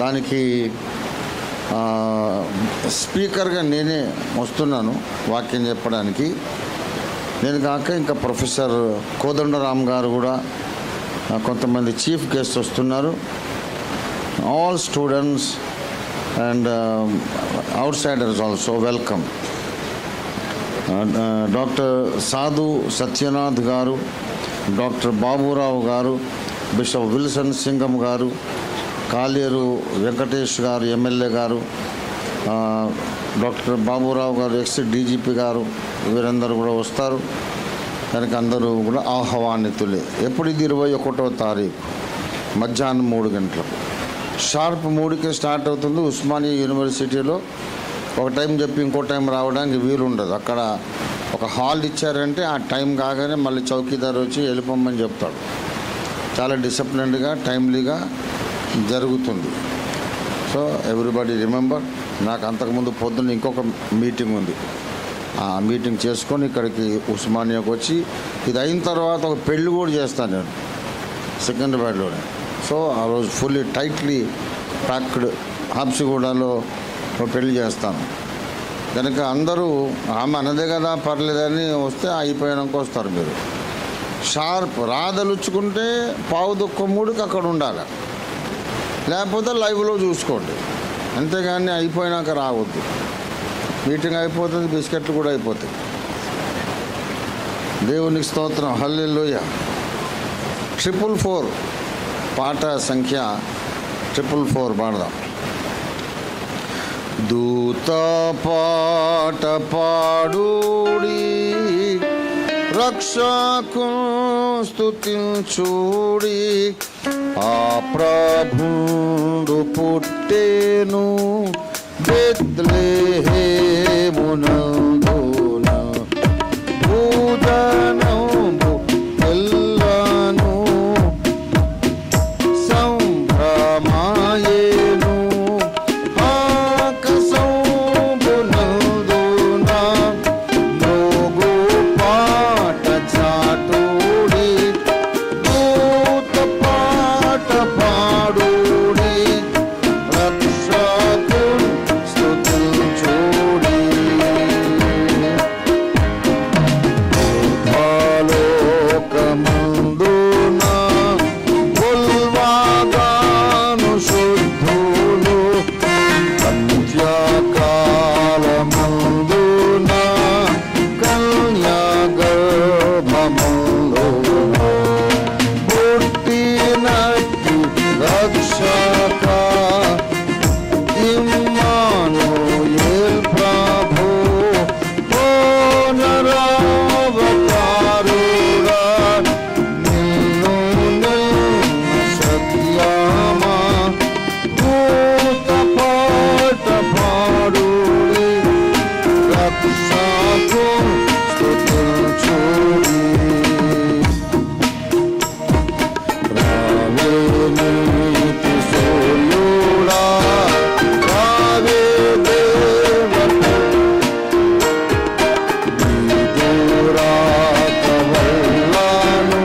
దానికి స్పీకర్గా నేనే వస్తున్నాను వాక్యం చెప్పడానికి. నేను కాక ఇంకా ప్రొఫెసర్ కోదండరామ్ గారు కూడా, కొంతమంది చీఫ్ గెస్ట్ వస్తున్నారు. All students and outsiders also welcome. Doctor Sadhu Satyanath గారు, డాక్టర్ బాబురావు గారు, బిషప్ విల్సన్ సింగం గారు, కాలేరు వెంకటేష్ గారు ఎమ్మెల్యే గారు, డాక్టర్ బాబురావు గారు ఎక్స్ డీజీపీ గారు, వీరందరూ కూడా వస్తారు. దానికి అందరూ కూడా ఆహ్వానితులే. ఎప్పుడు ఇది 21వ తారీఖు మధ్యాహ్నం 3 గంటలకు షార్ప్ 3కే స్టార్ట్ అవుతుంది. ఉస్మానియా యూనివర్సిటీలో ఒక టైం చెప్పి ఇంకో టైం రావడానికి వీలుండదు. అక్కడ ఒక హాల్ ఇచ్చారంటే ఆ టైం కాగానే మళ్ళీ చౌకీదార్ వచ్చి వెళ్ళిపోమని చెప్తాడు. చాలా డిసిప్లిన్డ్గా టైమ్లీగా జరుగుతుంది. So everybody remember. నాకు అంతకుముందు పొద్దున్న ఇంకొక మీటింగ్ ఉంది. ఆ మీటింగ్ చేసుకొని ఇక్కడికి ఉస్మానియాకి వచ్చి ఇది అయిన తర్వాత ఒక పెళ్ళి కూడా చేస్తాను నేను సికింద్రాబాద్లోనే. సో ఆ రోజు ఫుల్లీ టైట్లీ ప్యాక్డ్ హబ్సిగూడలో పెళ్లి చేస్తాను. కనుక అందరూ ఆమె అన్నదే కదా పర్లేదని వస్తే అయిపోయాక వస్తారు. మీరు షార్ప్ రాదలుచుకుంటే 2:45 అక్కడ ఉండాలి, లేకపోతే లైవ్లో చూసుకోండి. అంతేగాని అయిపోయినాక రావద్దు. మీటింగ్ అయిపోతుంది, బిస్కెట్లు కూడా అయిపోతాయి. దేవునికి స్తోత్రం. హల్లెలూయా. 444 పాట సంఖ్య 444 పాడదాం. దూత పాట పాడుడి, రక్షకు స్తుతించుడి, ఆ ప్రభుండు పుట్టెను బెత్లెహేమునందున, భూజనము ఎల్లాను సంభ్రమాయేను, ఆకాశంబునందున మృగు పాట చాటుడి, దూత పాట పాడుడి, రక్షకు స్తుతించుడి. పరలోకమందున గొల్వాగాను శుద్ధులు, అంత్యకాలమందున కన్యా గర్భమందున పుట్టినట్టి రక్షక ఇమ్మానుయేల్ ప్రభు, పునరావతారుడా, నిన్ను సత్యమా, దూత పాట పాడుడి, రక్షకు స్తుతించుడి. రావే నీతి సూర్యుడా, రావే దేవత, విదురాత వల్లను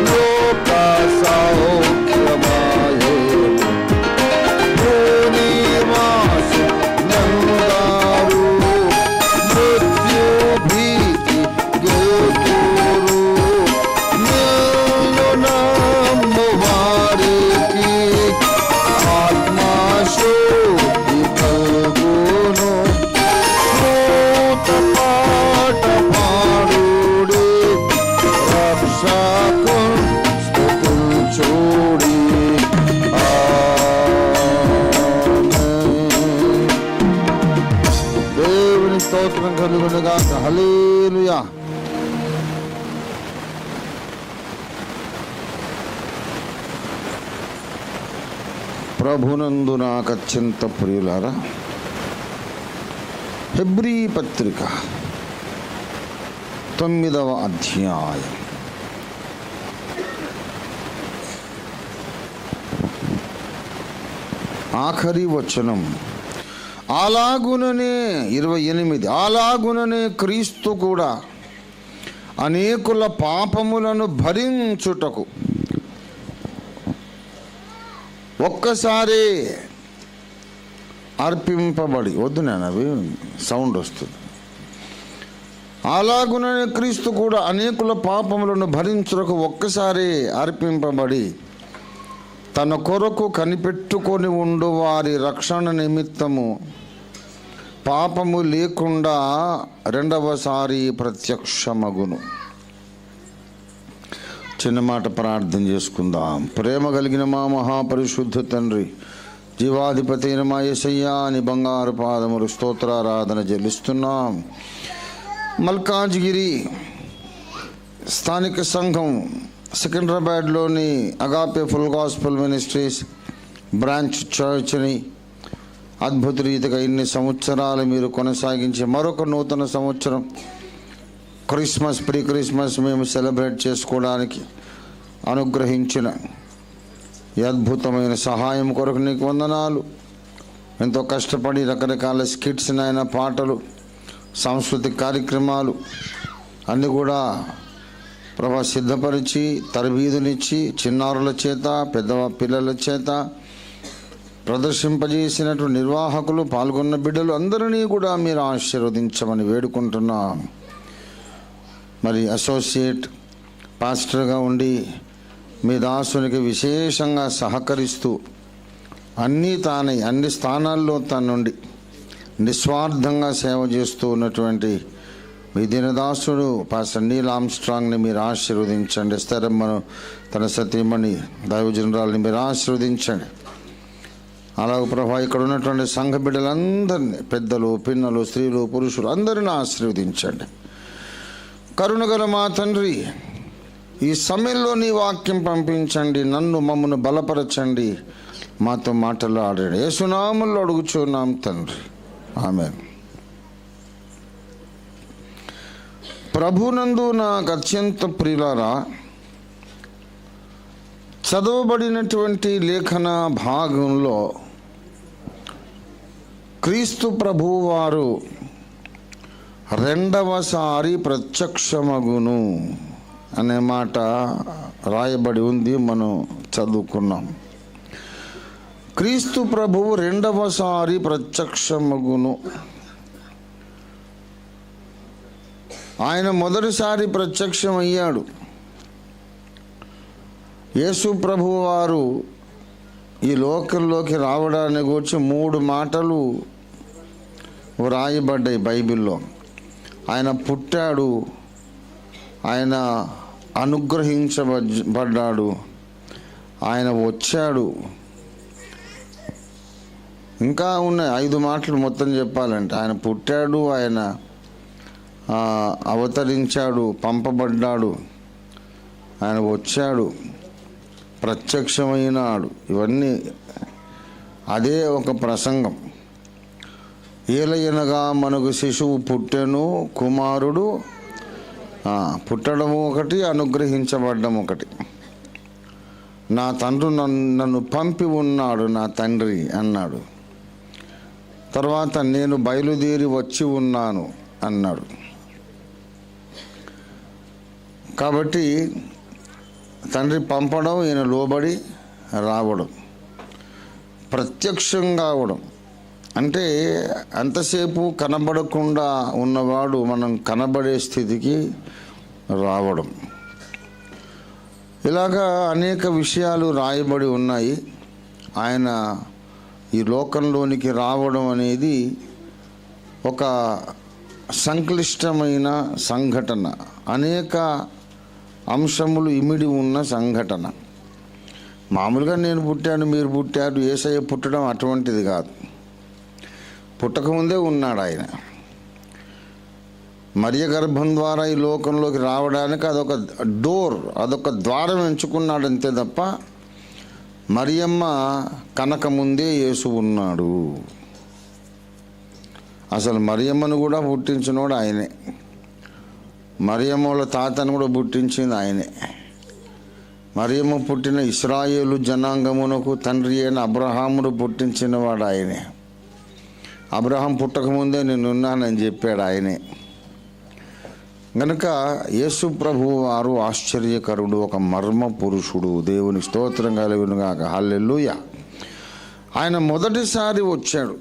లోక సౌఖ్యమాయేను, భూనివాసు నందారు మృత్యు భీతి గేతురు, నిన్ను నమ్ము వారికి ఆత్మశుద్ధి కలుగును, దూత పాట పాడుడి, రక్షకు స్తుతించుడి. ఆమేన్. దేవుని స్తోత్రం కలుగునుగాక. హల్లెలూయా. ప్రభునందు నాకు అత్యంత ప్రియులారా, హెబ్రీ పత్రిక 9వ అధ్యాయం ఆఖరి వచనం. అలాగుననే 28, అలాగుననే క్రీస్తు కూడా అనేకుల పాపములను భరించుటకు ఒక్కసారి అర్పింపబడి, వద్దు నేను అవి సౌండ్ వస్తుంది. అలాగుననే క్రీస్తు కూడా అనేకుల పాపములను భరించుటకు ఒక్కసారి అర్పింపబడి తన కొరకు కనిపెట్టుకొని ఉండు వారి రక్షణ నిమిత్తము పాపము లేకుండా రెండవసారి ప్రత్యక్షమగును. చిన్న మాట ప్రార్థన చేసుకుందాం. ప్రేమ కలిగిన మా మహాపరిశుద్ధ తండ్రి, జీవాధిపతి అయిన మా యేసయ్యా నీ బంగారు పాదములు స్తోత్రారాధన చెల్లిస్తున్నాం. మల్కాజ్గిరి స్థానిక సంఘం సికింద్రాబాద్లోని agape full gospel ministries branch చర్చ్ని అద్భుత రీతిగా ఇన్ని సంవత్సరాలు మీరు కొనసాగించి మరొక నూతన సంవత్సరం క్రిస్మస్, ప్రీ క్రిస్మస్ మేము సెలబ్రేట్ చేసుకోవడానికి అనుగ్రహించిన ఈ అద్భుతమైన సహాయం కొరకు నీకు వందనాలు. ఎంతో కష్టపడి రకరకాల స్కిట్స్ అయిన పాటలు, సాంస్కృతిక కార్యక్రమాలు అన్నీ కూడా ప్రభా సిద్ధపరిచి తరబీదునిచ్చి చిన్నారుల చేత పెద్ద పిల్లల చేత ప్రదర్శింపజేసినటువంటి నిర్వాహకులు, పాల్గొన్న బిడ్డలు అందరినీ కూడా మీరు ఆశీర్వదించమని వేడుకుంటున్నాం. మరి అసోసియేట్ పాస్టర్గా ఉండి మీ దాసునికి విశేషంగా సహకరిస్తూ అన్ని స్థానాల్లో తన నుండి నిస్వార్థంగా సేవ చేస్తూ ఉన్నటువంటి మీ దినదాసుడు పాస్టర్ నీల్ ఆర్మ్స్ట్రాంగ్ని మీరు ఆశీర్వదించండి. స్థిరమ్మను తన సతీమణి దైవజనరాల్ని మీరు ఆశీర్వదించండి. అలాగే ప్రభా ఇక్కడ ఉన్నటువంటి సంఘ బిడ్డలందరినీ, పెద్దలు, పిన్నలు, స్త్రీలు, పురుషులు అందరిని ఆశీర్వదించండి. కరుణగల మా తండ్రి, ఈ సమయంలో నీ వాక్యం పంపించండి, మమ్మను బలపరచండి, మాతో మాట్లాడండి. యేసునామములో అడుగుచున్నాం తండ్రి, ఆమేన్. ప్రభునందు నాకు అత్యంత ప్రియులారా, చదవబడినటువంటి లేఖన భాగంలో క్రీస్తు ప్రభువు వారు రెండవసారి ప్రత్యక్షమగును అనే మాట రాయబడి ఉంది. మనం చదువుకున్నాం. క్రీస్తు ప్రభువు రెండవసారి ప్రత్యక్షమగును. ఆయన మొదటిసారి ప్రత్యక్షమయ్యాడు. యేసు ప్రభువు వారు ఈ లోకంలోకి రావడానికి వచ్చి 3 మాటలు వ్రాయబడ్డాయి బైబిల్లో. ఆయన పుట్టాడు, ఆయన అనుగ్రహించబడ్డాడు, ఆయన వచ్చాడు. ఇంకా ఉన్నాయి 5 మాటలు మొత్తం చెప్పాలంటే. ఆయన పుట్టాడు, ఆయన అవతరించాడు, పంపబడ్డాడు, ఆయన వచ్చాడు, ప్రత్యక్షమైనాడు. ఇవన్నీ అదే ఒక ప్రసంగం. ఏలయనగా మనకు శిశువు పుట్టెను, కుమారుడు పుట్టడం ఒకటి, అనుగ్రహించబడ్డం ఒకటి. నా తండ్రి నన్ను పంపి ఉన్నాడు, నా తండ్రి అన్నాడు. తర్వాత నేను బయలుదేరి వచ్చి ఉన్నాను అన్నాడు. కాబట్టి తండ్రి పంపడం, ఈయన లోబడి రావడం, ప్రత్యక్షం కావడం అంటే అంతసేపు కనబడకుండా ఉన్నవాడు మనం కనబడే స్థితికి రావడం. ఇలాగా అనేక విషయాలు రాయబడి ఉన్నాయి. ఆయన ఈ లోకంలోనికి రావడం అనేది ఒక సంక్లిష్టమైన సంఘటన, అనేక అంశములు ఇమిడి ఉన్న సంఘటన. మామూలుగా నేను పుట్టాను, మీరు పుట్టారు, యేసయ్య పుట్టడం అటువంటిది కాదు. పుట్టకముందే ఉన్నాడు ఆయన. మరియ గర్భం ద్వారా ఈ లోకంలోకి రావడానికి అదొక డోర్, అదొక ద్వారం ఎంచుకున్నాడు అంతే తప్ప మరియమ్మ కనకముందే యేసు ఉన్నాడు. అసలు మరియమ్మను కూడా పుట్టించినోడు ఆయనే. మరియమ్మల తాతను కూడా పుట్టించింది ఆయనే. మరియమ్మ పుట్టిన ఇశ్రాయేలు జనాంగమునకు తండ్రి అయిన అబ్రహామును పుట్టించినవాడు ఆయనే. అబ్రహాం పుట్టకముందే నేనున్నానని చెప్పాడు ఆయనే. గనుక యేసు ప్రభువు వారు ఆశ్చర్యకరుడు, ఒక మర్మ పురుషుడు. దేవుని స్తోత్రం కలుగునుగాక. హల్లెలూయా. ఆయన మొదటిసారి వచ్చాడు,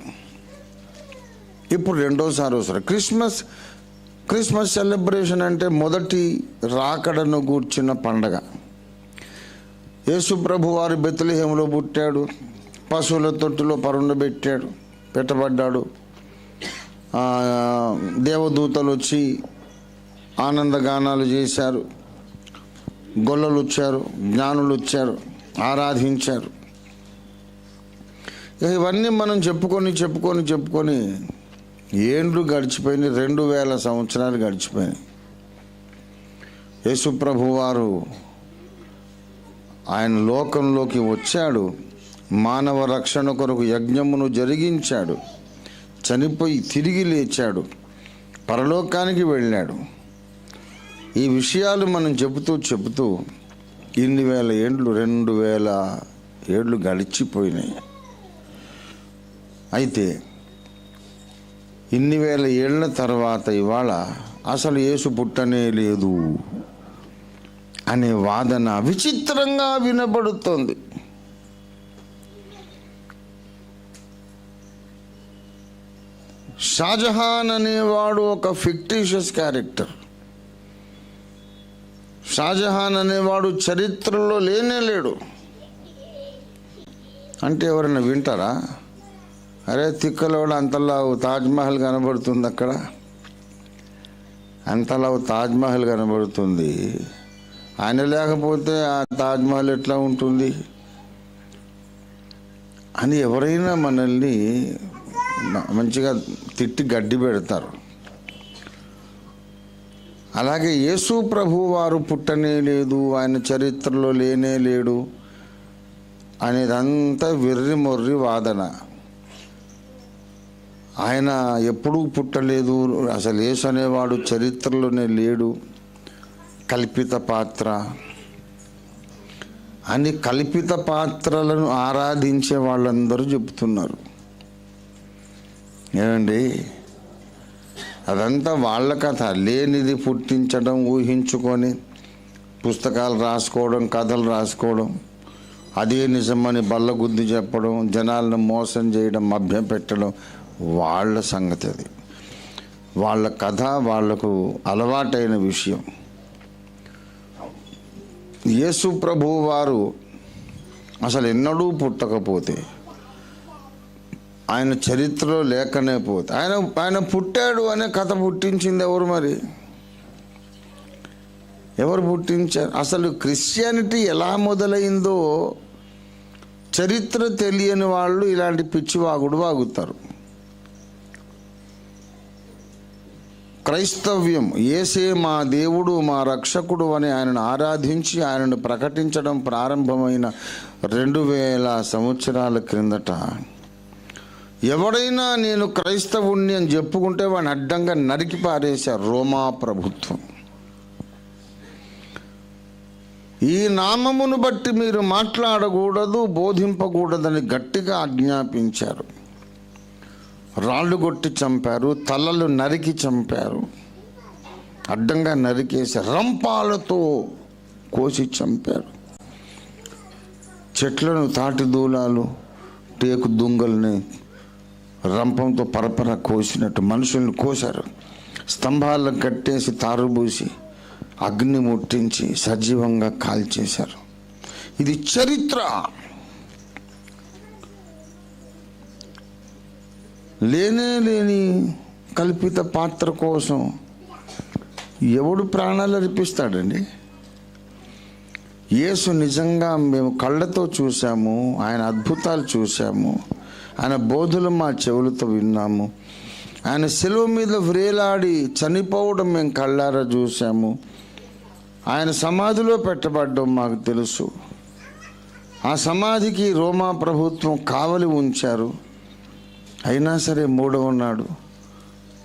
ఇప్పుడు రెండోసారి వస్తాడు. క్రిస్మస్ సెలబ్రేషన్ అంటే మొదటి రాకడను గూర్చిన పండగ. యేసు ప్రభు వారు బెత్లెహేములో పుట్టాడు, పశువుల తొట్టులో పెట్టబడ్డాడు. దేవదూతలు వచ్చి ఆనందగానాలు చేశారు, గొల్లలు వచ్చారు, జ్ఞానులు వచ్చారు, ఆరాధించారు. ఇవన్నీ మనం చెప్పుకొని ఏండ్లు గడిచిపోయినాయి. 2000 సంవత్సరాలు గడిచిపోయినాయి. యేసు ప్రభు వారు ఆయన లోకంలోకి వచ్చాడు, మానవ రక్షణ కొరకు యజ్ఞమును జరిగించాడు, చనిపోయి తిరిగి లేచాడు, పరలోకానికి వెళ్ళాడు. ఈ విషయాలు మనం చెబుతూ ఇన్ని వేల ఏండ్లు 2000 ఏళ్ళు గడిచిపోయినాయి. అయితే ఇన్ని వేల ఏళ్ల తర్వాత ఇవాళ అసలు యేసు పుట్టనే లేదు అనే వాదన విచిత్రంగా వినబడుతోంది. షాజహాన్ అనేవాడు ఒక ఫిక్టీషియస్ క్యారెక్టర్. షాజహాన్ అనేవాడు చరిత్రలో లేడు అంటే ఎవరైనా వింటారా? అరే తిక్కలోడు అంతలావు తాజ్మహల్ కనబడుతుంది, అక్కడ అంతలావు తాజ్మహల్ కనబడుతుంది, ఆయన లేకపోతే ఆ తాజ్మహల్ ఎట్లా ఉంటుంది అని ఎవరైనా మనల్ని మంచిగా తిట్టి గడ్డి పెడతారు. అలాగే యేసు ప్రభు వారు పుట్టనే లేదు, ఆయన చరిత్రలో లేడు అనేదంతా వెర్రి మొర్రి వాదన. ఆయన ఎప్పుడూ పుట్టలేదు, అసలు యేసు అనేవాడు చరిత్రలోనే లేడు, కల్పిత పాత్ర అని కల్పిత పాత్రలను ఆరాధించే వాళ్ళందరూ చెబుతున్నారు. ఏమండి, అదంతా వాళ్ళ కథ. లేనిది పుట్టించడం, ఊహించుకొని పుస్తకాలు రాసుకోవడం, కథలు రాసుకోవడం, అదే నిజమని బల్లగుద్ది చెప్పడం, జనాలను మోసం చేయడం, మభ్యపెట్టడం వాళ్ళ సంగతి. అది వాళ్ళ కథ, వాళ్లకు అలవాటైన విషయం. యేసు ప్రభువు వారు అసలు ఎన్నడూ పుట్టకపోతే, ఆయన చరిత్రలో లేకనే పోతే, ఆయన పుట్టాడు అనే కథ పుట్టించింది ఎవరు? మరి ఎవరు పుట్టించారు? అసలు క్రిస్టియానిటీ ఎలా మొదలైందో చరిత్ర తెలియని వాళ్ళు ఇలాంటి పిచ్చివాగుడు వాగుతారు. క్రైస్తవ్యం యేసే మా దేవుడు, మా రక్షకుడు అని ఆయనను ఆరాధించి ఆయనను ప్రకటించడం ప్రారంభమైన 2000 సంవత్సరాల క్రిందట ఎవడైనా నేను క్రైస్తవుణ్ణి అని చెప్పుకుంటే వాడిని అడ్డంగా నరికి పారేశారు రోమా ప్రభుత్వం. ఈ నామమును బట్టి మీరు మాట్లాడకూడదు, బోధింపకూడదని గట్టిగా ఆజ్ఞాపించారు. రాళ్ళు కొట్టి చంపారు, తలలు నరికి చంపారు, అడ్డంగా నరికేసి రంపాలతో కోసి చంపారు. చెట్లను, తాటి దూలాలు, టేకు దుంగల్ని రంపంతో పరపర కోసినట్టు మనుషులను కోశారు. స్తంభాలను కట్టేసి తారుబూసి అగ్ని ముట్టించి సజీవంగా కాల్చేశారు. ఇది చరిత్ర. లేని కల్పిత పాత్ర కోసం ఎవడు ప్రాణాలు అర్పిస్తాడండి? యేసు నిజంగా మేము కళ్ళతో చూసాము, ఆయన అద్భుతాలు చూసాము, ఆయన బోధలు మా చెవులతో విన్నాము, ఆయన శిలువ మీద వ్రేలాడి చనిపోవడం మేము కళ్ళారా చూసాము, ఆయన సమాధిలో పెట్టబడ్డం మాకు తెలుసు. ఆ సమాధికి రోమా ప్రభుత్వం కావలి ఉంచారు. అయినా సరే 3వ నాడు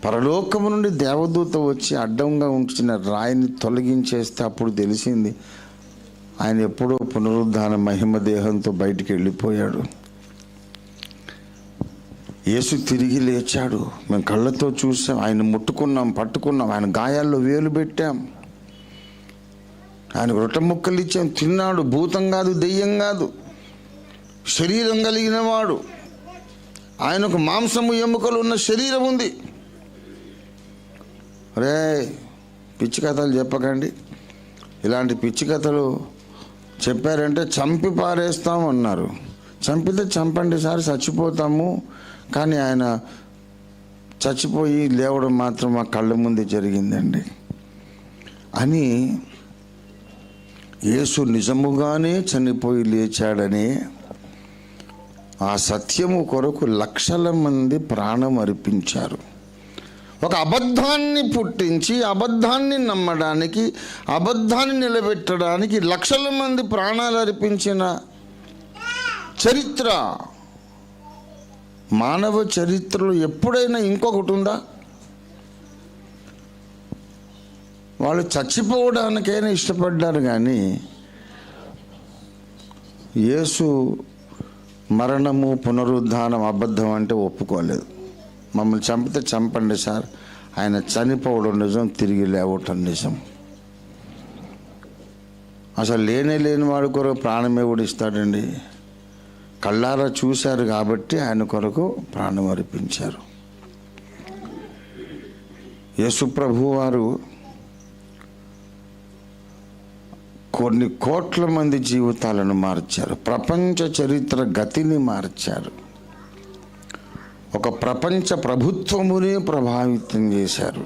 పరలోకము నుండి దేవదూత వచ్చి అడ్డంగా ఉంచిన రాయిని తొలగించేస్తే అప్పుడు తెలిసింది ఆయన ఎప్పుడో పునరుద్ధాన మహిమ దేహంతో బయటికి వెళ్ళిపోయాడు. యేసు తిరిగి లేచాడు, మేము కళ్ళతో చూసాం, ఆయన ముట్టుకున్నాం, పట్టుకున్నాం, ఆయన గాయాల్లో వేలు పెట్టాం, ఆయన రొట్టె ముక్కలు ఇచ్చాం, తిన్నాడు. భూతం కాదు, దెయ్యం కాదు, శరీరం కలిగిన వాడు, ఆయనకు మాంసము ఎముకలు ఉన్న శరీరం ఉంది. రే, పిచ్చి కథలు చెప్పకండి. ఇలాంటి పిచ్చి కథలు చెప్పారంటే చంపి పారేస్తామన్నారు. చంపితే చంపండి సార్, చచ్చిపోతాము. కానీ ఆయన చచ్చిపోయి లేవడం మాత్రం మా కళ్ళ ముందే జరిగిందండి అని, యేసు నిజముగానే చనిపోయి లేచాడని ఆ సత్యము కొరకు లక్షల మంది ప్రాణం అర్పించారు. ఒక అబద్ధాన్ని పుట్టించి అబద్ధాన్ని నమ్మడానికి, అబద్ధాన్ని నిలబెట్టడానికి లక్షల మంది ప్రాణాలు అర్పించిన చరిత్ర మానవ చరిత్రలో ఎప్పుడైనా ఇంకొకటి ఉందా? వాళ్ళు చచ్చిపోవడానికైనా ఇష్టపడ్డారు, కానీ యేసు మరణము పునరుద్ధానం అబద్ధం అంటే ఒప్పుకోలేదు. మమ్మల్ని చంపితే చంపండి సార్, ఆయన చనిపోవడం నిజం, తిరిగి లేవటం నిజం. అసలు లేని వాడి కొరకు ప్రాణమే కూడా ఇస్తాడండి. కళ్ళారా చూశారు కాబట్టి ఆయన కొరకు ప్రాణం అర్పించారు. యేసు ప్రభువు వారు కొన్ని కోట్ల మంది జీవితాలను మార్చారు. ప్రపంచ చరిత్ర గతిని మార్చారు. ఒక ప్రపంచ ప్రభుత్వమునే ప్రభావితం చేశారు.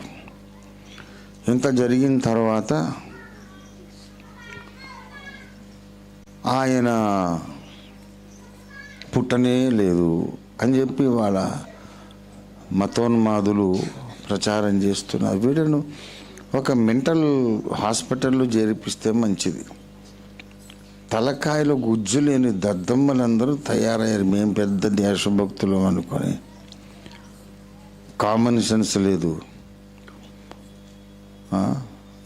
ఇంత జరిగిన తర్వాత ఆయన పుట్టనే లేదు అని చెప్పి వాళ్ళ మతోన్మాదులు ప్రచారం చేస్తున్నారు. వీళ్ళను ఒక మెంటల్ హాస్పిటల్లో చేర్పిస్తే మంచిది. తలకాయలో గుజ్జు లేని దద్దమ్మలందరూ తయారయ్యారు. మేము పెద్ద దేశభక్తులు అనుకొని. కామన్ సెన్స్ లేదు.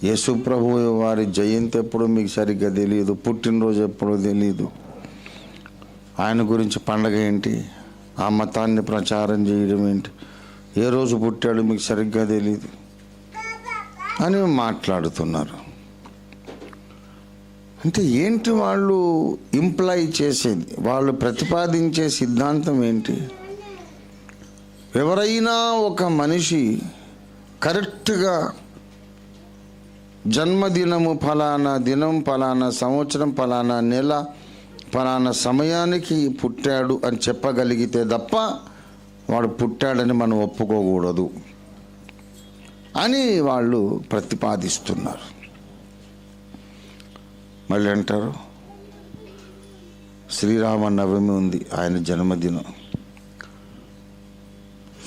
యేసు ప్రభు వారి జయంతి ఎప్పుడో మీకు సరిగ్గా తెలియదు, పుట్టినరోజు ఎప్పుడో తెలియదు, ఆయన గురించి పండగ ఏంటి, ఆ మతాన్ని ప్రచారం చేయడం ఏంటి, ఏ రోజు పుట్టాడు మీకు సరిగ్గా తెలియదు అని మాట్లాడుతున్నారు. అంటే ఏంటి వాళ్ళు ఇంప్లాయ్ చేసేది, వాళ్ళు ప్రతిపాదించే సిద్ధాంతం ఏంటి? ఎవరైనా ఒక మనిషి కరెక్ట్గా జన్మదినము ఫలానా దినం, ఫలానా సంవత్సరం, ఫలానా నెల, ఫలానా సమయానికి పుట్టాడు అని చెప్పగలిగితే తప్ప వాడు పుట్టాడని మనం ఒప్పుకోకూడదు అని వాళ్ళు ప్రతిపాదిస్తున్నారు. మళ్ళీ అంటారు శ్రీరామనవమి ఉంది, ఆయన జన్మదినం.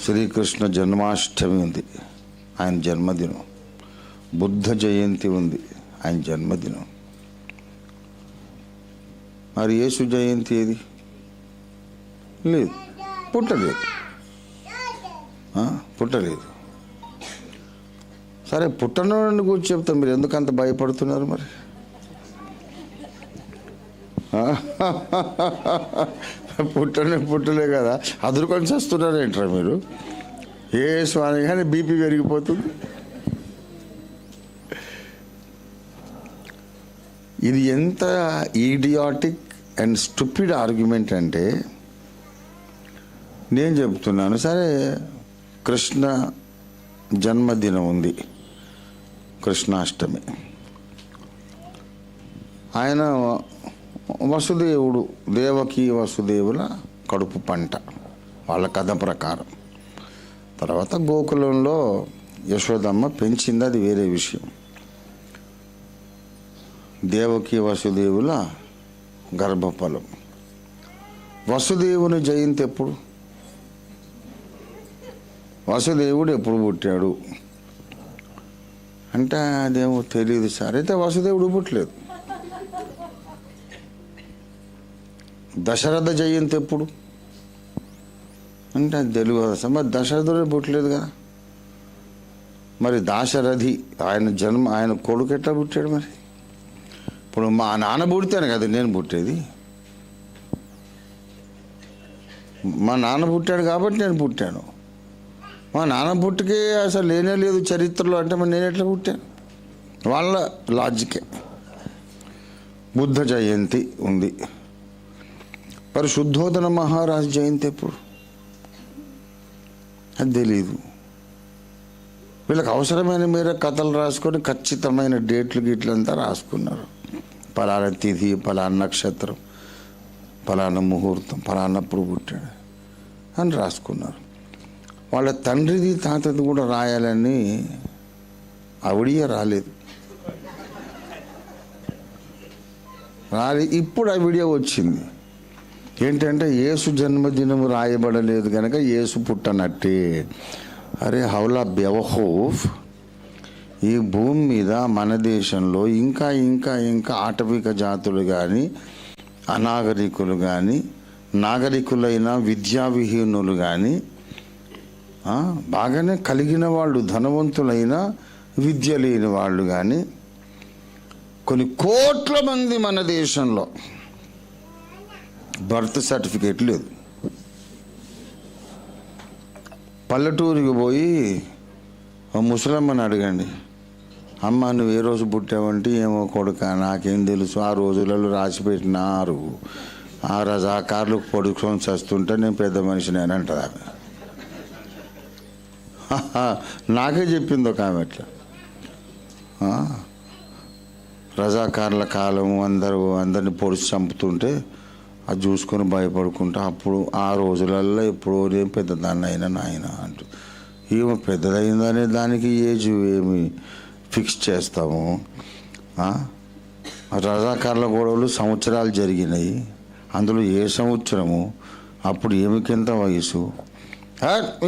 శ్రీకృష్ణ జన్మాష్టమి ఉంది, ఆయన జన్మదినం. బుద్ధ జయంతి ఉంది, ఆయన జన్మదినం. మరి యేసు జయంతి ఏది? లేదు, పుట్టలేదు. పుట్టలేదు. సరే, పుట్టనోడిని గురించి చెప్తాం, మీరు ఎందుకు అంత భయపడుతున్నారు? మరి పుట్టలే కదా, అదురుకొని చేస్తున్నారు ఏంట్రా మీరు? ఏ స్వామి కానీ బీపీ పెరిగిపోతుంది. ఇది ఎంత ఈడియాటిక్ అండ్ స్టూపిడ్ ఆర్గ్యుమెంట్ అంటే, నేను చెప్తున్నాను, సరే కృష్ణ జన్మదినం ఉంది, కృష్ణాష్టమి. ఆయన వసుదేవుడు, దేవకి వసుదేవుల కడుపు పంట వాళ్ళ కథ ప్రకారం. తర్వాత గోకులంలో యశోదమ్మ పెంచింది, అది వేరే విషయం. దేవకి వసుదేవుల గర్భఫలం. వసుదేవుని జయంతి ఎప్పుడు? వసుదేవుడు ఎప్పుడు పుట్టాడు అంటే అదేమో తెలియదు సార్. అయితే వసుదేవుడు పుట్టలేదు. దశరథ జయంతి ఎప్పుడు అంటే అది తెలియదు సార్. మరి దశరథుడే పుట్టలేదు కదా. మరి దాశరథి ఆయన కొడుకు ఎట్లా పుట్టాడు? మరి ఇప్పుడు మా నాన్న పుడితేనే కదా నేను పుట్టేది. మా నాన్న పుట్టాడు కాబట్టి నేను పుట్టాను. మా నాన్న పుట్టుకే అసలు లేనే లేదు చరిత్రలో అంటే మరి నేను ఎట్లా పుట్టాను? వాళ్ళ లాజికే. బుద్ధ జయంతి ఉంది. మరి శుద్ధోదన మహారాజ్ జయంతి ఎప్పుడు? అది తెలీదు. వీళ్ళకి అవసరమైన మేర కథలు రాసుకొని ఖచ్చితమైన డేట్లు గిట్లంతా రాసుకున్నారు. ఫలానా తిథి, ఫలానా నక్షత్రం, ఫలానా ముహూర్తం, ఫలానప్పుడు పుట్టాడు అని రాసుకున్నారు. వాళ్ళ తండ్రిది తాతది కూడా రాయాలని ఆవిడియే రాలేదు. ఇప్పుడు ఆ వీడియో వచ్చింది. ఏంటంటే యేసు జన్మదినం రాయబడలేదు కనుక యేసు పుట్టనట్టే. అరే హౌలా బెవహోఫ్, ఈ భూమి మీద మన దేశంలో ఇంకా ఇంకా ఇంకా ఆటవిక జాతులు కానీ, అనాగరికులు కానీ, నాగరికులైన విద్యావిహీనులు కానీ, బాగానే కలిగిన వాళ్ళు, ధనవంతులైన విద్య లేని వాళ్ళు కానీ, కొన్ని కోట్ల మంది మన దేశంలో బర్త్ సర్టిఫికేట్ లేదు. పల్లెటూరికి పోయి ముసలమ్మని అడగండి, అమ్మ నువ్వు ఏ రోజు పుట్టావంటే ఏమో కొడుక నాకేం తెలుసు, ఆ రోజులలో రాసి పెట్టినారు, ఆ రజాకారులకు పొడుచుకొని చస్తుంటే నేను పెద్ద మనిషిని అని అంటారు ఆమె. నాకే చెప్పింది ఒక ఆమె అట్లా. రజాకారుల కాలం అందరిని పొడిచి చంపుతుంటే అది చూసుకొని భయపడుకుంటా, అప్పుడు ఆ రోజులలో ఎప్పుడో నేను పెద్దదాన్ని అయినా నాయన అంటూ. ఏమో పెద్దదైందనే దానికి ఏజ్ ఏమి ఫిక్స్ చేస్తాము. రజాకారుల గొడవలు సంవత్సరాలు జరిగినాయి, అందులో ఏ సంవత్సరము, అప్పుడు ఏమికెంత వయసు,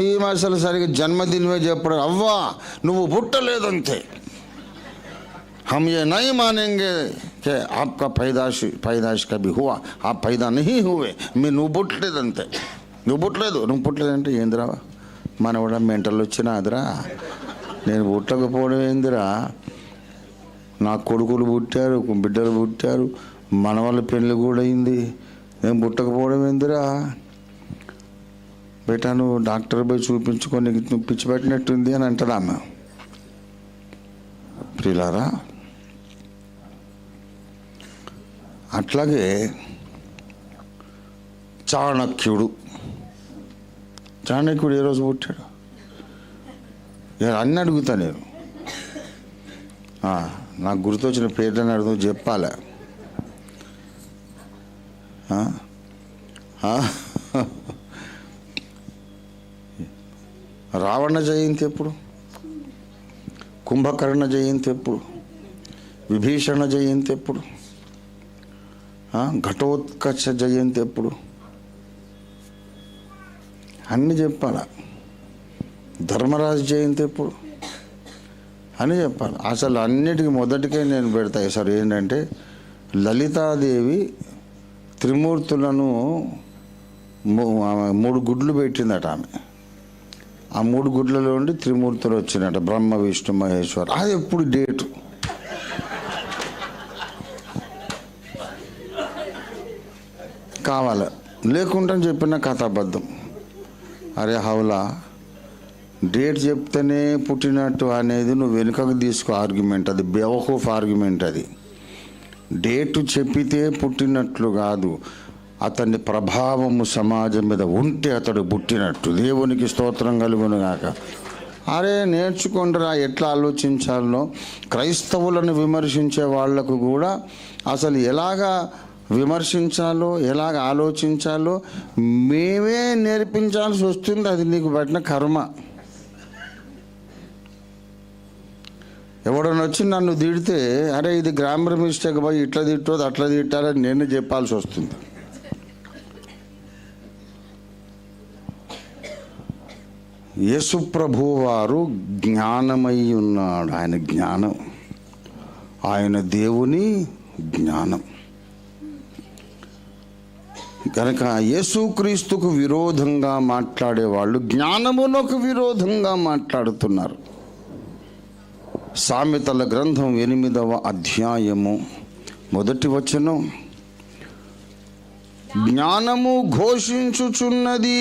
ఈ అసలు సరిగ్గా జన్మదినమే చెప్పడం. అవ్వా నువ్వు పుట్టలేదంతే, हम ये नहीं मानेंगे कि आपका पैदाश कभी हुआ, आप पैदा नहीं हुए, నువ్వు పుట్టలేదంతే, నువ్వు పుట్టలేదంటే ఏందిరా మనవాడ మెంటల్ వచ్చినా అదిరా, నేను పుట్టకపోవడం ఏందిరా, నా కొడుకులు పుట్టారు, బిడ్డలు పుట్టారు, మనవాళ్ళ పెళ్ళి కూడా అయింది, నేను పుట్టకపోవడం ఏందిరా బేటా, నువ్వు డాక్టర్ పోయి చూపించుకొని నువ్వు పిచ్చి పెట్టినట్టుంది అని అంటాడు ఆమె. ప్రియులారా, అట్లాగే చాణక్యుడు ఏ రోజు పుట్టాడు అన్నీ అడుగుతా నేను. నాకు గుర్తొచ్చిన పేర్లని అడుగు చెప్పాలా. రావణ జయంతి ఎప్పుడు, కుంభకర్ణ జయంతి ఎప్పుడు, విభీషణ జయంతి ఎప్పుడు, ఘటోత్కచ జయంతి ఎప్పుడు, అన్నీ చెప్పాలా. ధర్మరాజు జయంతి ఎప్పుడు అని చెప్పాలి. అసలు అన్నిటికీ మొదటికే నేను పెడతా సార్ ఏంటంటే, లలితాదేవి త్రిమూర్తులను 3 గుడ్లు పెట్టిందట ఆమె. ఆ 3 గుడ్లలో ఉండి త్రిమూర్తులు వచ్చినట, బ్రహ్మ విష్ణు మహేశ్వర్. అది ఎప్పుడు డేటు కావాలి, లేకుండా చెప్పిన కథాబద్ధం. అరే హౌలా, డేట్ చెప్తేనే పుట్టినట్టు అనేది నువ్వు వెనుకకు తీసుకో ఆర్గ్యుమెంట్, అది బెవహూఫ్ ఆర్గ్యుమెంట్. అది డేటు చెప్పితే పుట్టినట్లు కాదు, అతని ప్రభావము సమాజం మీద ఉంటే అతడు పుట్టినట్టు. దేవునికి స్తోత్రం కలుగును గాక. అరే నేర్చుకుంటారా ఎట్లా ఆలోచించాలనో. క్రైస్తవులను విమర్శించే వాళ్లకు కూడా అసలు ఎలాగా విమర్శించాలో, ఎలాగ ఆలోచించాలో మేమే నేర్పించాల్సి వస్తుంది. అది నీకు పట్టిన కర్మ. ఎవడన్నా వచ్చి నన్ను తిడితే, అరే ఇది గ్రామర్ మిస్టేక్ పోయి ఇట్లా తిట్టోదు అట్లా తిట్టాలని నేను చెప్పాల్సి వస్తుంది. యేసు ప్రభువు వారు జ్ఞానమై ఉన్నాడు. ఆయన జ్ఞానం, ఆయన దేవుని జ్ఞానం కనుక యేసుక్రీస్తుకు విరోధంగా మాట్లాడేవాళ్ళు జ్ఞానమునకు విరోధంగా మాట్లాడుతున్నారు. సామెతల గ్రంథం 8వ అధ్యాయము 1వ వచనం, జ్ఞానము ఘోషించుచున్నది.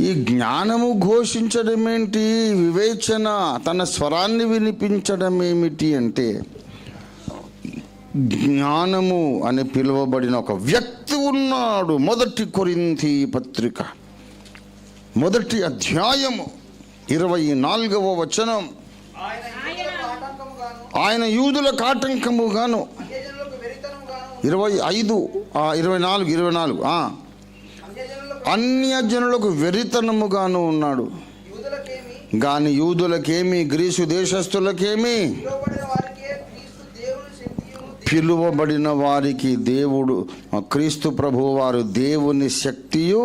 ఈ జ్ఞానము ఘోషించడం ఏంటి? వివేచన, తన స్వరాన్ని వినిపించడం ఏమిటి అంటే, జ్ఞానము అని పిలువబడిన ఒక వ్యక్తి ఉన్నాడు. 1 కొరింథీ పత్రిక మొదటి అధ్యాయము 24వ వచనం. ఆయన యూదులకు ఆటంకముగాను 24 అన్యజనులకు వెరితనముగాను ఉన్నాడు. గాని యూదులకేమి గ్రీసు దేశస్థులకేమి పిలువబడిన వారికి దేవుడు క్రీస్తు ప్రభువు వారు దేవుని శక్తియు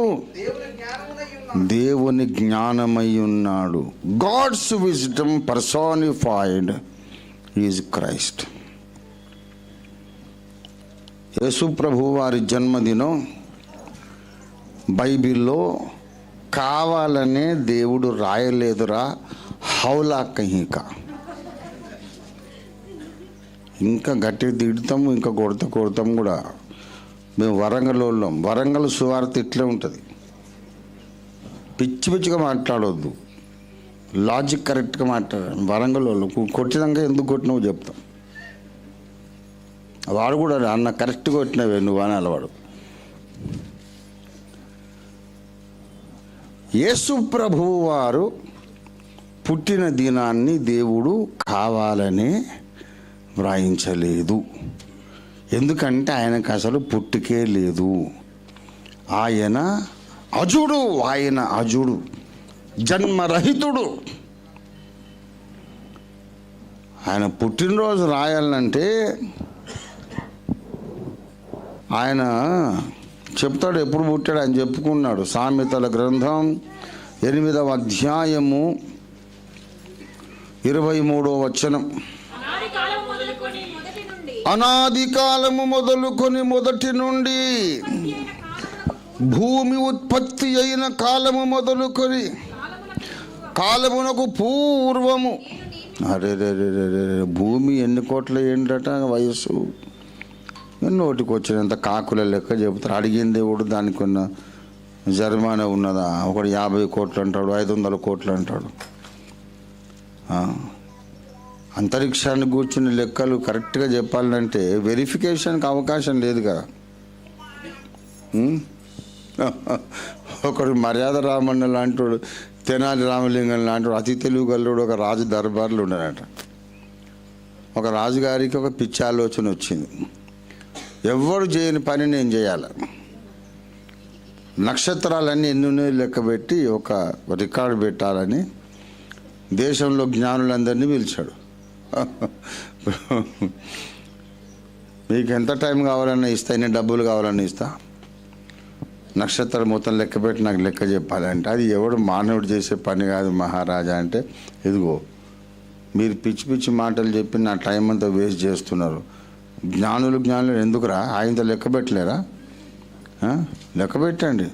దేవుని జ్ఞానమై ఉన్నాడు. God's wisdom personified is Christ. Yesu ప్రభువు వారి జన్మదినం బైబిల్లో కావాలనే దేవుడు రాయలేదురా, హౌలా కహీకా. ఇంకా గట్టిగా తిడతాము, ఇంకా కొడతాం కూడా. మేము వరంగల్ వాళ్ళం. వరంగల్ సువార్త ఇట్లే ఉంటుంది. పిచ్చిగా మాట్లాడవద్దు, లాజిక్ కరెక్ట్గా మాట్లాడాలి. వరంగల్ వాళ్ళు కొట్టినాక ఎందుకు కొట్టినావు చెప్తాం. వాడు కూడా అన్న కరెక్ట్గా కొట్టినవే నువ్వు అని అలవాడు. యేసు ప్రభువు వారు పుట్టిన దినాన్ని దేవుడు కావాలనే వ్రాయించలేదు. ఎందుకంటే ఆయనకు అసలు పుట్టుకే లేదు. ఆయన అజుడు, జన్మరహితుడు. ఆయన పుట్టినరోజు రాయాలంటే ఆయన చెప్తాడు ఎప్పుడు పుట్టాడు అని చెప్పుకున్నాడు. సామెతల గ్రంథం 8వ అధ్యాయము 23వ వచనం. అనాది కాలము మొదలుకొని మొదటి నుండి, భూమి ఉత్పత్తి అయిన కాలము మొదలుకొని కాలమునకు పూర్వము. అరే భూమి ఎన్ని కోట్ల ఏంటట వయస్సు. నోటికి వచ్చినంత కాకుల లెక్క చెబుతారు. అడిగిన దేవుడు దానికి ఉన్న జరిమానా ఉన్నదా? ఒకడు 50 కోట్లు అంటాడు, 500 కోట్లు అంటాడు. అంతరిక్షాన్ని కూర్చుని లెక్కలు కరెక్ట్గా చెప్పాలంటే వెరిఫికేషన్కి అవకాశం లేదు కదా. ఒకడు మర్యాద రామన్న లాంటి, తెనాలి రామలింగం లాంటి అతి తెలుగు గల్లుడు ఒక రాజు దర్బార్లు ఉన్నాడట. ఒక రాజుగారికి ఒక పిచ్చి ఆలోచన వచ్చింది. ఎవరు చేయని పని నేను చేయాలి. నక్షత్రాలన్నీ ఎన్ని లెక్కబెట్టి ఒక రికార్డు పెట్టాలని దేశంలో జ్ఞానులందరినీ పిలిచాడు. మీకు ఎంత టైం కావాలన్నా ఇస్తా, ఎన్ని డబ్బులు కావాలన్నా ఇస్తా, నక్షత్రం మొత్తం లెక్క పెట్టి నాకు లెక్క చెప్పాలంటే అది ఎవడు మానవుడు చేసే పని కాదు మహారాజా. అంటే ఇదిగో మీరు పిచ్చి పిచ్చి మాటలు చెప్పి నా టైం అంతా వేస్ట్ చేస్తున్నారు. జ్ఞానులు ఎందుకురా? ఆయనతో లెక్క పెట్టలేరా? లెక్క పెట్టండి.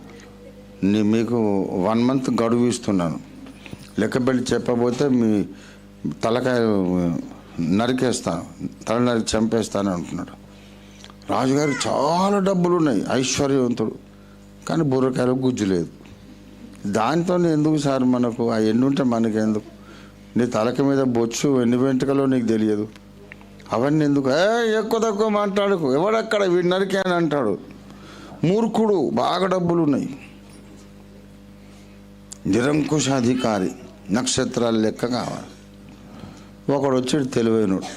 మీకు 1 మంత్ గడువు ఇస్తున్నాను. లెక్క పెట్టి చెప్పబోతే మీ తలకాయ నరికేస్తాను, తల నరికి చంపేస్తాను అంటున్నాడు. రాజుగారు చాలా డబ్బులు ఉన్నాయి, ఐశ్వర్యవంతుడు, కానీ బుర్రకాయలు గుజ్జు లేదు. దాంతో ఎందుకు సార్ మనకు ఆ ఎన్ని ఉంటే మనకెందుకు? నీ తలక మీద బొచ్చు ఎన్ని వెంట్రుకలో నీకు తెలియదు. అవన్నీ ఎందుకు? ఎక్కువ తక్కువ మాట్లాడుకు, ఎవడక్కడ వీడి నరికే అని అంటాడు. మూర్ఖుడు, బాగా డబ్బులు ఉన్నాయి, నిరంకుశాధికారి, నక్షత్రాల లెక్క కావాలి. ఒకడు వచ్చాడు తెలివైనడు.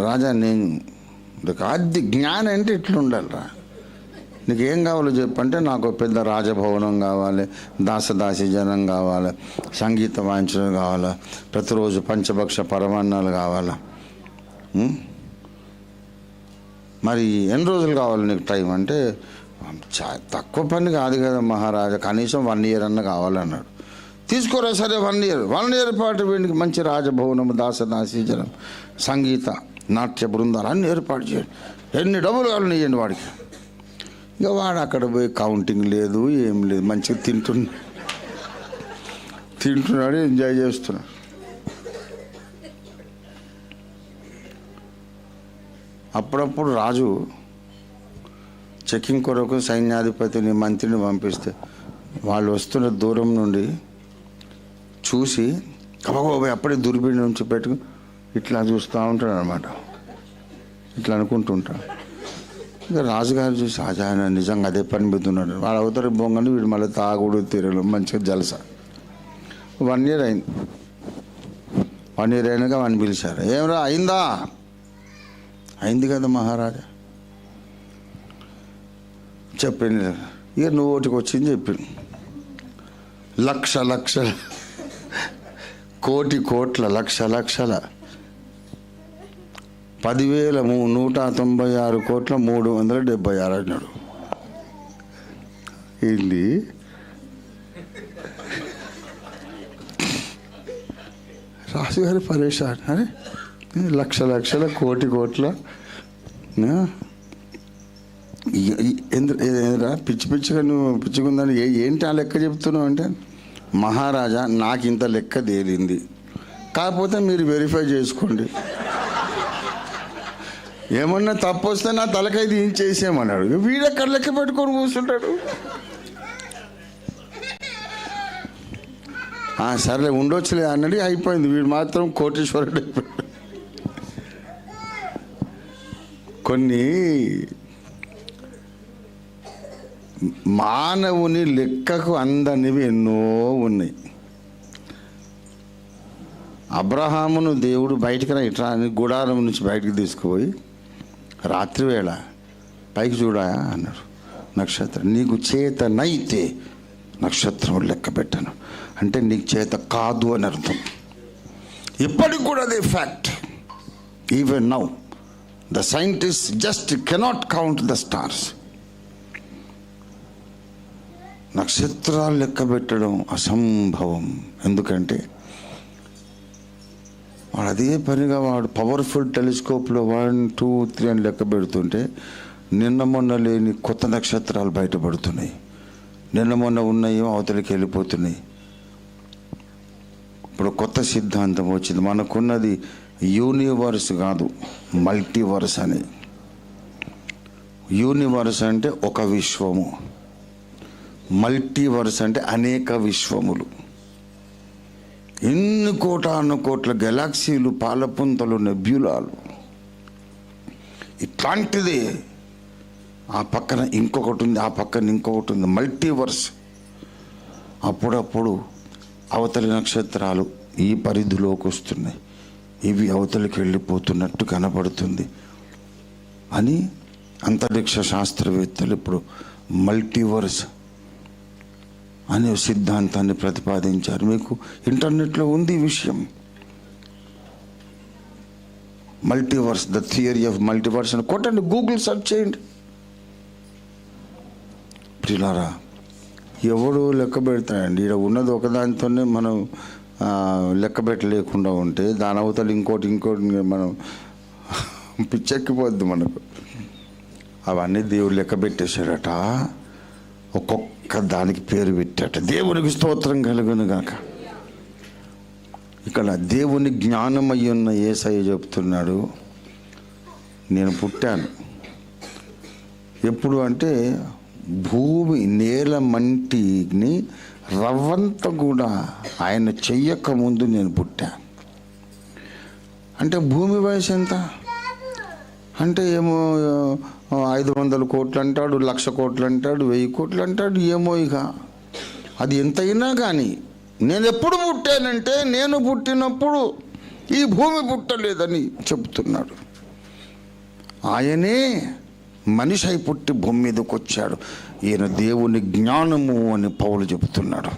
రాజా నేను ఆది జ్ఞానం అంటే ఇట్లా ఉండాలిరా, నీకేం కావాలో చెప్పంటే నాకు పెద్ద రాజభవనం కావాలి, దాసదాసి జనం కావాలి, సంగీత వాయించడం కావాలి, ప్రతిరోజు పంచభక్ష పరమాన్నాలు కావాలా. మరి ఎన్ని రోజులు కావాలి నీకు టైం అంటే, తక్కువ పని కాదు కదా మహారాజా, కనీసం 1 year అన్న కావాలన్నాడు. తీసుకోరా సరే 1 year పాటు వీడికి మంచి రాజభవనము, దాసదాసి జనం, సంగీత నాట్య బృందాలు అన్ని ఏర్పాటు చేయండి, ఎన్ని డబ్బులు కావాలని ఇవ్వండి వాడికి. ఇక వాడు అక్కడ పోయి కౌంటింగ్ లేదు, ఏం లేదు, మంచిగా తింటున్నాడు, ఎంజాయ్ చేస్తున్నాడు. అప్పుడప్పుడు రాజు చెకింగ్ కొరకు సైన్యాధిపతిని, మంత్రిని పంపిస్తే వాళ్ళు వస్తున్న దూరం నుండి చూసి కబగోబోయి అప్పుడే దుర్బిణి నుంచి పెట్టుకుని ఇట్లా చూస్తూ ఉంటాడు అనమాట. ఇట్లా అనుకుంటుంటాడు. ఇక రాజుగారు చూసి ఆయన నిజంగా అదే పని మీద ఉన్నాడు. వాడు అవతల బొంగని వీడు మళ్ళీ తాగుడు తీరడం మంచిగా జలస. 1 year అయింది. 1 year అయినాక వాడిని పిలిచారు. ఏమరా అయిందా? అయింది కదా మహారాజా. చెప్పింది. ఇక నువ్వు ఒకటికి వచ్చింది చెప్పింది. లక్షల కోట్ల లక్షల 10,196,376 అన్నాడు. ఏంది రాజుగారి పరేషాన్. అరే లక్షల కోట్ల ఏంద్రా పిచ్చిగా నువ్వు పిచ్చుకుందని ఏంటి ఆ లెక్క చెప్తున్నావు అంటే, మహారాజా నాకు ఇంత లెక్క తేలింది, కాకపోతే మీరు వెరిఫై చేసుకోండి, ఏమన్నా తప్పు వస్తే నా తలకైతే ఏం చేసేయమన్నాడు. వీడెక్కడ లెక్క పెట్టుకొని కూర్చుంటాడు. సరేలే ఉండొచ్చులే అన్నది అయిపోయింది. వీడు మాత్రం కోటీశ్వరుడు అయిపోయాడు. కొన్ని మానవుని లెక్కకు అందనివి ఎన్నో ఉన్నాయి. అబ్రహామును దేవుడు బయటికి ఇట్లా అని గుడారం నుంచి బయటికి తీసుకుపోయి రాత్రివేళ పైకి చూడాయా అన్నాడు. నక్షత్రం నీకు చేతనైతే నక్షత్రం లెక్క పెట్టను అంటే నీకు చేత కాదు అని అర్థం. ఇప్పటికి కూడా అదే fact. Even now the scientist just cannot count the stars. నక్షత్రాలు లెక్క పెట్టడం అసంభవం. ఎందుకంటే వాడు అదే పనిగా వాడు పవర్ఫుల్ టెలిస్కోప్లో 1, 2, 3 అని లెక్క పెడుతుంటే నిన్న మొన్న లేని కొత్త నక్షత్రాలు బయటపడుతున్నాయి. నిన్న మొన్న ఉన్నాయో అవతలికి వెళ్ళిపోతున్నాయి. ఇప్పుడు కొత్త సిద్ధాంతం వచ్చింది. మనకున్నది యూనివర్స్ కాదు, మల్టీవర్స్ అని. యూనివర్స్ అంటే ఒక విశ్వము, మల్టీవర్స్ అంటే అనేక విశ్వములు. ఎన్ని కోట్ల గెలాక్సీలు, పాలపుంతలు, నెబ్యులాలు. ఇట్లాంటిదే ఆ పక్కన ఇంకొకటి ఉంది, ఆ పక్కన ఇంకొకటి ఉంది, మల్టీవర్స్. అప్పుడప్పుడు అవతలి నక్షత్రాలు ఈ పరిధిలోకి వస్తున్నాయి, ఇవి అవతలికి వెళ్ళిపోతున్నట్టు కనపడుతుంది అని అంతరిక్ష శాస్త్రవేత్తలు ఇప్పుడు మల్టీవర్స్ అనే సిద్ధాంతాన్ని ప్రతిపాదించారు. మీకు ఇంటర్నెట్లో ఉంది ఈ విషయం. Multiverse, the theory of multiverse అని కొట్టండి, గూగుల్ సెర్చ్ చేయండి. ప్రియులారా, ఎవడు లెక్క పెడతాడండి? ఇక్కడ ఉన్నది ఒకదానితోనే మనం లెక్క పెట్టలేకుండా ఉంటే దాని అవతల ఇంకోటి మనం పిచ్చెక్కిపోద్ది మనకు. అవన్నీ దేవుడు లెక్క పెట్టేశాడట. ఒక్కొక్క దానికి పేరు పెట్టాట. దేవునికి స్తోత్రం కలుగును గాక. ఇక్కడ దేవుని జ్ఞానమై ఉన్న యేసయ్య చెప్తున్నాడు, నేను పుట్టాను ఎప్పుడు అంటే భూమి నేల మంటిని రవ్వంత కూడా ఆయన చెయ్యక ముందు నేను పుట్టా. అంటే భూమి వయసు ఎంత అంటే ఏమో 500 కోట్లు అంటాడు, 1,00,000 కోట్లు అంటాడు, 1000 కోట్లు అంటాడు, ఏమో. ఇక అది ఎంతైనా కానీ నేను ఎప్పుడు పుట్టానంటే నేను పుట్టినప్పుడు ఈ భూమి పుట్టలేదని చెప్తున్నాడు. ఆయనే మనిషి అయి పుట్టి భూమి మీదకి వచ్చాడు. ఈయన దేవుని జ్ఞానము అని పౌలు చెబుతున్నాడు.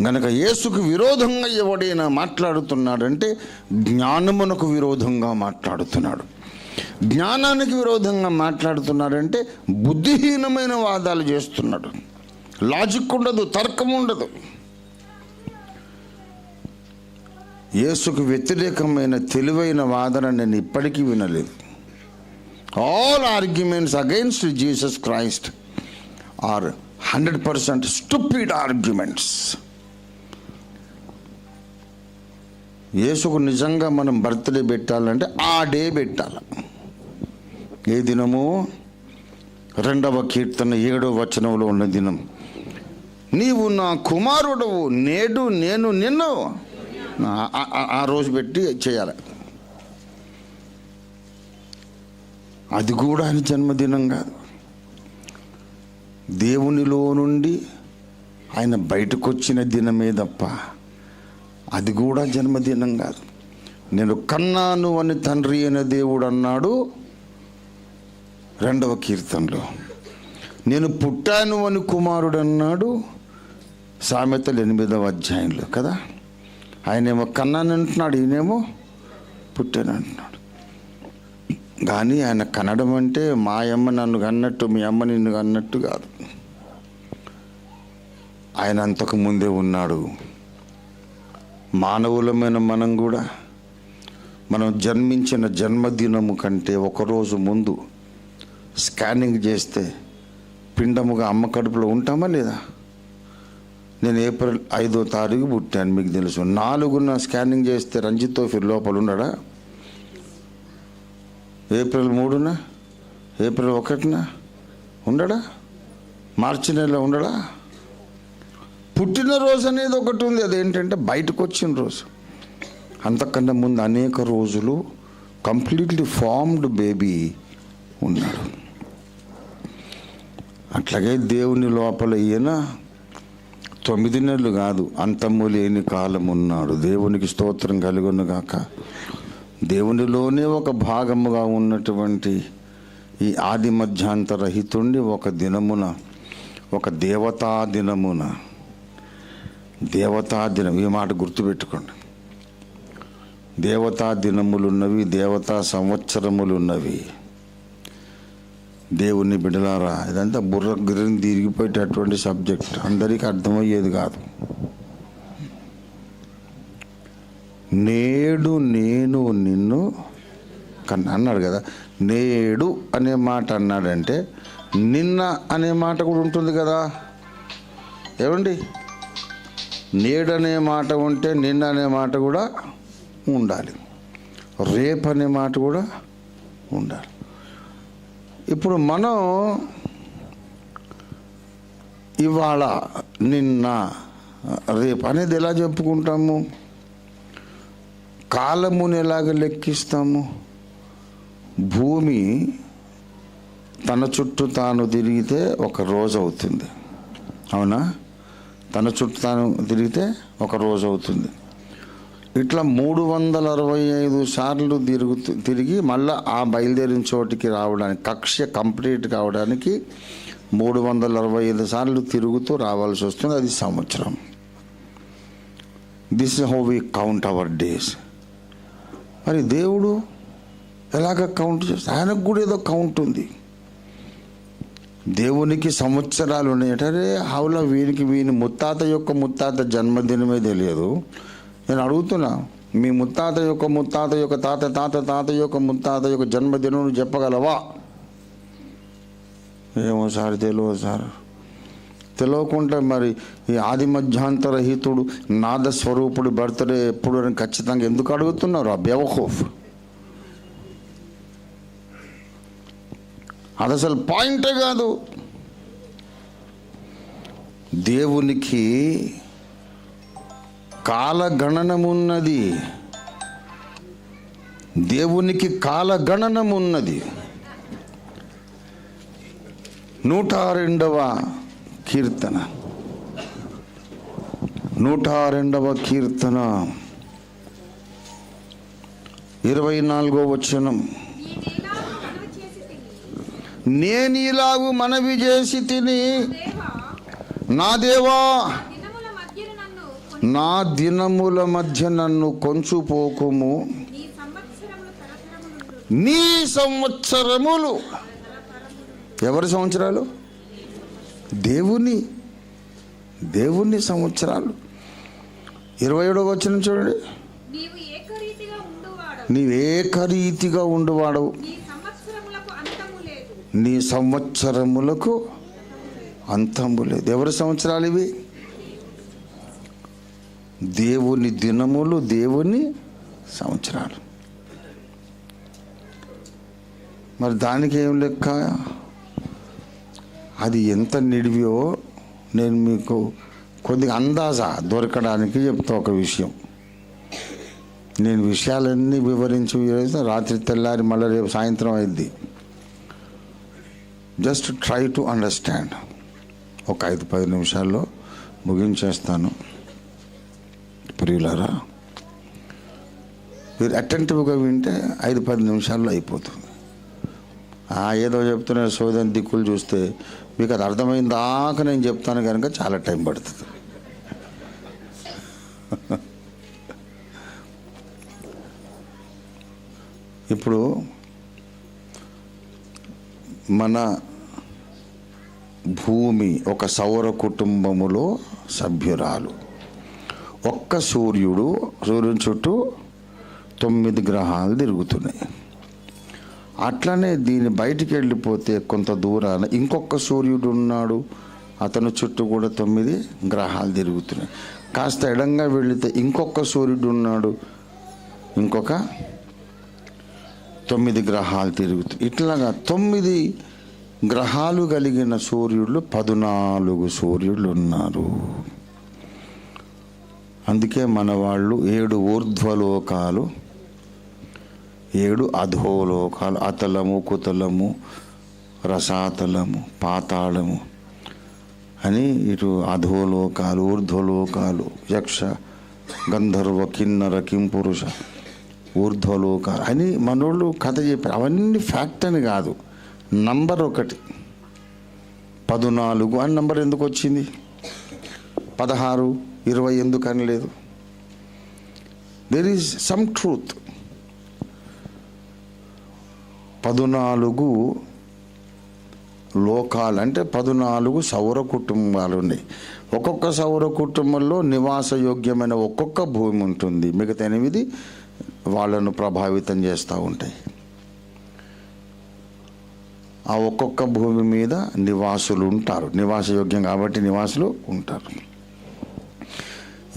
గనక యేసుకు విరోధంగా ఎవడైనా మాట్లాడుతున్నాడంటే జ్ఞానమునకు విరోధంగా మాట్లాడుతున్నాడు. జ్ఞానానికి విరోధంగా మాట్లాడుతున్నాడంటే బుద్ధిహీనమైన వాదాలు చేస్తున్నాడు. లాజిక్ ఉండదు, తర్కం ఉండదు. యేసుకు వ్యతిరేకమైన తెలివైన వాదన నేను ఇప్పటికీ వినలేదు. All arguments against Jesus Christ are 100% stupid arguments. యేసుకు నిజంగా మనం బర్త్డే పెట్టాలంటే ఆ డే పెట్టాలి. ఏ దినము? 2వ కీర్తన 7వ వచనంలో ఉన్న దినం. నీవు నా కుమారుడవు, నేడు నేను నిన్ను ఆ రోజు పెట్టి చేయాలి. అది కూడా ఆయన జన్మదినం కాదు. దేవునిలో నుండి ఆయన బయటకు వచ్చిన దినమే తప్ప అది కూడా జన్మదినం కాదు. నేను కన్నాను అని తండ్రి అయిన దేవుడు అన్నాడు 2వ కీర్తనలో. నేను పుట్టాను అని కుమారుడు అన్నాడు సామెతలు 8వ అధ్యాయంలో కదా. ఆయనేమో కన్నాను అంటున్నాడు, ఈయనేమో పుట్టాను అంటున్నాడు. కానీ ఆయన కనడం అంటే మా అమ్మ నన్ను కన్నట్టు మీ అమ్మ నిన్ను కన్నట్టు కాదు. ఆయన అంతకు ముందే ఉన్నాడు. మానవులమైన మనం కూడా మనం జన్మించిన జన్మదినము కంటే ఒకరోజు ముందు స్కానింగ్ చేస్తే పిండముగా అమ్మ కడుపులో ఉంటామా లేదా? నేను ఏప్రిల్ 5వ తారీఖు పుట్టాను, మీకు తెలుసు. 4న స్కానింగ్ చేస్తే రంజిత్ తోఫీర్ లోపల ఉండడా? April 3న, April 1న ఉండడా? మార్చి నెలలో ఉండడా? పుట్టినరోజు అనేది ఒకటి ఉంది, అదేంటంటే బయటకు వచ్చిన రోజు. అంతకన్నా ముందు అనేక రోజులు కంప్లీట్లీ ఫార్మ్డ్ బేబీ ఉన్నాడు. అట్లాగే దేవుని లోపల ఈయన 9 నెలలు కాదు, అంతము లేని కాలం ఉన్నాడు. దేవునికి స్తోత్రం కలుగును గాక. దేవునిలోనే ఒక భాగముగా ఉన్నటువంటి ఈ ఆది మధ్యాంతరహితుణ్ణి ఒక దినమున, ఒక దేవతా దినమున, దేవతా దినం, ఈ మాట గుర్తుపెట్టుకోండి. దేవతా దినములున్నవి, దేవతా సంవత్సరములున్నవి. దేవుని బిడ్డలారా, ఇదంతా బుర్ర గిరిని తిరిగిపోయేటటువంటి సబ్జెక్ట్, అందరికీ అర్థమయ్యేది కాదు. నేడు నేను నిన్ను కన్నా అన్నాడు కదా. నేడు అనే మాట అన్నాడంటే నిన్న అనే మాట కూడా ఉంటుంది కదా. ఏమండి, నేడు అనే మాట ఉంటే నిన్న అనే మాట కూడా ఉండాలి, రేపు అనే మాట కూడా ఉండాలి. ఇప్పుడు మనం ఇవాళ, నిన్న, రేపు అనేది ఎలా చెప్పుకుంటాము? కాలమును ఎలాగ లెక్కిస్తాము? భూమి తన చుట్టూ తాను తిరిగితే ఒక రోజు అవుతుంది, అవునా? తన చుట్టూ తాను తిరిగితే ఒక రోజు అవుతుంది. ఇట్లా 365 సార్లు తిరిగి మళ్ళీ ఆ బయలుదేరిన చోటికి రావడానికి, కక్ష కంప్లీట్ కావడానికి 365 సార్లు తిరుగుతూ రావాల్సి వస్తుంది. అది సంవత్సరం. This is how we count our days. మరి దేవుడు ఎలాగ కౌంట్ చేస్తాడు? ఆయనకు కూడా ఏదో కౌంట్ ఉంది. దేవునికి సంవత్సరాలు ఉన్నాయటరే. హౌలా వీని ముత్తాత యొక్క ముత్తాత జన్మదినమే తెలియదు. నేను అడుగుతున్నా, మీ ముత్తాత యొక్క ముత్తాత యొక్క తాత తాత తాత యొక్క ముత్తాత యొక్క జన్మదినం చెప్పగలవా? ఏమో సార్, తెలియదు సార్. తెలియకుండా మరి ఈ ఆది మధ్యాంతరహితుడు నాదస్వరూపుడు బర్త్డే ఎప్పుడు అని ఖచ్చితంగా ఎందుకు అడుగుతున్నారు? ఆ బేవఖూఫ్. అది అసలు పాయింటే కాదు. దేవునికి కాలగణనమున్నది, దేవునికి కాలగణనమున్నది. 102వ కీర్తన, 102వ కీర్తన 24వ వచనం. నేను ఇలాగు మనవి చేసి తిని, నా దేవా నా దినముల మధ్య నన్ను కొంచుపోకుము. నీ సంవత్సరములు, ఎవరి సంవత్సరాలు? దేవుని సంవత్సరాలు. 27వ వచనం చూడండి. నీవు ఏకరీతిగా ఉండువాడవు, నీ సంవత్సరములకు అంతము లేదు. ఎవరి సంవత్సరాలు ఇవి? దేవుని దినములు, దేవుని సంవత్సరాలు. మరి దానికి ఏం లెక్క? అది ఎంత నిడివియో నేను మీకు కొద్దిగా అందాజా దొరకడానికి చెప్తా. ఒక విషయం, నేను విషయాలన్నీ వివరించి రాత్రి తెల్లారి మళ్ళీ రేపు సాయంత్రం అయింది. Just try to understand. ఒక 5-10 నిమిషాల్లో ముగించేస్తాను. ప్రియులారా, మీరు అటెంటివ్గా వింటే 5-10 నిమిషాల్లో అయిపోతుంది. ఏదో చెప్తున్న సోదరి దిక్కులు చూస్తే మీకు అది అర్థమైంది దాకా నేను చెప్తాను కనుక చాలా టైం పడుతుంది. ఇప్పుడు మన భూమి ఒక సౌర కుటుంబములో సభ్యురాలు. ఒక్క సూర్యుని చుట్టూ 9 గ్రహాలు తిరుగుతున్నాయి. అట్లనే దీని బయటికి వెళ్ళిపోతే కొంత దూరాన ఇంకొక సూర్యుడు ఉన్నాడు, అతని చుట్టూ కూడా 9 గ్రహాలు తిరుగుతున్నాయి. కాస్త ఎడంగా వెళితే ఇంకొక సూర్యుడు ఉన్నాడు, ఇంకొక 9 గ్రహాలు తిరుగుతాయి. ఇట్లాగా 9 గ్రహాలు కలిగిన సూర్యుళ్ళు 14 సూర్యుళ్ళు ఉన్నారు. అందుకే మన వాళ్ళు 7 ఊర్ధ్వలోకాలు, 7 అధోలోకాలు, అతలము, కుతలము, రసాతలము, పాతాళము అని ఇటు అధోలోకాలు, ఊర్ధ్వలోకాలు, యక్ష, గంధర్వ, కిన్నర, కింపురుష, ఊర్ధ్వలోకాలు అని మనోళ్ళు కథ చెప్పారు. అవన్నీ ఫ్యాక్ట్ అని కాదు, నంబర్ ఒకటి. 14 అని నంబర్ ఎందుకు వచ్చింది? 16, 20 ఎందుకు అనలేదు? There is some truth. 14 లోకాలు అంటే 14 సౌర కుటుంబాలు ఉన్నాయి. ఒక్కొక్క సౌర కుటుంబంలో నివాస యోగ్యమైన ఒక్కొక్క భూమి ఉంటుంది. మిగతా 8 వాళ్ళను ప్రభావితం చేస్తూ ఉంటాయి. ఆ ఒక్కొక్క భూమి మీద నివాసులు ఉంటారు. నివాసయోగ్యం కాబట్టి నివాసులు ఉంటారు.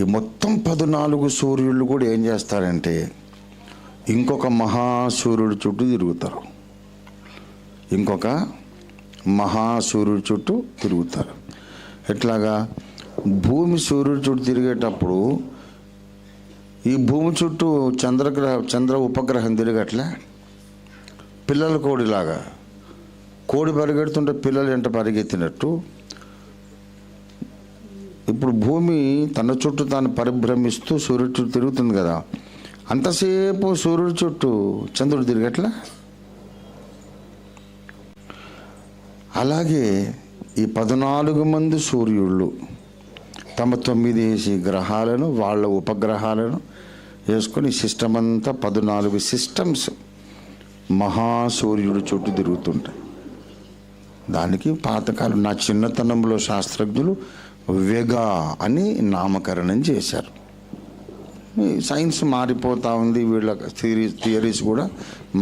ఈ మొత్తం 14 సూర్యుళ్ళు కూడా ఏం చేస్తారంటే ఇంకొక మహాసూర్యుడి చుట్టూ తిరుగుతారు. ఇంకొక మహాసూర్యుడి చుట్టూ తిరుగుతారు. ఎట్లాగా? భూమి సూర్యుడి చుట్టూ తిరిగేటప్పుడు ఈ భూమి చుట్టూ చంద్ర ఉపగ్రహం తిరగట్లే. పిల్లల కోడిలాగా, కోడి పరిగెడుతుంటే పిల్లలు ఎంట పరిగెత్తినట్టు ఇప్పుడు భూమి తన చుట్టూ తాను పరిభ్రమిస్తూ సూర్యుడి చుట్టూ తిరుగుతుంది కదా. అంతసేపు సూర్యుడి చుట్టూ చంద్రుడు తిరగట్లా. అలాగే ఈ 14 మంది సూర్యుళ్ళు తమ 9 గ్రహాలను, వాళ్ళ ఉపగ్రహాలను వేసుకొని సిస్టమ్ అంతా 14 సిస్టమ్స్ మహాసూర్యుడు చుట్టూ తిరుగుతుంటాయి. దానికి పాతకాలం నా చిన్నతనంలో శాస్త్రజ్ఞులు వెగా అని నామకరణం చేశారు. సైన్స్ మారిపోతూ ఉంది, వీళ్ళ థియరీస్ కూడా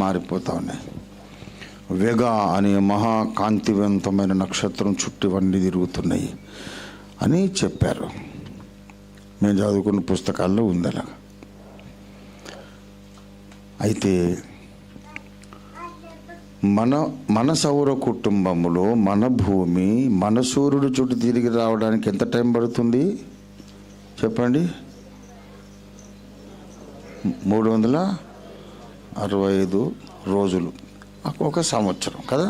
మారిపోతూ ఉన్నాయి. వెగా అనే మహాకాంతివంతమైన నక్షత్రం చుట్టూ ఇవన్నీ తిరుగుతున్నాయి అని చెప్పారు. మేము చదువుకున్న పుస్తకాల్లో ఉంది అలా. అయితే మన సౌర కుటుంబంలో మన భూమి మన సూర్యుడు చుట్టూ తిరిగి రావడానికి ఎంత టైం పడుతుంది చెప్పండి? 365 రోజులు, ఒక సంవత్సరం కదా.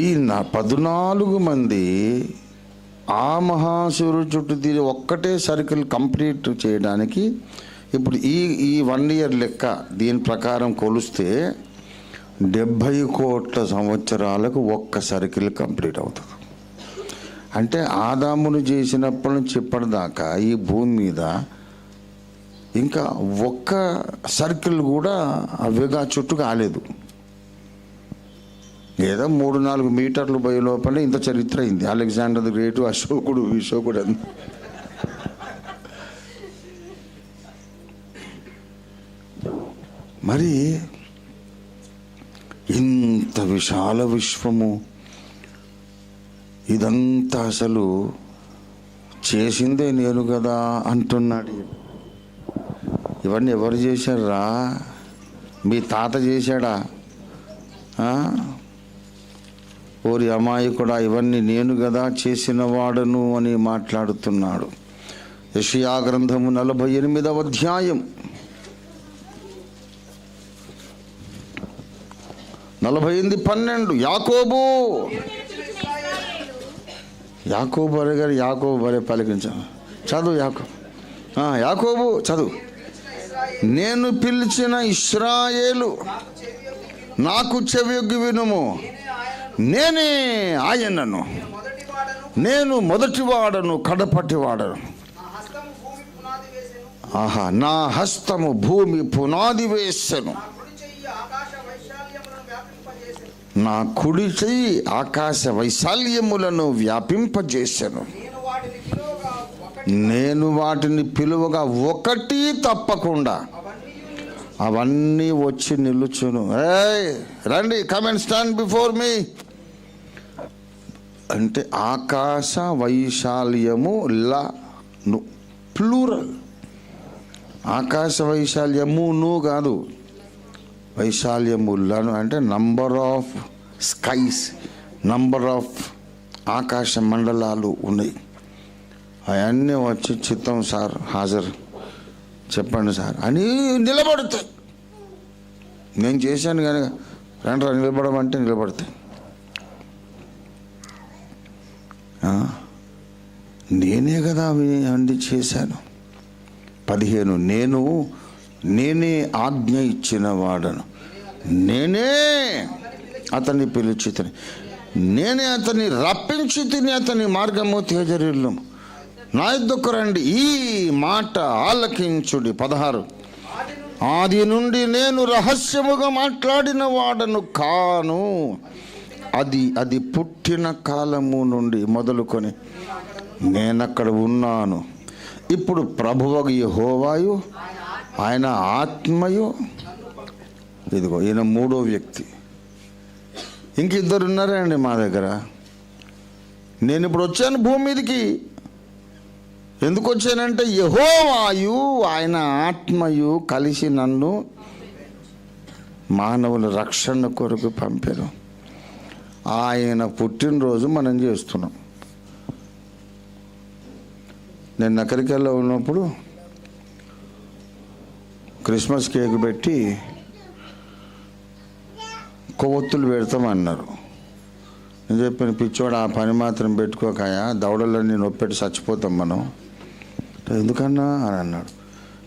ఈ 14 మంది ఆ మహాసూర్యుడు చుట్టూ తిరిగి ఒక్కటే సర్కిల్ కంప్లీట్ చేయడానికి ఇప్పుడు ఈ 1 ఇయర్ లెక్క దీని ప్రకారం కొలిస్తే 70 కోట్ల సంవత్సరాలకు ఒక్క సర్కిల్ కంప్లీట్ అవుతుంది. అంటే ఆదామును చేసినప్పటి నుంచి ఇప్పటిదాకా ఈ భూమి మీద ఇంకా ఒక్క సర్కిల్ కూడా అవిగా చుట్టూ కాలేదు. ఏదో 3-4 మీటర్లు పోయే లోపల ఇంత చరిత్ర అయింది. అలెగ్జాండర్ ది గ్రేటు, అశోకుడు, విశోకుడు మరి ఇంత విశాల విశ్వము ఇదంతా అసలు చేసిందే నేను కదా అంటున్నాడు. ఇవన్నీ ఎవరు చేశారా? మీ తాత చేశాడా? ఓరి అమాయకుడా, ఇవన్నీ నేను కదా చేసిన వాడను అని మాట్లాడుతున్నాడు. యెషయా గ్రంథము 48వ అధ్యాయం 48:12 యాకోబు అరే గారు యాకోబు అరే పలికించాను. చదువు యాకోబు చదువు. నేను పిలిచిన ఇశ్రాయేలు నాకు చెవియొగ్గి వినుము, నేనే ఆయనను, నేను మొదటివాడను కడపటివాడను. ఆహా, నా హస్తము భూమి పునాది వేసెను, నా కుడి చెయ్యి ఆకాశ వైశాల్యములను వ్యాపింపజేసెను. నేను వాటిని పిలువగా ఒకటి తప్పకుండా అవన్నీ వచ్చి నిలుచును. రండి, come and stand before me అంటే ఆకాశ వైశాల్యము ప్లూరల్. ఆకాశ వైశాల్యమును కాదు, వైశాల్యములను అంటే number of skies, number of ఆకాశ మండలాలు ఉన్నాయి. అవన్నీ వచ్చి చిత్తం సార్, హాజరు, చెప్పండి సార్ అని నిలబడతాయి. నేను చేశాను కానీ రండి నిలబడమంటే నిలబడతాయి. నేనే కదా అవి చేశాను. 15 నేనే ఆజ్ఞ ఇచ్చిన వాడను, నేనే అతన్ని పిలిచి తిని, నేనే అతన్ని రప్పించి తిని అతని మార్గము తేజరిల్లు. నా యొద్దకు రండి, ఈ మాట ఆలకించుడి. 16 ఆది నుండి నేను రహస్యముగా మాట్లాడిన వాడను కాను, అది పుట్టిన కాలము నుండి మొదలుకొని నేనక్కడ ఉన్నాను. ఇప్పుడు ప్రభువగు యెహోవాయు, ఆయన ఆత్మయు, ఇదిగో ఈయన 3వ వ్యక్తి. ఇంకిద్దరు ఉన్నారండి మా దగ్గర. నేను ఇప్పుడు వచ్చాను భూమి మీదకి. ఎందుకు వచ్చానంటే యెహోవాయు ఆయన ఆత్మయు కలిసి నన్ను మానవుల రక్షణ కొరకు పంపారు. ఆయన పుట్టినరోజు మనం చేస్తున్నాం. నేను నకరికల్లో ఉన్నప్పుడు క్రిస్మస్ కేక్ పెట్టి కొవ్వొత్తులు పెడతామన్నారు. నేను చెప్పాను, పిచ్చోడు ఆ పని మాత్రం పెట్టుకోకాయా, దవడలన్నీ నొప్పెట్టి చచ్చిపోతాం మనం. ఎందుకన్నా అని అన్నాడు.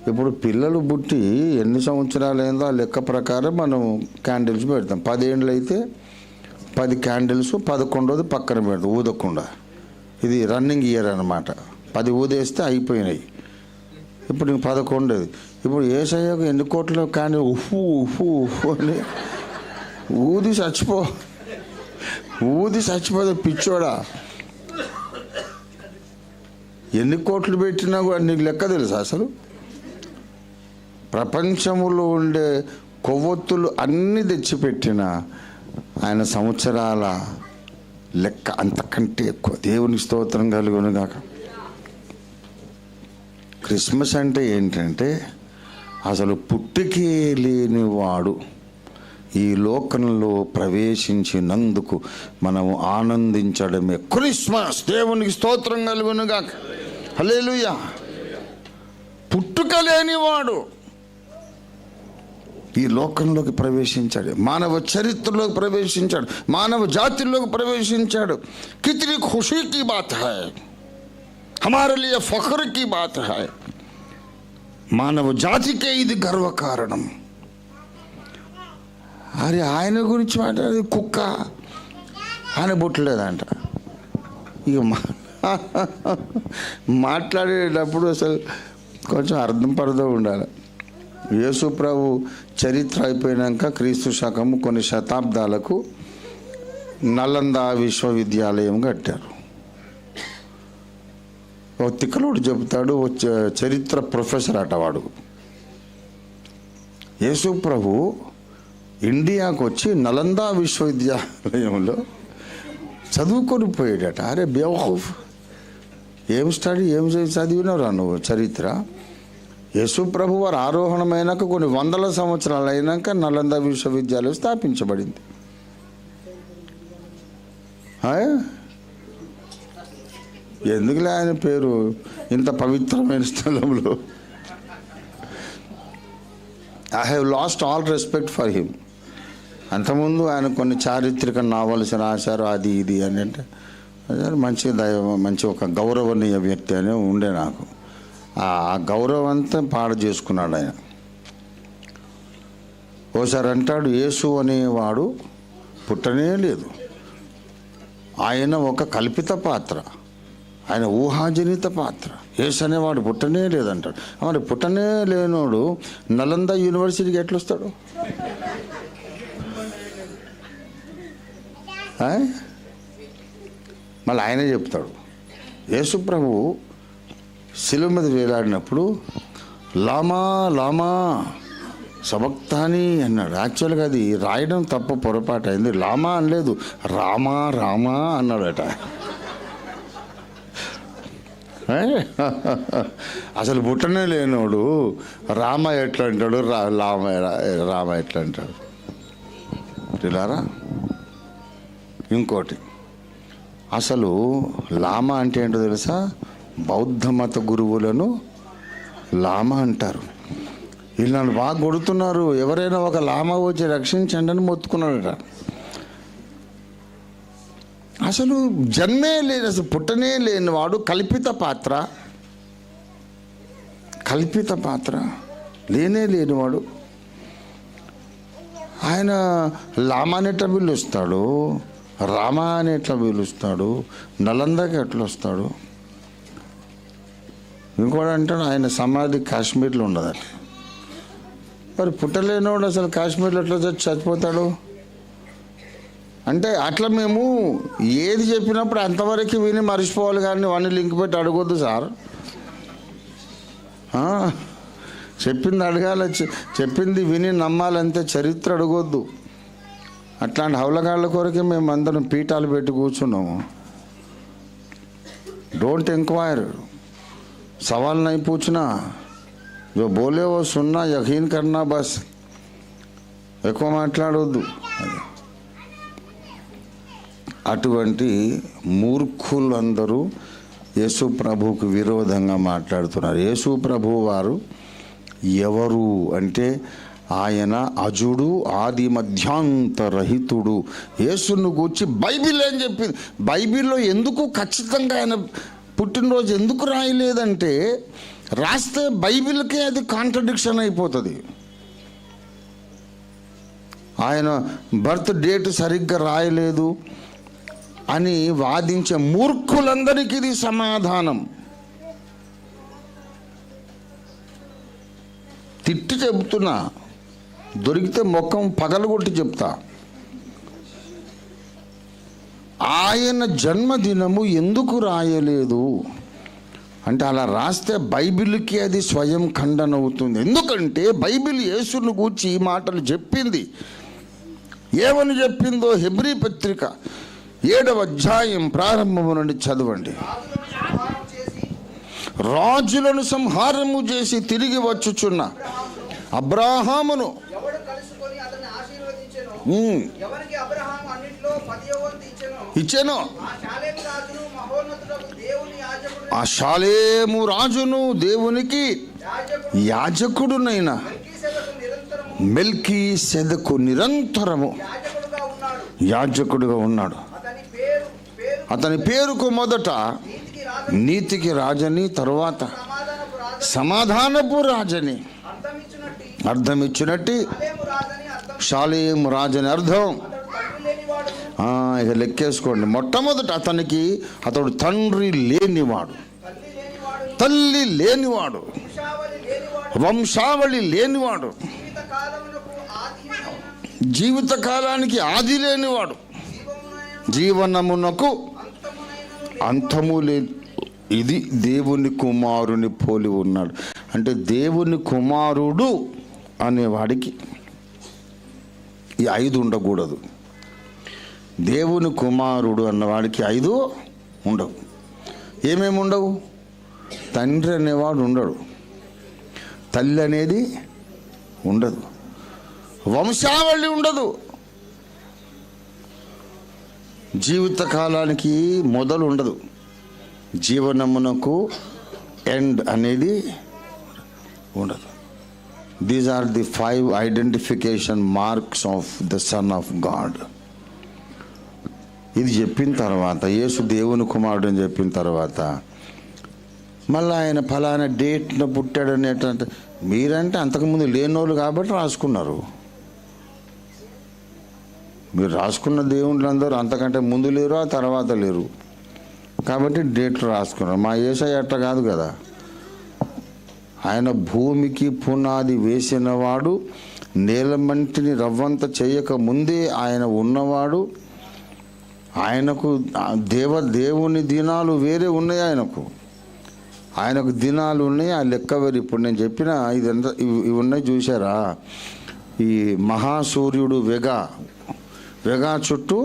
ఇప్పుడు పిల్లలు పుట్టి ఎన్ని సంవత్సరాలు అయిందో ఆ లెక్క ప్రకారం మనం క్యాండిల్స్ పెడతాం. 10 ఏళ్ళు అయితే 10 క్యాండిల్స్, 11ది పక్కన పెడతాం ఊదకుండా. ఇది రన్నింగ్ ఇయర్ అన్నమాట. 10 ఊదేస్తే అయిపోయినాయి. ఇప్పుడు ఇంక 11ది. ఇప్పుడు యేసయ్యకు ఎన్ని కోట్ల క్యాండిల్ ఉఫు ఉఫు ఉఫు అని ఊది చచ్చిపోతే పిచ్చోడా. ఎన్ని కోట్లు పెట్టినా కూడా నీకు లెక్క తెలుసా అసలు? ప్రపంచంలో ఉండే కొవ్వొత్తులు అన్నీ తెచ్చిపెట్టిన ఆయన సంవత్సరాల లెక్క అంతకంటే ఎక్కువ. దేవుని స్తోత్రం కలుగును గాక. క్రిస్మస్ అంటే ఏంటంటే అసలు పుట్టికే లేనివాడు ఈ లోకంలో ప్రవేశించినందుకు మనము ఆనందించడమే క్రిస్మస్. దేవునికి స్తోత్రం కలుగును గాక. హల్లెలూయా. పుట్టుక లేనివాడు ఈ లోకంలోకి ప్రవేశించాడు, మానవ చరిత్రలోకి ప్రవేశించాడు, మానవ జాతిలోకి ప్రవేశించాడు. కితనీ ఖుషీ की बात है, हमारे लिए फख्र की बात है. మానవ జాతికే ఇది గర్వకారణం. అరే ఆయన గురించి మాట్లాడేది కుక్క, ఆయన పుట్టలేదంట. ఇక మాట్లాడేటప్పుడు అసలు కొంచెం అర్థం ఉండాలి. యేసు ప్రభు చరిత్ర అయిపోయినాక క్రీస్తు శకము కొన్ని శతాబ్దాలకు నలందా విశ్వవిద్యాలయం కట్టారు. ఓ తిక్కలోడు చెబుతాడు, చరిత్ర ప్రొఫెసర్ అటవాడు. యేసు ప్రభు ఇండియాకు వచ్చి నలందా విశ్వవిద్యాలయంలో చదువుకొని పోయాడట. అరే బేవఖూఫ్, ఏం చదివినరా నువ్వు చరిత్ర? యేసు ప్రభు వారు ఆరోహణమైనాక కొన్ని 100 సంవత్సరాలు అయినాక నలందా విశ్వవిద్యాలయం స్థాపించబడింది. ఎందుకులే ఆయన పేరు ఇంత పవిత్రమైన స్థలంలో. I have lost all respect for him. అంతకుముందు ఆయన కొన్ని చారిత్రక నావల్స్ రాశారు, అది ఇది అని. అంటే మంచి మంచి ఒక గౌరవనీయ వ్యక్తి అని ఉండే నాకు. ఆ గౌరవం అంతా పాడు చేసుకున్నాడు ఆయన. ఓసారి అంటాడు, యేసు అనేవాడు పుట్టనే లేదు, ఆయన ఒక కల్పిత పాత్ర, ఆయన ఊహాజనిత పాత్ర. యేసు అనేవాడు పుట్టనే లేదంటాడు. మరి పుట్టనే లేనోడు నలంద యూనివర్సిటీకి ఎట్లా వస్తాడు? మళ్ళీ ఆయనే చెప్తాడు, యేసు ప్రభువు శిలువ మీద వేలాడినప్పుడు లామా లామా సబక్తాని అన్నాడు. యాక్చువల్గా అది రాయడం తప్పు, పొరపాటు అయింది. లామా అనలేదు, రామా రామా అన్నాడట. అసలు పుట్టనే లేనోడు రామ ఎట్లా అంటాడు, రామ ఎట్లా అంటాడు? ఇలారా. ఇంకోటి, అసలు లామా అంటే ఏంటో తెలుసా? బౌద్ధ మత గురువులను లామా అంటారు. వీళ్ళు నన్ను బాగా కొడుతున్నారు, ఎవరైనా ఒక లామా వచ్చి రక్షించండి అని మొత్తుకున్నాడట. అసలు జన్మే లేని, అసలు పుట్టనే లేనివాడు కల్పిత పాత్ర, కల్పిత పాత్ర, లేనే లేనివాడు. ఆయన లామా అని ఎట్లా పిలుస్తాడు, రామా అని ఎట్లా పిలుస్తాడు, నలందకి ఎట్లా వస్తాడు? ఇంకోటి అంటాడు ఆయన సమాధి కాశ్మీర్లో ఉండదట. మరి పుట్టలేనోడు అసలు కాశ్మీర్లో ఎట్లా చచ్చిపోతాడు? అంటే అట్లా మేము ఏది చెప్పినప్పుడు అంతవరకు విని మర్చిపోవాలి, కానీ వాడిని లింక్ పెట్టి అడగొద్దు సార్. చెప్పింది అడగాలి, చెప్పింది విని నమ్మాలంతే, చరిత్ర అడగొద్దు. అట్లాంటి హౌలగాళ్ళ కొరకే మేము అందరం పీఠాలు పెట్టి కూర్చున్నాము. डोंट इंक्वायर, सवाल नहीं पूछना, जो बोले वो सुनना, यकीन करना, बस ఎక్కువ మాట్లాడొద్దు. అటువంటి మూర్ఖులందరూ యేసు ప్రభువుకు విరోధంగా మాట్లాడుతున్నారు. యేసు ప్రభువు వారు ఎవరు అంటే ఆయన అజుడు, ఆది మధ్యాంతరహితుడు. యేసును గూర్చి బైబిల్ ఏం చెప్పింది? బైబిల్లో ఎందుకు ఖచ్చితంగా ఆయన పుట్టినరోజు ఎందుకు రాయలేదంటే, రాస్తే బైబిల్కే అది కాంట్రడిక్షన్ అయిపోతుంది. ఆయన బర్త్ డేట్ సరిగ్గా రాయలేదు అని వాదించే మూర్ఖులందరికీ ఇది సమాధానం. తిట్టి చెబుతున్నా, దొరికితే ముఖం పగలగొట్టి చెప్తా. ఆయన జన్మదినము ఎందుకు రాయలేదు అంటే, అలా రాస్తే బైబిల్కి అది స్వయం ఖండన అవుతుంది. ఎందుకంటే బైబిల్ యేసును గూర్చి ఈ మాటలు చెప్పింది. ఏమని చెప్పిందో హెబ్రీ పత్రిక 7వ అధ్యాయం ప్రారంభము నుండి చదవండి. రాజులను సంహారము చేసి తిరిగి వచ్చుచున్న అబ్రాహామును ఇచ్చెను. ఆ షాలేము రాజును దేవునికి యాజకుడునైన మెల్కీసెదెకు నిరంతరము యాజకుడుగా ఉన్నాడు. అతని పేరుకు మొదట నీతికి రాజని, తరువాత సమాధానపు రాజని అర్థమిచ్చినట్టు షాలేము రాజని అర్థం. ఇక లెక్కేసుకోండి. మొట్టమొదట అతడు తండ్రి లేనివాడు, తల్లి లేనివాడు, వంశావళి లేనివాడు, జీవితకాలానికి ఆది లేనివాడు, జీవనమునకు అంతము లేని. ఇది దేవుని కుమారుని పోలి ఉన్నాడు. అంటే దేవుని కుమారుడు అనేవాడికి ఈ 5 ఉండకూడదు. దేవుని కుమారుడు అన్నవాడికి 5 ఉండవు. ఏమేమి ఉండవు? తండ్రి అనేవాడు ఉండడు, తల్లి అనేది ఉండదు, వంశావళి ఉండదు, జీవితకాలానికి మొదలు ఉండదు, జీవనమునకు ఎండ్ అనేది ఉండదు. These are the 5 identification marks of the son of God. ఇది చెప్పిన తర్వాత, యేసు దేవుని కుమారుడు అని చెప్పిన తర్వాత, మళ్ళీ ఆయన ఫలానా డేట్ను పుట్టాడు అనేటంటే, మీరంటే అంతకుముందు లేనోళ్ళు కాబట్టి రాసుకున్నారు. మీరు రాసుకున్న దేవుళ్ళందరూ అంతకంటే ముందు లేరు, ఆ తర్వాత లేరు కాబట్టి డేట్లు రాసుకున్నారు. మా యేసయ్య అట్ట కాదు కదా. ఆయన భూమికి పునాది వేసినవాడు, నేలమంటిని రవ్వంత చేయక ముందే ఆయన ఉన్నవాడు. ఆయనకు దేవుని దినాలు వేరే ఉన్నాయి. ఆయనకు దినాలు ఉన్నాయి, ఆ లెక్క వేరు. ఇప్పుడు నేను చెప్పిన ఇదంతా ఇవి ఉన్నాయి చూసారా. ఈ మహాసూర్యుడు వెగా చుట్టూ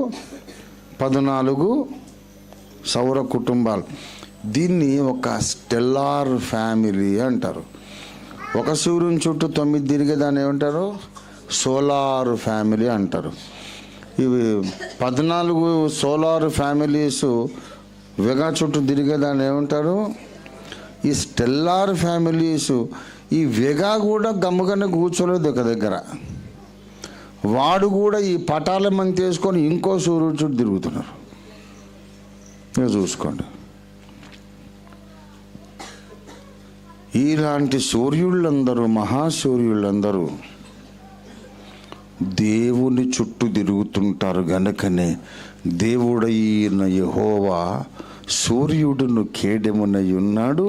14 సౌర కుటుంబాలు. దీన్ని ఒక స్టెల్లార్ ఫ్యామిలీ అంటారు. ఒక సూర్యుని చుట్టూ 9 తిరిగేదాన్ని ఏమంటారు? సోలార్ ఫ్యామిలీ అంటారు. ఇవి 14 సోలార్ ఫ్యామిలీస్ వెగా చుట్టూ తిరిగేదాన్ని ఏమంటారు? ఈ స్టెల్లార్ ఫ్యామిలీస్. ఈ వెగా కూడా గమ్ముగానే కూర్చోలేదు ఒక దగ్గర. వాడు కూడా ఈ పటాల మంది వేసుకొని ఇంకో సూర్యుడు చుట్టూ తిరుగుతున్నారు. ఇక చూసుకోండి. ఇలాంటి సూర్యుళ్ళందరూ, మహాసూర్యుళ్ళందరూ దేవుని చుట్టూ తిరుగుతుంటారు గనుకనే దేవుడైన యెహోవా సూర్యుడును కేడెమునై ఉన్నాడు.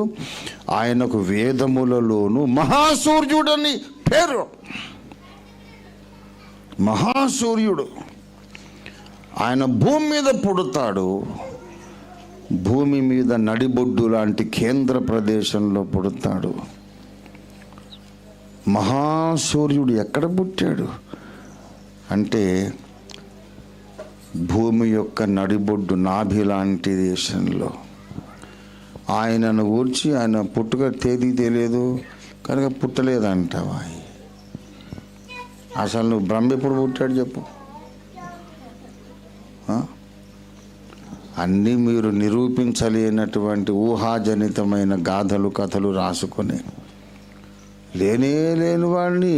ఆయనకు వేదములలోను మహాసూర్యుడని పేరు. మహాసూర్యుడు. ఆయన భూమి మీద పుడతాడు. భూమి మీద నడిబొడ్డు లాంటి కేంద్ర ప్రదేశంలో పుడతాడు. మహాసూర్యుడు ఎక్కడ పుట్టాడు అంటే భూమి యొక్క నడిబొడ్డు నాభి లాంటి దేశంలో. ఆయనను గూర్చి ఆయన పుట్టుక తేదీ తెలియదు కనుక పుట్టలేదంటావా? అసలు నువ్వు బ్రహ్మ ఎప్పుడు పుట్టాడు చెప్పు? అన్నీ మీరు నిరూపించలేనటువంటి ఊహాజనితమైన గాథలు, కథలు రాసుకొని లేని వాడిని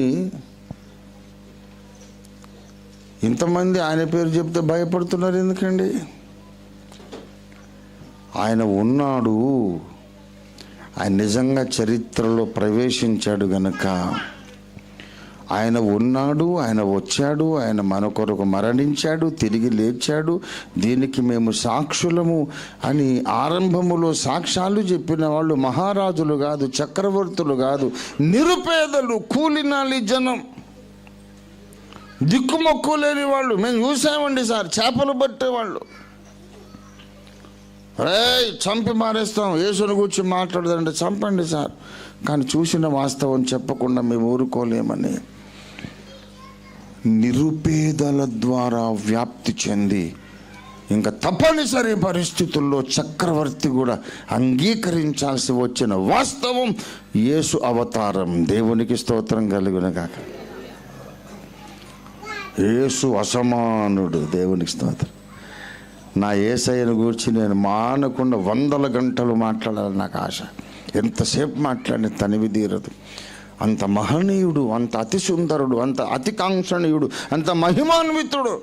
ఇంతమంది ఆయన పేరు చెప్తే భయపడుతున్నారు ఎందుకండి? ఆయన ఉన్నాడు. ఆయన నిజంగా చరిత్రలో ప్రవేశించాడు గనక ఆయన ఉన్నాడు, ఆయన వచ్చాడు, ఆయన మన కొరకు మరణించాడు, తిరిగి లేచాడు, దీనికి మేము సాక్షులము అని ఆరంభములో సాక్ష్యాలు చెప్పిన వాళ్ళు మహారాజులు కాదు, చక్రవర్తులు కాదు, నిరుపేదలు, కూలినాలి జనం, దిక్కుమొక్కు లేని వాళ్ళు. మేము చూసామండి సార్, చేపలు పట్టేవాళ్ళు. చంపి మారేస్తాం, యేసుని గురించి మాట్లాడదంటే చంపండి సార్, కానీ చూసిన వాస్తవం చెప్పకుండా మేము ఊరుకోలేమని నిరుపేదల ద్వారా వ్యాప్తి చెంది ఇంకా తప్పనిసరి పరిస్థితుల్లో చక్రవర్తి కూడా అంగీకరించాల్సి వచ్చిన వాస్తవం యేసు అవతారం. దేవునికి స్తోత్రం కలుగునుగాక. యేసు అసమానుడు. దేవునికి స్తోత్రం. నా యేసయ్యను గురించి నేను మానకుండా 100 గంటలు మాట్లాడాలని నాకు ఆశ. ఎంతసేపు మాట్లాడిన తనివి తీరదు. అంత మహనీయుడు, అంత అతి సుందరుడు, అంత అతి కాంక్షణీయుడు, అంత మహిమాన్వితుడు.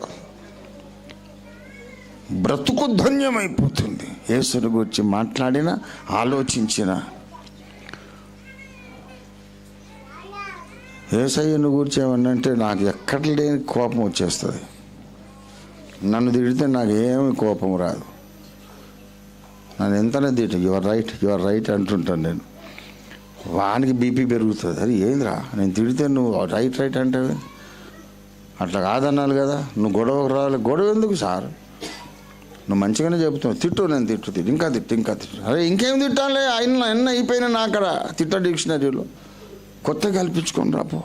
బ్రతుకు ధన్యమైపోతుంది యేసుని గురించి మాట్లాడిన, ఆలోచించిన. యేసయ్యను గురించి ఏమన్నంటే నాకు ఎక్కడ లేని కోపం వచ్చేస్తుంది. నన్ను తిడితే నాకు ఏమి కోపం రాదు. నన్ను ఎంతనే తిట్టు, యువర్ రైట్ అంటుంటాను నేను. వానికి బీపీ పెరుగుతుంది. అది ఏందిరా నేను తిడితే నువ్వు రైట్ అంటే అట్లా కాదన్నాను కదా. నువ్వు గొడవకు రావాలి. గొడవ ఎందుకు సార్? నువ్వు మంచిగానే చెబుతున్నావు. తిట్టు, నేను తిట్టు ఇంకా తిట్టు. అరే ఇంకేం తిట్టాలి? అన్న అయిపోయినా నా అక్కడ తిట్ట డిక్షనరీలో కొత్త కల్పించుకొని రాపో.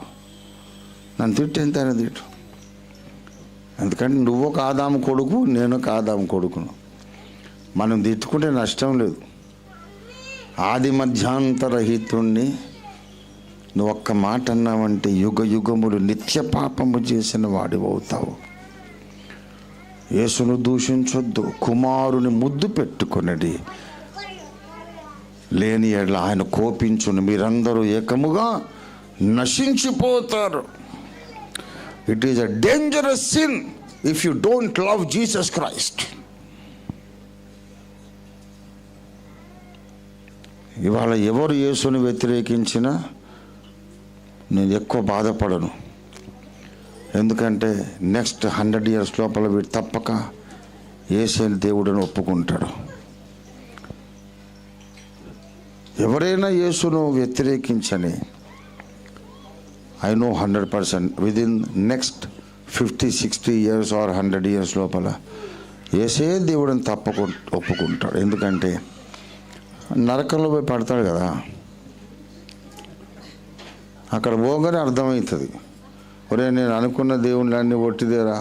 నన్ను తిట్టు, ఎంతైనా తిట్టు. ఎందుకంటే నువ్వు ఒక ఆదాము కొడుకు, నేను ఒక ఆదాము కొడుకును. మనం తిట్టుకుంటే నష్టం లేదు. ఆది మధ్యాంతరహితుణ్ణి నువ్వు ఒక్క మాట అన్నావంటే యుగములు నిత్య పాపము చేసిన వాడివి అవుతావు. యేసును దూషించొద్దు. కుమారుని ముద్దు పెట్టుకున్నది లేని ఎడల ఆయన కోపించును. మీరందరూ ఏకముగా నశించిపోతారు. It is a dangerous sin if you don't love Jesus Christ. ఇవాళ ఎవరు యేసుని వ్యతిరేకించినా నేను ఎక్కువ బాధపడను. ఎందుకంటే నెక్స్ట్ 100 years లోపల వీడు తప్పక యేసైన దేవుడని ఒప్పుకుంటాడు. ఎవరైనా యేసును వ్యతిరేకించని I know 100% within next 50-60 years or 100 years లోపల యేసే దేవుడని ఒప్పుకుంటాడు. ఎందుకంటే నరకంలో పోయి పడతాడు కదా, అక్కడ పోగానే అర్థమవుతుంది, ఒరే నేను అనుకున్న దేవుళ్ళు అన్నీ ఒట్టిదేరా.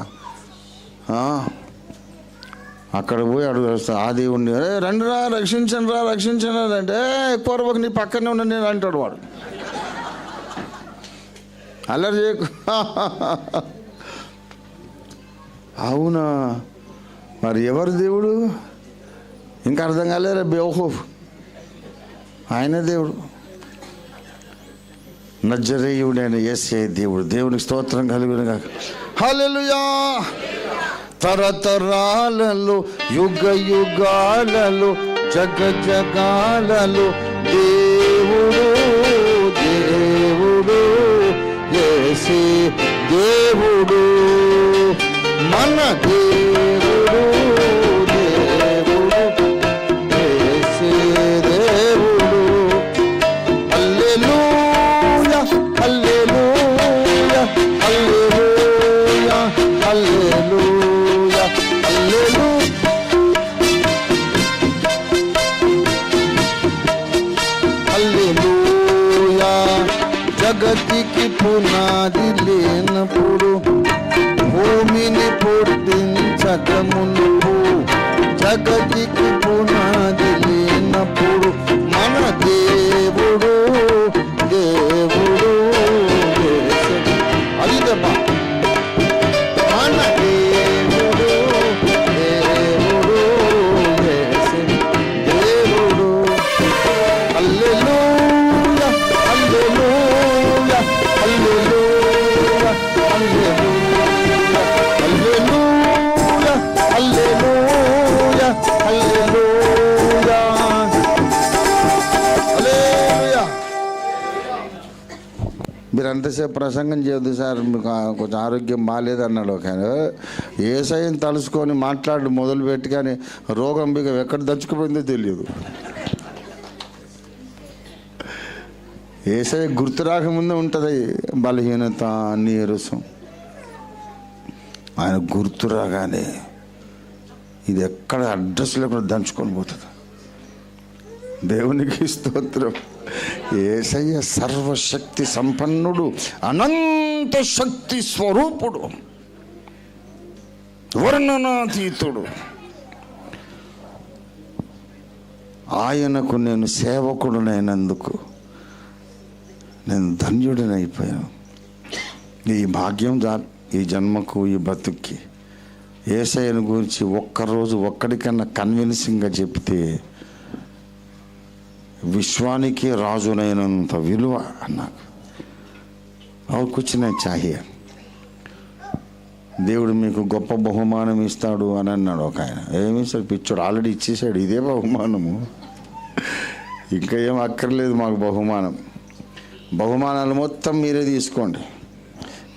అక్కడ పోయి అడుగుతా ఆ దేవుణ్ణి, అరే రండిరా రక్షించండి అంటే ఎక్కువ నీ పక్కనే ఉన్న నేను అంటాడు వాడు. అల్లరి చేయకు. అవునా, మరి ఎవరు దేవుడు ఇంకా అర్థం కాలేరా? బేవఖూఫ్, ఆయనే దేవుడు. నజరేయుడైన యేసే దేవుడు. దేవునికి స్తోత్రం కలుగును గాక. హల్లెలూయా. తరతరాలలో యుగ యుగాలలో జగ జగాలలో దేవుడు దేవుడు యేసే దేవుడు మన దేవుడు దేవుడు యేసే దేవుడు. హల్లెలూయా హల్లెలూయా హల్లెలూయా హల్లెలూయా హల్లెలూయా. జగతికి పునాది లేనప్పుడు భూమిని పుట్టించకమునుపు, జగతికి పునాది లేనప్పుడు మన దేవుడు దేవుడు అదిదమ్మా మన దేవుడు దేవుడు దేవుడు. హల్లెలూయా హల్లెలూయా హల్లెలూయా హల్లెలూయా హల్లెలూయా హల్లెలూయా హల్లెలూయా. మీరు అంతసేపు ప్రసంగం చేయొద్దు సార్, మీకు కొంచెం ఆరోగ్యం బాగాలేదన్నాడు ఒక ఆయన. యేసయ్యని తలుసుకొని మాట్లాడు మొదలుపెట్టి కానీ రోగం మీకు ఎక్కడ దంచుకుపోయిందో తెలియదు. యేసయ్య గుర్తు రాకముందే ఉంటుంది బలహీనత, నీరసం. ఆయన గుర్తు రాగానే ఇది ఎక్కడ అడ్రస్ లేకుండా దంచుకొని పోతుంది. దేవునికి స్తోత్రం. యేసయ్య సర్వశక్తి సంపన్నుడు, అనంత శక్తి స్వరూపుడు, వర్ణనాతీతుడు. ఆయనకు నేను సేవకుడునైనందుకు నేను ధన్యుడినైపోయాను. ఈ భాగ్యం ఈ జన్మకు ఈ బతుక్కి యేసయ్యను గురించి ఒక్కరోజు ఒక్కడికన్నా కన్విన్సింగ్గా చెప్తే విశ్వానికి రాజునైనంత విలువ నాకు. और कुछ नहीं चाहिए. దేవుడు మీకు గొప్ప బహుమానం ఇస్తాడు అని అన్నాడు ఒక ఆయన. ఏమి సార్ పిచ్చోడు, ఆల్రెడీ ఇచ్చేసాడు, ఇదే బహుమానము, ఇంకా ఏం అక్కర్లేదు మాకు బహుమానం. బహుమానాలు మొత్తం మీరే తీసుకోండి,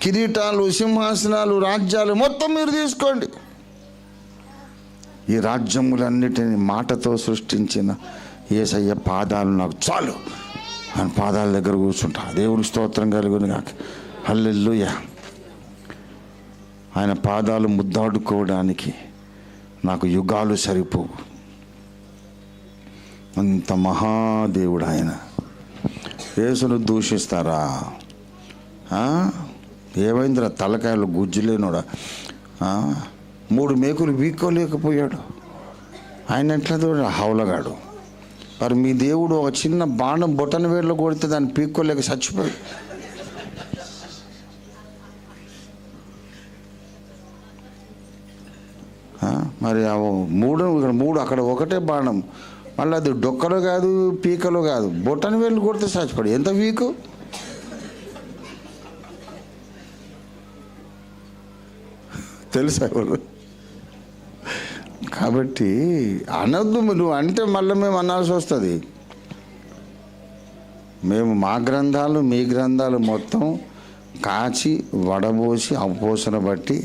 కిరీటాలు, సింహాసనాలు, రాజ్యాలు మొత్తం మీరు తీసుకోండి. ఈ రాజ్యములన్నిటిని మాటతో సృష్టించిన యేసయ్య పాదాలు నాకు చాలు ఆయన పాదాల దగ్గర కూర్చుంటా. దేవుని స్తోత్రం కలుగును గాక. హల్లెలూయా. ఆయన పాదాలు ముద్దాడుకోవడానికి నాకు యుగాలు సరిపోవు. అంత మహాదేవుడు ఆయన. యేసును దూషిస్తారా? ఏమైందిరా తలకాయలు గుజ్జులేనోడా, 3 మేకులు వీక్కోలేకపోయాడు. ఆయన ఎట్లా చూడ హౌలగాడు. మరి మీ దేవుడు ఒక చిన్న బాణం బొటన వేళ్ళలో కొడితే దాన్ని పీక్కోలేక చచ్చిపోయాడు. మరి ఆ 3 అక్కడ ఒకటే బాణం, మళ్ళీ అది డొక్కలో కాదు పీకలో కాదు, బొటన వేళ్ళు కొడితే చచ్చిపోయాడు. ఎంత వీకు. తెలుసా ఎవరు? కాబట్టి అనొద్దు, నువ్వు అంటే మళ్ళీ మేము అనాల్సి వస్తుంది. మేము మా గ్రంథాలు మీ గ్రంథాలు మొత్తం కాచి వడబోసి అవపోసన బట్టి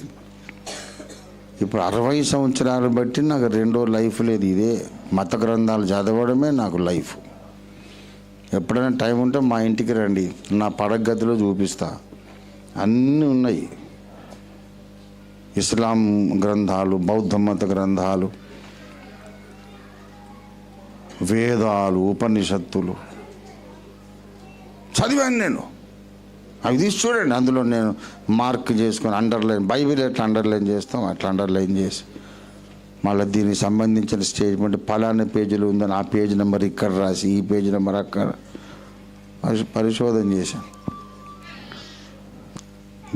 ఇప్పుడు 60 సంవత్సరాలు బట్టి నాకు రెండో లైఫ్ లేదు. ఇదే మత గ్రంథాలు చదవడమే నాకు లైఫ్. ఎప్పుడైనా టైం ఉంటే మా ఇంటికి రండి, నా పడగదిలో చూపిస్తా. అన్నీ ఉన్నాయి, ఇస్లాం గ్రంథాలు, బౌద్ధ మత గ్రంథాలు, వేదాలు, ఉపనిషత్తులు చదివాను నేను. అవి తీసి చూడండి, అందులో నేను మార్క్ చేసుకొని అండర్లైన్, బైబిల్ ఎట్లా అండర్లైన్ చేస్తాం అట్లా అండర్లైన్ చేసి మళ్ళీ దీనికి సంబంధించిన స్టేట్మెంట్ పలానా పేజీలో ఉందని ఆ పేజ్ నెంబర్ ఇక్కడ రాసి ఈ పేజ్ నెంబర్ అక్కడ పరిశోధన చేశాను.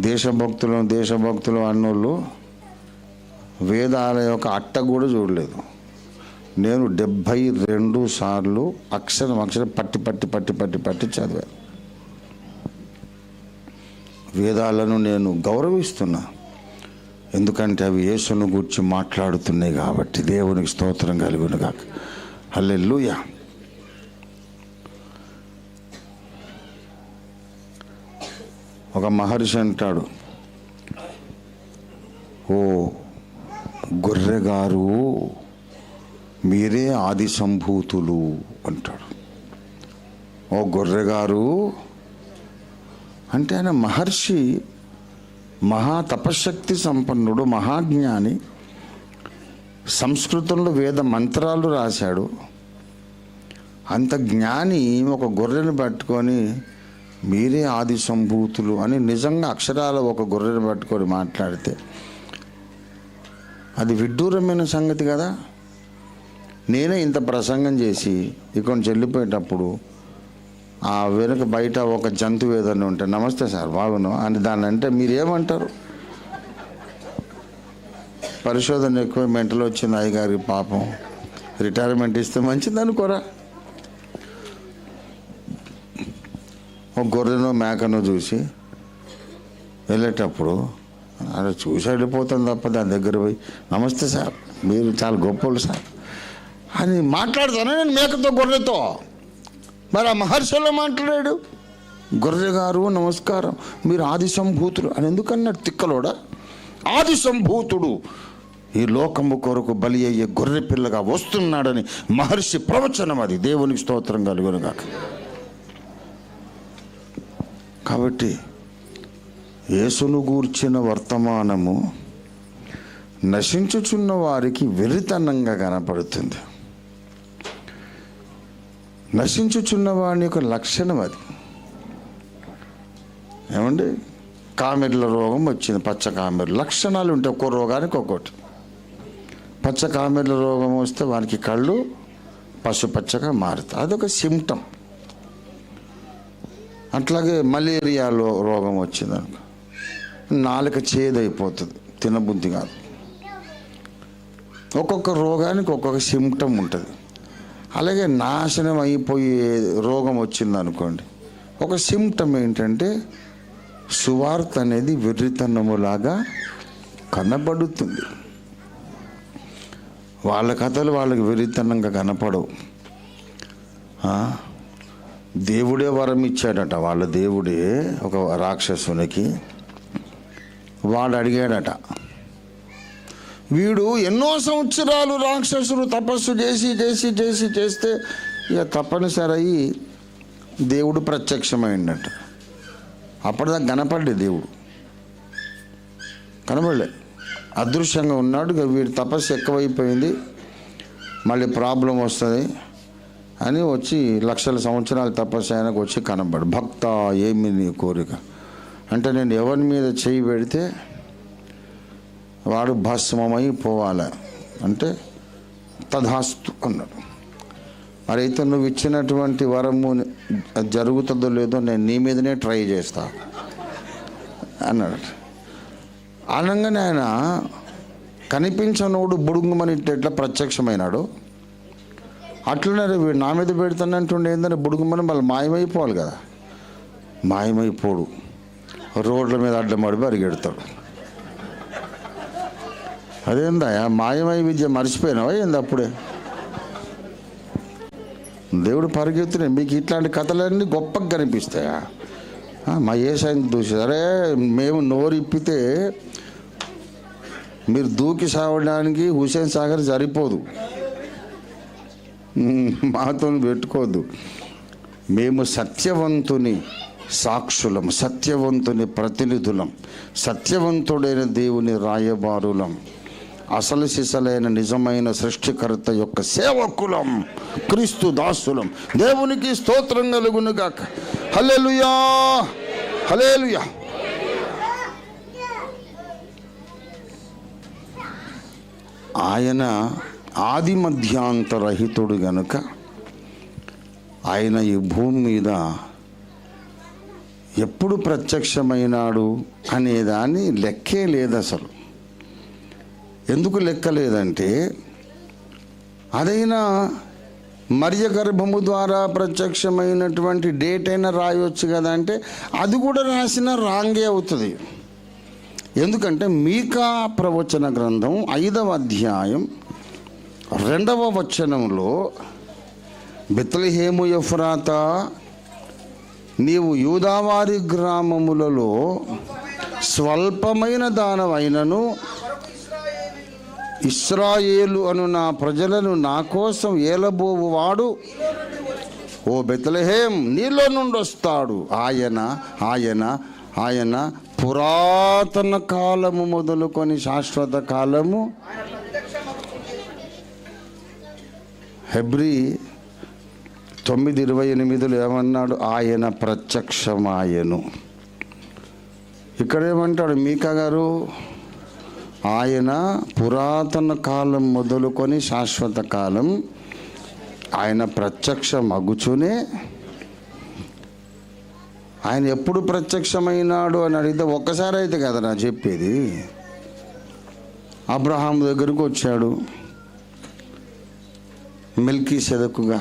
దేశభక్తులు అన్నోళ్ళు వేదాల యొక్క అట్ట కూడా చూడలేదు. నేను 72 సార్లు అక్షరం పట్టి చదివాను. వేదాలను నేను గౌరవిస్తున్నా, ఎందుకంటే అవి యేసును గూర్చి మాట్లాడుతున్నాయి కాబట్టి. దేవునికి స్తోత్రం కలుగును గాక. హల్లెలూయా. ఒక మహర్షి అంటాడు, ఓ గొర్రెగారు మీరే ఆది సంభూతులు అంటాడు. ఓ గొర్రెగారు అంటే ఆయన మహర్షి, మహా తపశక్తి సంపన్నుడు, మహాజ్ఞాని. సంస్కృతంలో వేద మంత్రాలు రాశాడు. అంత జ్ఞాని ఒక గొర్రెని పట్టుకొని మీరే ఆది సంభూతులు అని నిజంగా అక్షరాల ఒక గొర్రెని పట్టుకొని మాట్లాడితే అది విడ్డూరమైన సంగతి కదా. నేనే ఇంత ప్రసంగం చేసి ఇక్కడ చెల్లిపోయేటప్పుడు ఆ వెనుక బయట ఒక జంతువు ఏదైనా ఉంటే నమస్తే సార్ బాగును అని దాన్ని అంటే మీరేమంటారు? పరిశోధన ఎక్కువ మెంటలు వచ్చింది అయ్యగారికి, పాపం రిటైర్మెంట్ ఇస్తే మంచిది అనుకోరా. ఒక గొర్రెనో మేకనో చూసి వెళ్ళేటప్పుడు అలా చూసి వెళ్ళిపోతాం తప్ప దాని దగ్గర పోయి నమస్తే సార్ మీరు చాలా గొప్పలు సార్ అని మాట్లాడతాను నేను మేకతో గొర్రెతో. మరి ఆ మహర్షిలో మాట్లాడాడు, గొర్రె గారు నమస్కారం మీరు ఆది సంభూతుడు అని ఎందుకన్నాడు? తిక్కలోడా? ఆది సంభూతుడు ఈ లోకము కొరకు బలి అయ్యే గొర్రె పిల్లగా వస్తున్నాడని మహర్షి ప్రవచనం. అది దేవునికి స్తోత్రం కలుగును గాక. కాబట్టి యేసును గూర్చిన వర్తమానము నశించుచున్న వారికి వెర్రితనంగా కనపడుతుంది. నశించుచున్న వాని యొక్క లక్షణం అది. ఏమండి, కామెర్ల రోగం వచ్చింది, పచ్చ కామెర్లు లక్షణాలు ఉంటాయి, ఒక్కో రోగానికి ఒక్కోటి. పచ్చ కామెర్ల రోగం వస్తే వానికి కళ్ళు పసుపచ్చగా మారుతాయి, అదొక సిమ్టమ్. అట్లాగే మలేరియాలో రోగం వచ్చిందనుకో నాలుక చేదైపోతుంది, తినబుద్ధి కాదు. ఒక్కొక్క రోగానికి ఒక్కొక్క సిమ్టమ్ ఉంటుంది. అలాగే నాశనం అయిపోయే రోగం వచ్చిందనుకోండి, ఒక సిమ్టమ్ ఏంటంటే సువార్త అనేది వెర్రితనములాగా కనబడుతుంది. వాళ్ళ కథలు వాళ్ళకి వెర్రితనంగా కనపడవు. దేవుడే వరం ఇచ్చాడట, వాళ్ళ దేవుడే ఒక రాక్షసునికి. వాడు అడిగాడట, వీడు ఎన్నో సంవత్సరాలు రాక్షసుడు తపస్సు చేస్తే ఇక తప్పనిసరి అయ్యి దేవుడు ప్రత్యక్షమైందట. అప్పటిదాకా కనపడ్డే దేవుడు కనబడలే, అదృశ్యంగా ఉన్నాడు. ఇక వీడి తపస్సు ఎక్కువైపోయింది, మళ్ళీ ప్రాబ్లం వస్తుంది అని వచ్చి లక్షల సంవత్సరాల తపస్సు ఆయనకు వచ్చి కనబడు. భక్త ఏమి నీ కోరిక అంటే, నేను ఎవరి మీద చేయి పెడితే వాడు భస్మమై పోవాలి అంటే తధాస్తు అన్నాడు. మరి అయితే నువ్వు ఇచ్చినటువంటి వరము జరుగుతుందో లేదో నేను నీ మీదనే ట్రై చేస్తా అన్నాడు. అనగానే ఆయన కనిపించనోడు బుడుగుమని ఎట్లా ప్రత్యక్షమైనాడు, అట్లనే వీడు నా మీద పెడతానంటుండే ఏంటంటే బుడుగుమని మళ్ళీ మాయమైపోవాలి కదా. మాయమైపోడు, రోడ్ల మీద అడ్డమడి పరిగెడతాడు. అదేందా మాయమయ విద్య మర్చిపోయినావా ఏంది అప్పుడే? దేవుడు పరిగెత్తునే మీకు ఇట్లాంటి కథలన్నీ గొప్పగా కనిపిస్తాయా? మా ఏసాయిని దూసి అరే మేము నోరిప్పితే మీరు దూకి సావడానికి హుసేన్ సాగర్ సరిపోదు, మాతో పెట్టుకోవద్దు. మేము సత్యవంతుని సాక్షులం, సత్యవంతుని ప్రతినిధులం, సత్యవంతుడైన దేవుని రాయబారులం, అసలు సిసలైన నిజమైన సృష్టికర్త యొక్క సేవకులం, క్రీస్తు దాసులం. దేవునికి స్తోత్రం కలుగునుగాక. హల్లెలూయా, హల్లెలూయా. ఆయన ఆది మధ్యాంతరహితుడు గనుక ఆయన ఈ భూమి మీద ఎప్పుడు ప్రత్యక్షమైనాడు అనేదాన్ని లెక్కే లేదు అసలు. ఎందుకు లెక్కలేదంటే అదైనా మరియ గర్భము ద్వారా ప్రత్యక్షమైనటువంటి డేట్ అయినా రాయవచ్చు కదా అంటే అది కూడా రాసిన రాంగే అవుతుంది. ఎందుకంటే మీకా ప్రవచన గ్రంథం 5వ అధ్యాయం 2వ వచనంలో బెత్లెహేము ఎఫ్రాతా, నీవు యూదావారి గ్రామములలో స్వల్పమైన దానవైనను ఇశ్రాయేలు అను నా ప్రజలను నా కోసం ఏలబోవు వాడు ఓ బెత్లెహేం నీలో నుండి వస్తాడు. ఆయన పురాతన కాలము మొదలుకొని శాశ్వత కాలము. హెబ్రీ 9:28 ఏమన్నాడు? ఆయన ప్రత్యక్షమాయను. ఇక్కడేమంటాడు మీకా గారు? ఆయన పురాతన కాలం మొదలుకొని శాశ్వత కాలం ఆయన ప్రత్యక్షం అగుచునే. ఆయన ఎప్పుడు ప్రత్యక్షమైనాడు అని అడిగితే ఒక్కసారి అయితే కదా నా చెప్పేది. అబ్రహాం దగ్గరకు వచ్చాడు మెల్కీసెదకుగా,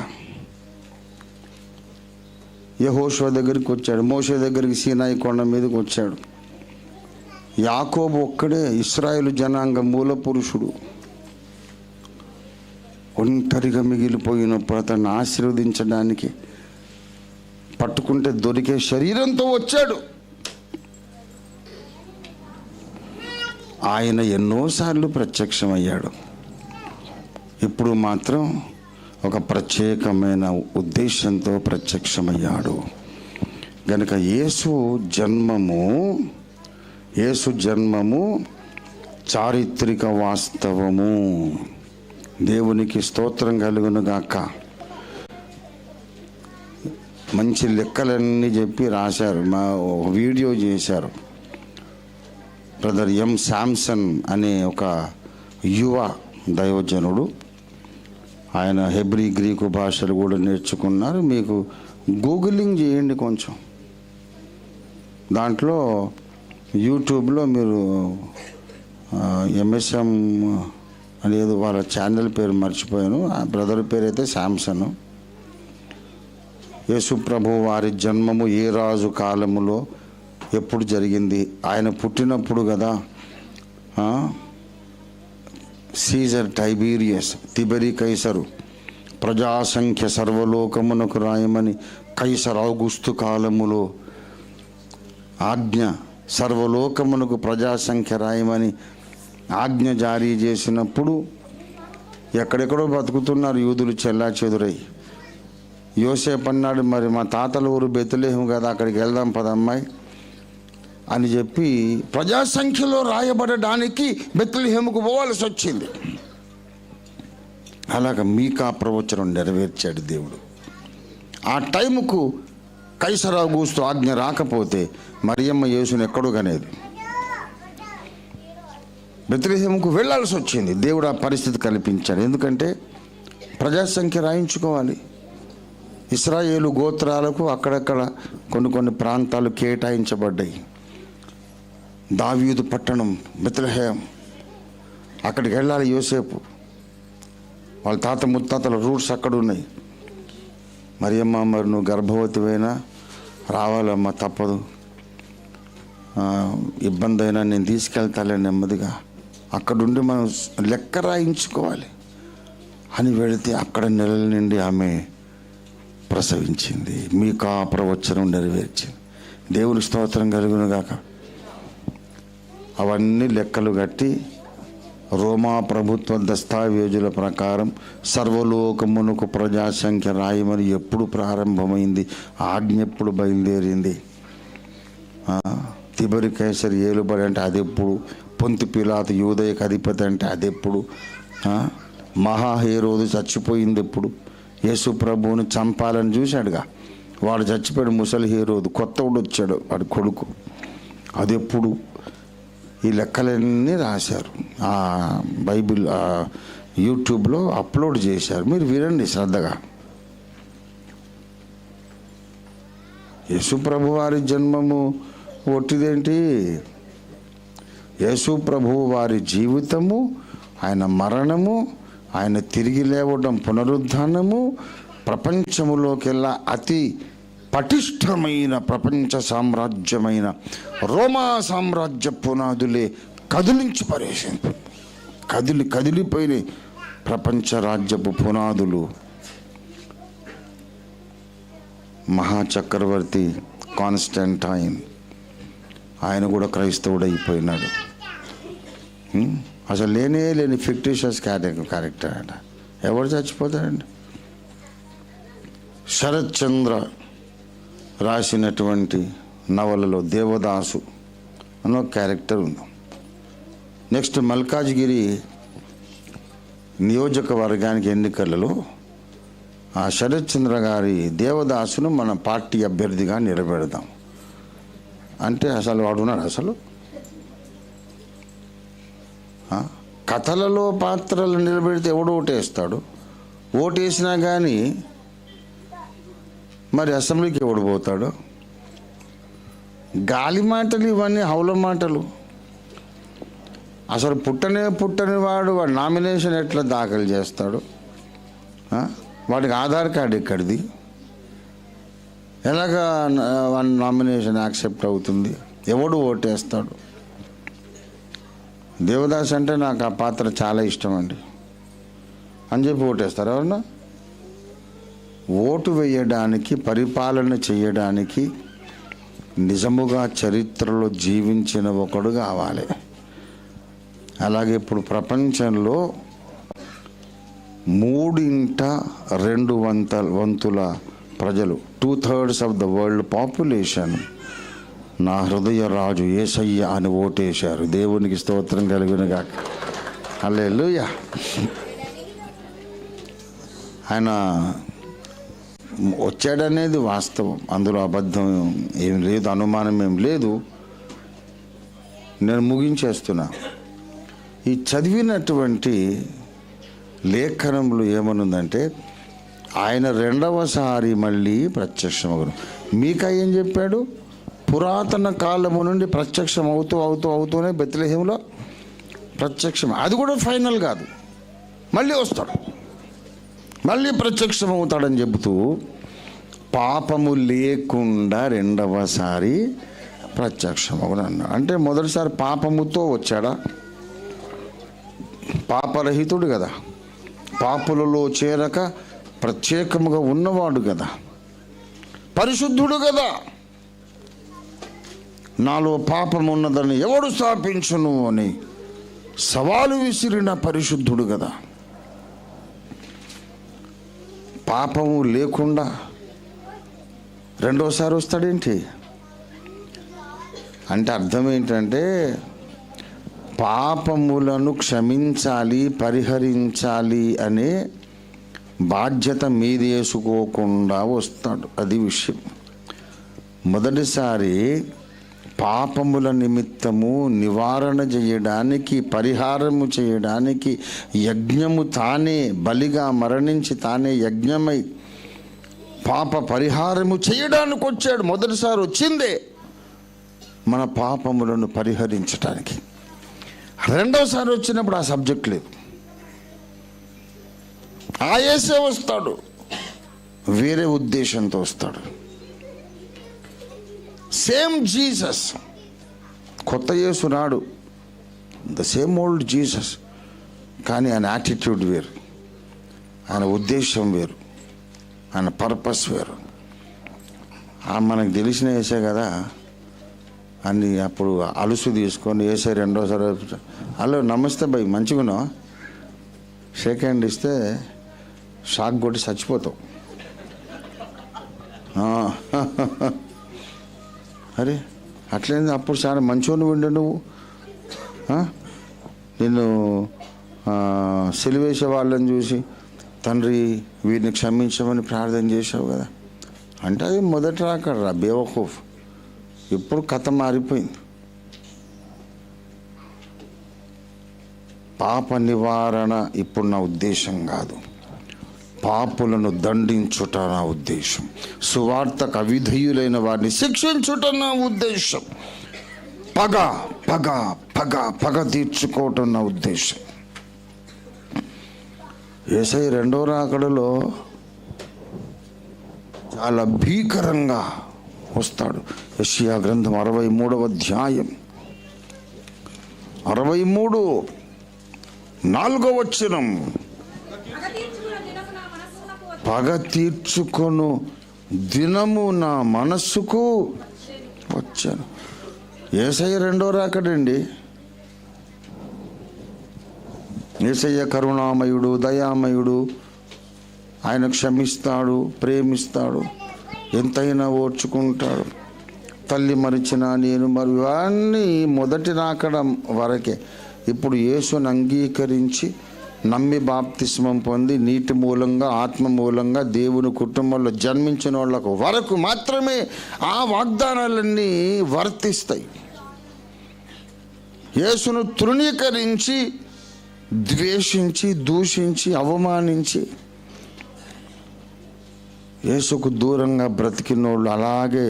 యెహోషువ దగ్గరికి వచ్చాడు, మోషే దగ్గరికి సీనాయి కొండ మీదకి వచ్చాడు. యాకోబు ఒక్కడే ఇశ్రాయేలు జనాంగ మూల పురుషుడు. ఒంటరిగా మిగిలిపోయినప్పుడు అతన్ని ఆశీర్వదించడానికి పట్టుకుంటే దొరికే శరీరంతో వచ్చాడు. ఆయన ఎన్నోసార్లు ప్రత్యక్షమయ్యాడు. ఇప్పుడు మాత్రం ఒక ప్రత్యేకమైన ఉద్దేశంతో ప్రత్యక్షమయ్యాడు. గనుక యేసు జన్మము చారిత్రక వాస్తవము. దేవునికి స్తోత్రం కలుగునుగాక. మంచి లెక్కలన్నీ చెప్పి రాశారు, మా వీడియో చేశారు. బ్రదర్ ఎం శాంసన్ అనే ఒక యువ దైవజనుడు, ఆయన హెబ్రీ గ్రీకు భాషలు కూడా నేర్చుకున్నారు. మీకు గూగులింగ్ చేయండి కొంచెం, దాంట్లో యూట్యూబ్లో మీరు ఎంఎస్ఎం అనేది వాళ్ళ ఛానల్ పేరు మర్చిపోయాను, ఆ బ్రదర్ పేరు అయితే శాంసన్. యేసు ప్రభు వారి జన్మము ఏ రాజు కాలములో ఎప్పుడు జరిగింది? ఆయన పుట్టినప్పుడు కదా సీజర్ టైబీరియస్ తిబెరీ కైసరు ప్రజాసంఖ్య సర్వలోకమునకు రాయమని కైసర్ ఔగుస్తు కాలములో ఆజ్ఞ, సర్వలోకమునకు ప్రజాసంఖ్య రాయమని ఆజ్ఞ జారీ చేసినప్పుడు ఎక్కడెక్కడో బతుకుతున్నారు యూదులు చెల్లా చెదురై. యోసేపు అన్నాడు, మరి మా తాతల ఊరు బెత్లెహేము కదా, అక్కడికి వెళ్దాం పదమ్మాయి అని చెప్పి ప్రజాసంఖ్యలో రాయబడడానికి బెత్లెహేముకు పోవాల్సి వచ్చింది. అలాగ మీకా ప్రవచనం నెరవేర్చాడు దేవుడు. ఆ టైముకు కైసర్ ఔగుస్తు ఆజ్ఞ రాకపోతే మరియమ్మ యేసుని ఎక్కడో కనేది. బెత్లెహేముకు వెళ్ళాల్సి వచ్చింది. దేవుడు ఆ పరిస్థితి కల్పించాడు. ఎందుకంటే ప్రజాసంఖ్య రాయించుకోవాలి. ఇశ్రాయేలు గోత్రాలకు అక్కడక్కడ కొన్ని ప్రాంతాలు కేటాయించబడ్డాయి. దావీదు పట్టణం బెత్లెహేం, అక్కడికి వెళ్ళాలి యోసేపు. వాళ్ళ తాత ముత్తాతల రూట్స్ అక్కడ ఉన్నాయి. మరియమ్మ, మరి నువ్వు గర్భవతివైనా రావాలమ్మా, తప్పదు, ఇబ్బంది అయినా నేను తీసుకెళ్తాలే నెమ్మదిగా అక్కడుండి మనం లెక్క రాయించుకోవాలి అని వెళితే అక్కడ నెలల నుండి ఆమె ప్రసవించింది. మీకు ఆ ప్రవచనం నెరవేర్చింది. దేవుని స్తోత్రం కలుగును గాక. అవన్నీ లెక్కలు కట్టి రోమా ప్రభుత్వ దస్తావేజుల ప్రకారం సర్వలోకమునకు ప్రజాసంఖ్య రాయమని ఎప్పుడు ప్రారంభమైంది, ఆజ్ఞ ఎప్పుడు బయలుదేరింది, తిబెరి కైసరు ఏలుబడి అంటే అదెప్పుడు, పొంతి పిలాతు యూదయకు అధిపతి అంటే అదెప్పుడు, మహాహేరోదు చచ్చిపోయింది ఎప్పుడు, యేసు ప్రభువుని చంపాలని చూశాడుగా, వాడు చచ్చిపోయాడు. ముసలి హేరోదు కొత్తవాడు వచ్చాడు, వాడి కొడుకు, అదెప్పుడు, ఈ లెక్కలన్నీ రాశారు. ఆ బైబిల్ యూట్యూబ్లో అప్లోడ్ చేశారు. మీరు వినండి శ్రద్ధగా. యేసు ప్రభు వారి జన్మము ఒట్టిదేంటి? యేసు ప్రభు వారి జీవితము, ఆయన మరణము, ఆయన తిరిగి లేవడం, పునరుద్ధానము ప్రపంచములోకెల్లా అతి పటిష్టమైన ప్రపంచ సామ్రాజ్యమైన రోమా సామ్రాజ్య పునాదులే కదిలించి పరేసింది. కదిలిపోయిన ప్రపంచ రాజ్యపు పునాదులు. మహాచక్రవర్తి కాన్స్టంటైన్, ఆయన కూడా క్రైస్తవుడు అయిపోయినాడు. అసలు లేని ఫిక్టిషియస్ క్యారెక్టర్ అంట. ఎవరు చచ్చిపోతాడండి? శరత్ చంద్ర రాసినటువంటి నవలలో దేవదాసు అన్న క్యారెక్టర్ ఉంది. నెక్స్ట్ మల్కాజ్గిరి నియోజకవర్గానికి ఎన్నికలలో ఆ శరత్ చంద్ర గారి దేవదాసును మన పార్టీ అభ్యర్థిగా నిలబెడదాం అంటే అసలు వాడు ఉన్నాడు? అసలు కథలలో పాత్రలు నిలబెడితే ఎవడు ఓటేస్తాడు? ఓటేసినా కానీ మరి అసెంబ్లీకి ఎవడు పోతాడు? గాలి మాటలు ఇవన్నీ, హౌల మాటలు. అసలు పుట్టని వాడు నామినేషన్ ఎట్లా దాఖలు చేస్తాడు? వాడికి ఆధార్ కార్డు ఎక్కడిది? ఎలాగా నామినేషన్ యాక్సెప్ట్ అవుతుంది? ఎవడు ఓటేస్తాడు? దేవదాస్ అంటే నాకు ఆ పాత్ర చాలా ఇష్టం అండి అని చెప్పి ఓటేస్తారు ఎవరన్నా? ఓటు వేయడానికి, పరిపాలన చేయడానికి నిజముగా చరిత్రలో జీవించిన ఒకడు కావాలి. అలాగే ఇప్పుడు ప్రపంచంలో 3/2 ప్రజలు, 2/3 ఆఫ్ ద వరల్డ్ పాపులేషన్ నా హృదయ రాజు యేసయ్య అని ఓటేశారు. దేవునికి స్తోత్రం కలుగునుగాక. హల్లెలూయా. ఆయన వచ్చాడనేది వాస్తవం, అందులో అబద్ధం ఏం లేదు, అనుమానం ఏం లేదు. నేను ముగించేస్తున్నా. ఈ చదివినటువంటి లేఖనంలో ఏమనుందంటే ఆయన రెండవసారి మళ్ళీ ప్రత్యక్షమగును. మీకా ఏం చెప్పాడు? పురాతన కాలము నుండి ప్రత్యక్షం అవుతూనే బెత్లెహేములో ప్రత్యక్షం. అది కూడా ఫైనల్ కాదు, మళ్ళీ వస్తాడు, మళ్ళీ ప్రత్యక్షం అవుతాడని చెబుతూ పాపము లేకుండా రెండవసారి ప్రత్యక్షమగును అన్నాడు. అంటే మొదటిసారి పాపముతో వచ్చాడా? పాపరహితుడు కదా, పాపులలో చేరక ప్రత్యేకముగా ఉన్నవాడు కదా, పరిశుద్ధుడు కదా. నాలో పాపం ఉన్నదని ఎవడు స్థాపించును అని సవాలు విసిరిన పరిశుద్ధుడు కదా. పాపము లేకుండా రెండోసారి వస్తాడేంటి అంటే అర్థం ఏంటంటే పాపములను క్షమించాలి, పరిహరించాలి అనే బాధ్యత మీది వేసుకోకుండా వస్తాడు. అది విషయం. మొదటిసారి పాపముల నిమిత్తము నివారణ చేయడానికి, పరిహారము చేయడానికి యజ్ఞము తానే బలిగా మరణించి తానే యజ్ఞమై పాప పరిహారము చేయడానికి వచ్చాడు. మొదటిసారి వచ్చిందే మన పాపములను పరిహరించడానికి. రెండవసారి వచ్చినప్పుడు ఆ సబ్జెక్ట్ లేదు. ఆ యేసే వస్తాడు, వేరే ఉద్దేశంతో వస్తాడు. సేమ్ జీసస్, కొత్త యేసు రాడు. ద సేమ్ ఓల్డ్ జీసస్, కానీ ఆయన యాటిట్యూడ్ వేరు, ఆయన ఉద్దేశం వేరు, ఆయన పర్పస్ వేరు. మనకు తెలిసిన వేసే కదా అని అప్పుడు అలుసు తీసుకొని వేసే రెండోసారి, హలో నమస్తే భయ్ మంచిగున్నా, షేక్ హ్యాండ్ ఇస్తే షాక్ కొట్టి చచ్చిపోతావు. అరే అట్లయింది, అప్పుడు చాలా మంచివాడిని ఉండే నువ్వు, నిన్ను సిలువేసే వాళ్ళని చూసి తండ్రి వీరిని క్షమించమని ప్రార్థన చేసావు కదా అంటే అది మొదటి రాకడ బేవకూఫ్. ఇప్పుడు కథ మారిపోయింది. పాప నివారణ ఇప్పుడు నా ఉద్దేశం కాదు, పాపులను దండించుట నా ఉద్దేశం, సువార్తకు అవిధేయులైన వారిని శిక్షించుట నా ఉద్దేశం, పగ పగ పగ పగ తీర్చుకోవటం నా ఉద్దేశం. యేసయ్య రెండో రాకడలో చాలా భీకరంగా వస్తాడు. యెషయా గ్రంథం 63వ అధ్యాయం 63:4 వచనం, పగ తీర్చుకొను దినము నా మనస్సుకు వచ్చాను. యేసయ్య రెండో రాకడండి. యేసయ్య కరుణామయుడు, దయామయుడు, ఆయన క్షమిస్తాడు, ప్రేమిస్తాడు, ఎంతైనా ఓర్చుకుంటాడు. తల్లి మరిచినా నేను మరి ఇవన్నీ మొదటి రాకడం వరకే. ఇప్పుడు యేసుని అంగీకరించి నమ్మి బాప్తిస్మం పొంది నీటి మూలంగా ఆత్మ మూలంగా దేవుని కుటుంబంలో జన్మించిన వాళ్ళకు వరకు మాత్రమే ఆ వాగ్దానాలన్నీ వర్తిస్తాయి. యేసును తృణీకరించి ద్వేషించి దూషించి అవమానించి యేసుకు దూరంగా బ్రతికిన వాళ్ళు అలాగే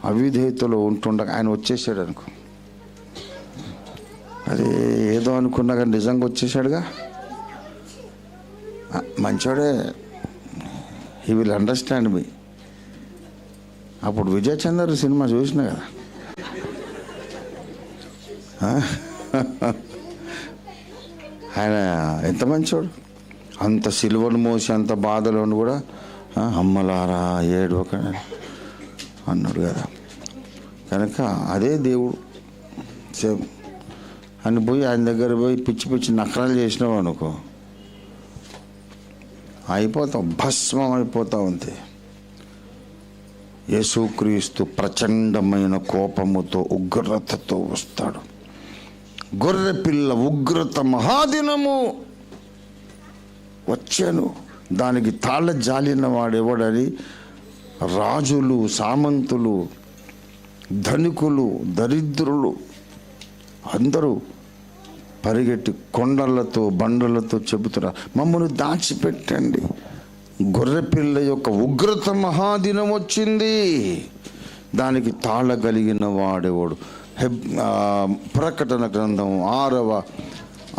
అవిధేయతలో ఉంటుండగా ఆయన వచ్చేసాడు అనుకో. అదే ఏదో అనుకున్నా కానీ నిజంగా వచ్చేసాడుగా. మంచోడే, హీ విల్ అండర్స్టాండ్ మీ. అప్పుడు విజయ్ చందర్ సినిమా చూసిన కదా, ఆయన ఎంత మంచోడు, అంత సిలువను మోసి అంత బాధలోను కూడా అమ్మలారా ఏడవకండి అన్నాడు కదా. కనుక అదే దేవుడు సేమ్ అని పోయి ఆయన దగ్గర పోయి పిచ్చి పిచ్చి నకరాలు చేసినావు అనుకో, అయిపోతావు, భస్మం అయిపోతావు అంతే. యేసుక్రీస్తు ప్రచండమైన కోపముతో ఉగ్రతతో వస్తాడు. గొర్రెపిల్ల ఉగ్రత మహాదినము వచ్చాను, దానికి తాళ జాలిన వాడెవడని రాజులు, సామంతులు, ధనికులు, దరిద్రులు అందరూ పరిగెట్టి కొండలతో బండలతో చెబుతున్నారు, మమ్మల్ని దాచిపెట్టండి, గొర్రెపిల్ల యొక్క ఉగ్రత మహాదినం వచ్చింది, దానికి తాళగలిగిన వాడేవాడు. ప్రకటన గ్రంథం 6వ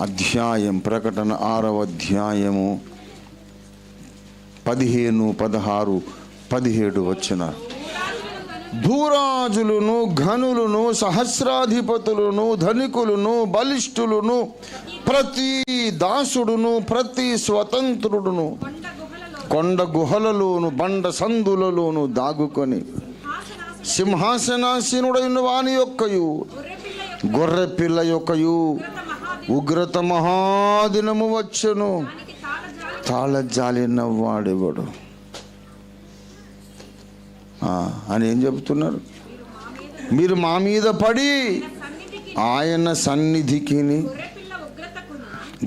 అధ్యాయం, ప్రకటన 6వ అధ్యాయము 15, 16, 17 వచనాలు. భూరాజులను, ఘనులను, సహస్రాధిపతులను, ధనికులను, బలిష్ఠులను, ప్రతి దాసుడును, ప్రతి స్వతంత్రుడును కొండ గుహలలోను బండ సందులలోను దాగుకొని సింహాసనాసీనుడైన వాని యొక్కయు గొర్రెపిల్ల యొక్కయు ఉగ్రత మహాదినము వచ్చును, తాళజాలిన వాడెవడు అని ఏం చెబుతున్నారు? మీరు మా మీద పడి ఆయన సన్నిధికి,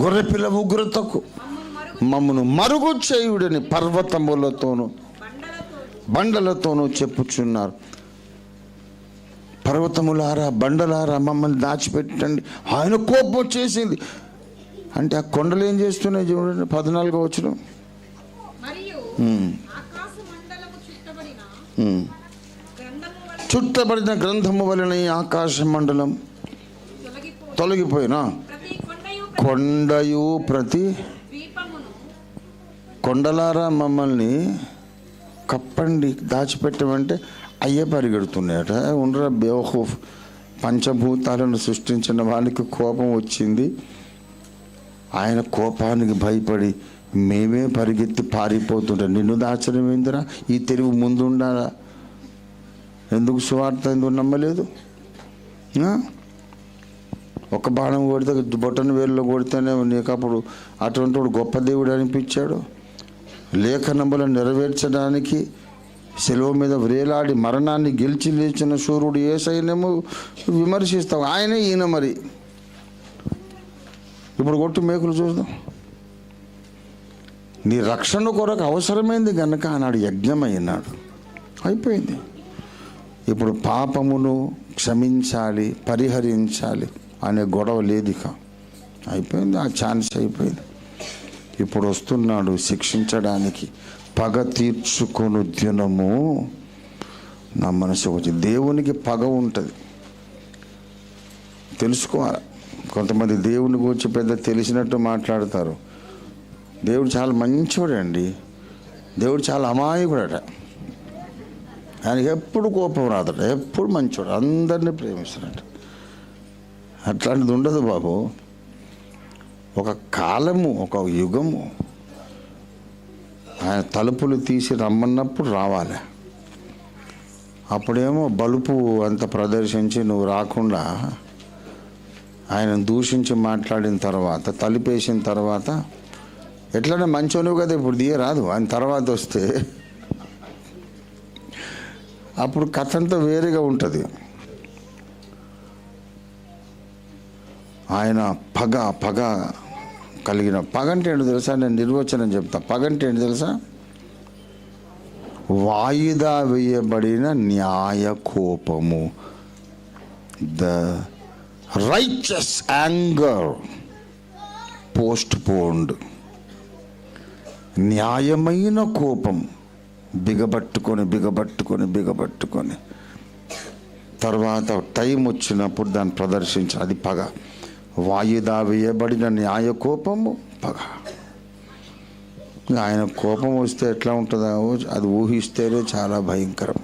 గొర్రెపిల్ల ఉగ్రతకు మమ్మను మరుగు చేయుడని పర్వతములతోనూ బండలతోనూ చెప్పుచున్నారు. పర్వతములారా, బండలారా, మమ్మల్ని దాచిపెట్టండి, ఆయన కోపం వచ్చేసింది అంటే ఆ కొండలు ఏం చేస్తున్నాయి చూడండి. 14వ వచనం, చుట్టబడిన గ్రంథము వలన ఆకాశ మండలం తొలగిపోయినా కొండయు ప్రతి కొండలారా మమ్మల్ని కప్పండి, దాచిపెట్టమంటే అయ్యే పరిగెడుతున్నాయట. ఉండరా బేవఖూఫ్, పంచభూతాలను సృష్టించిన వానికి కోపం వచ్చింది. ఆయన కోపానికి భయపడి మేమే పరిగెత్తి పారిపోతుంటాం. నిన్ను దాచడం ఏందిరా, ఈ తెలివి ముందు ఉండాలా? ఎందుకు సువార్త ఎందుకు నమ్మలేదు? ఒక బాణం కొడితే బొట్టన వేలులో కొడితేనే నీకు అప్పుడు అటువంటి వాడు గొప్ప దేవుడు అనిపించాడు. లేఖనములను నెరవేర్చడానికి శిలువ మీద వ్రేలాడి మరణాన్ని గెలిచి లేచిన సూర్యుడు యేసయ్యనేమో విమర్శిస్తావు. ఆయనే ఈయన. మరి ఇప్పుడు కొట్టు మేకులు చూద్దాం. నీ రక్షణ కొరకు అవసరమైంది కనుక ఆనాడు యజ్ఞమైనాడు, అయిపోయింది. ఇప్పుడు పాపమును క్షమించాలి, పరిహరించాలి అనే గొడవ లేదు ఇక, అయిపోయింది. ఆ ఛాన్స్ అయిపోయింది. ఇప్పుడు వస్తున్నాడు శిక్షించడానికి. పగ తీర్చుకొను దినము నా మనసు వచ్చి. దేవునికి పగ ఉంటుంది, తెలుసుకోవాలి. కొంతమంది దేవుని గురించి పెద్ద తెలిసినట్టు మాట్లాడతారు. దేవుడు చాలా మంచివాడండి. దేవుడు చాలా అమాయకుడట. ఆయనకి ఎప్పుడు కోపం రాదట, ఎప్పుడు మంచివాడు, అందరినీ ప్రేమిస్తాడట. అట్లాంటిది ఉండదు బాబు. ఒక కాలము, ఒక యుగము. ఆయన తలుపులు తీసి రమ్మన్నప్పుడు రావాలి. అప్పుడేమో బలుపు అంత ప్రదర్శించి నువ్వు రాకుండా ఆయన దూషించి మాట్లాడిన తర్వాత, తలుపేసిన తర్వాత ఎట్లనే మంచోనివి కదా ఇప్పుడు తీయరాదు. ఆయన తర్వాత వస్తే అప్పుడు కథ అంతా వేరేగా ఉంటుంది. ఆయన పగ కలిగిన. పగ అంటే ఏంటో తెలుసా? నేను నిర్వచనం చెప్తా. పగ అంటే ఏంటి తెలుసా? వాయిదా వేయబడిన న్యాయ కోపము. The righteous anger postponed. న్యాయమైన కోపం బిగబట్టుకొని తర్వాత టైం వచ్చినప్పుడు దాన్ని ప్రదర్శించి, అది పగ. వాయిదా వేయబడిన న్యాయ కోపము పగ. ఆయన కోపం వస్తే ఎట్లా ఉంటుందో అది ఊహిస్తేనే చాలా భయంకరం.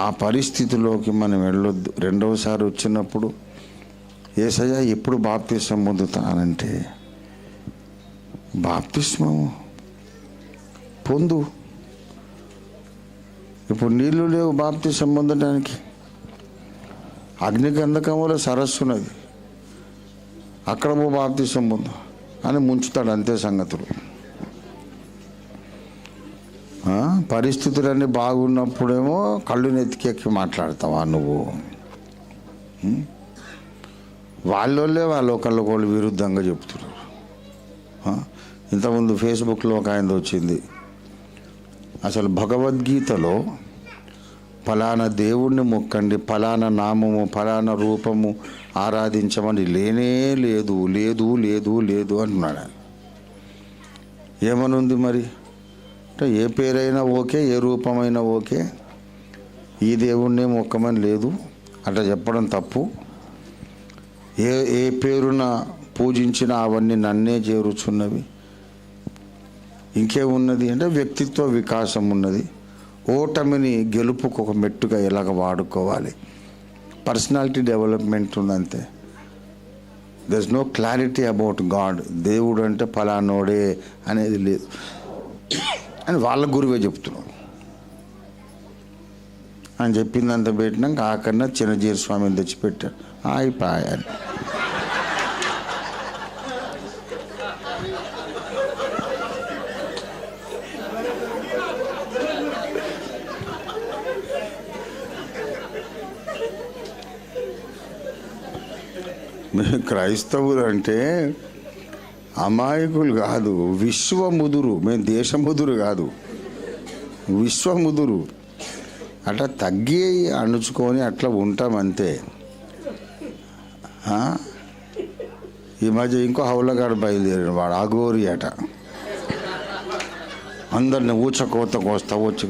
ఆ పరిస్థితిలోకి మనం వెళ్ళొద్దు. రెండవసారి వచ్చినప్పుడు యేసయ్య ఎప్పుడు బాప్తిస్మం పొందుతానంటే, బాప్తిస్మం పొందు. ఇప్పుడు నీళ్లు లేవు బాప్తిస్మం పొందడానికి. అగ్నిగంధకముల సరస్సు ఉన్నది, అక్కడ బాప్తిస్మం పొందు అని ముంచుతాడు. అంతే సంగతులు. పరిస్థితులన్నీ బాగున్నప్పుడేమో కళ్ళు నెత్తికెక్కి మాట్లాడతావా నువ్వు? వాళ్ళోళ్ళే వాళ్ళు ఒకళ్ళు విరుద్ధంగా చెప్తున్నారు. ఇంతకుముందు ఫేస్బుక్లో ఒక ఆయన వచ్చింది, అసలు భగవద్గీతలో ఫలానా దేవుణ్ణి మొక్కండి, ఫలానా నామము, ఫలానా రూపము ఆరాధించమని లేనే లేదు లేదు లేదు లేదు అంటున్నాడు. ఏమనుంది మరి? అంటే ఏ పేరైనా ఓకే, ఏ రూపమైనా ఓకే, ఈ దేవుణ్ణి మొక్కమని లేదు. అట్లా చెప్పడం తప్పు. ఏ పేరున పూజించినా అవన్నీ నన్నే చేరుచున్నవి. ఇంకేమున్నది అంటే వ్యక్తిత్వ వికాసం ఉన్నది. ఓటమిని గెలుపుకు ఒక మెట్టుగా ఎలాగ వాడుకోవాలి. పర్సనాలిటీ డెవలప్మెంట్ ఉందంతే. There is no clarity about God. దేవుడు అంటే ఫలానోడే అనేది లేదు అని వాళ్ళ గురువే చెప్తున్నాడు. అని చెప్పిందంత పెట్టినాక ఆకన్నా చిన్నజీర స్వామిని తెచ్చిపెట్టాడు. అయిపోయాను. క్రైస్తవులు అంటే అమాయకులు కాదు, విశ్వముదురు. మేము దేశముదురు కాదు, విశ్వముదురు. అట్లా తగ్గి అణుచుకొని అట్లా ఉంటామంతే. ఈ మధ్య ఇంకో హౌలగాడు బయలుదేరాడు, వాడు అఘోరి అట. అందరిని ఊచకోత కోస్తా వచ్చి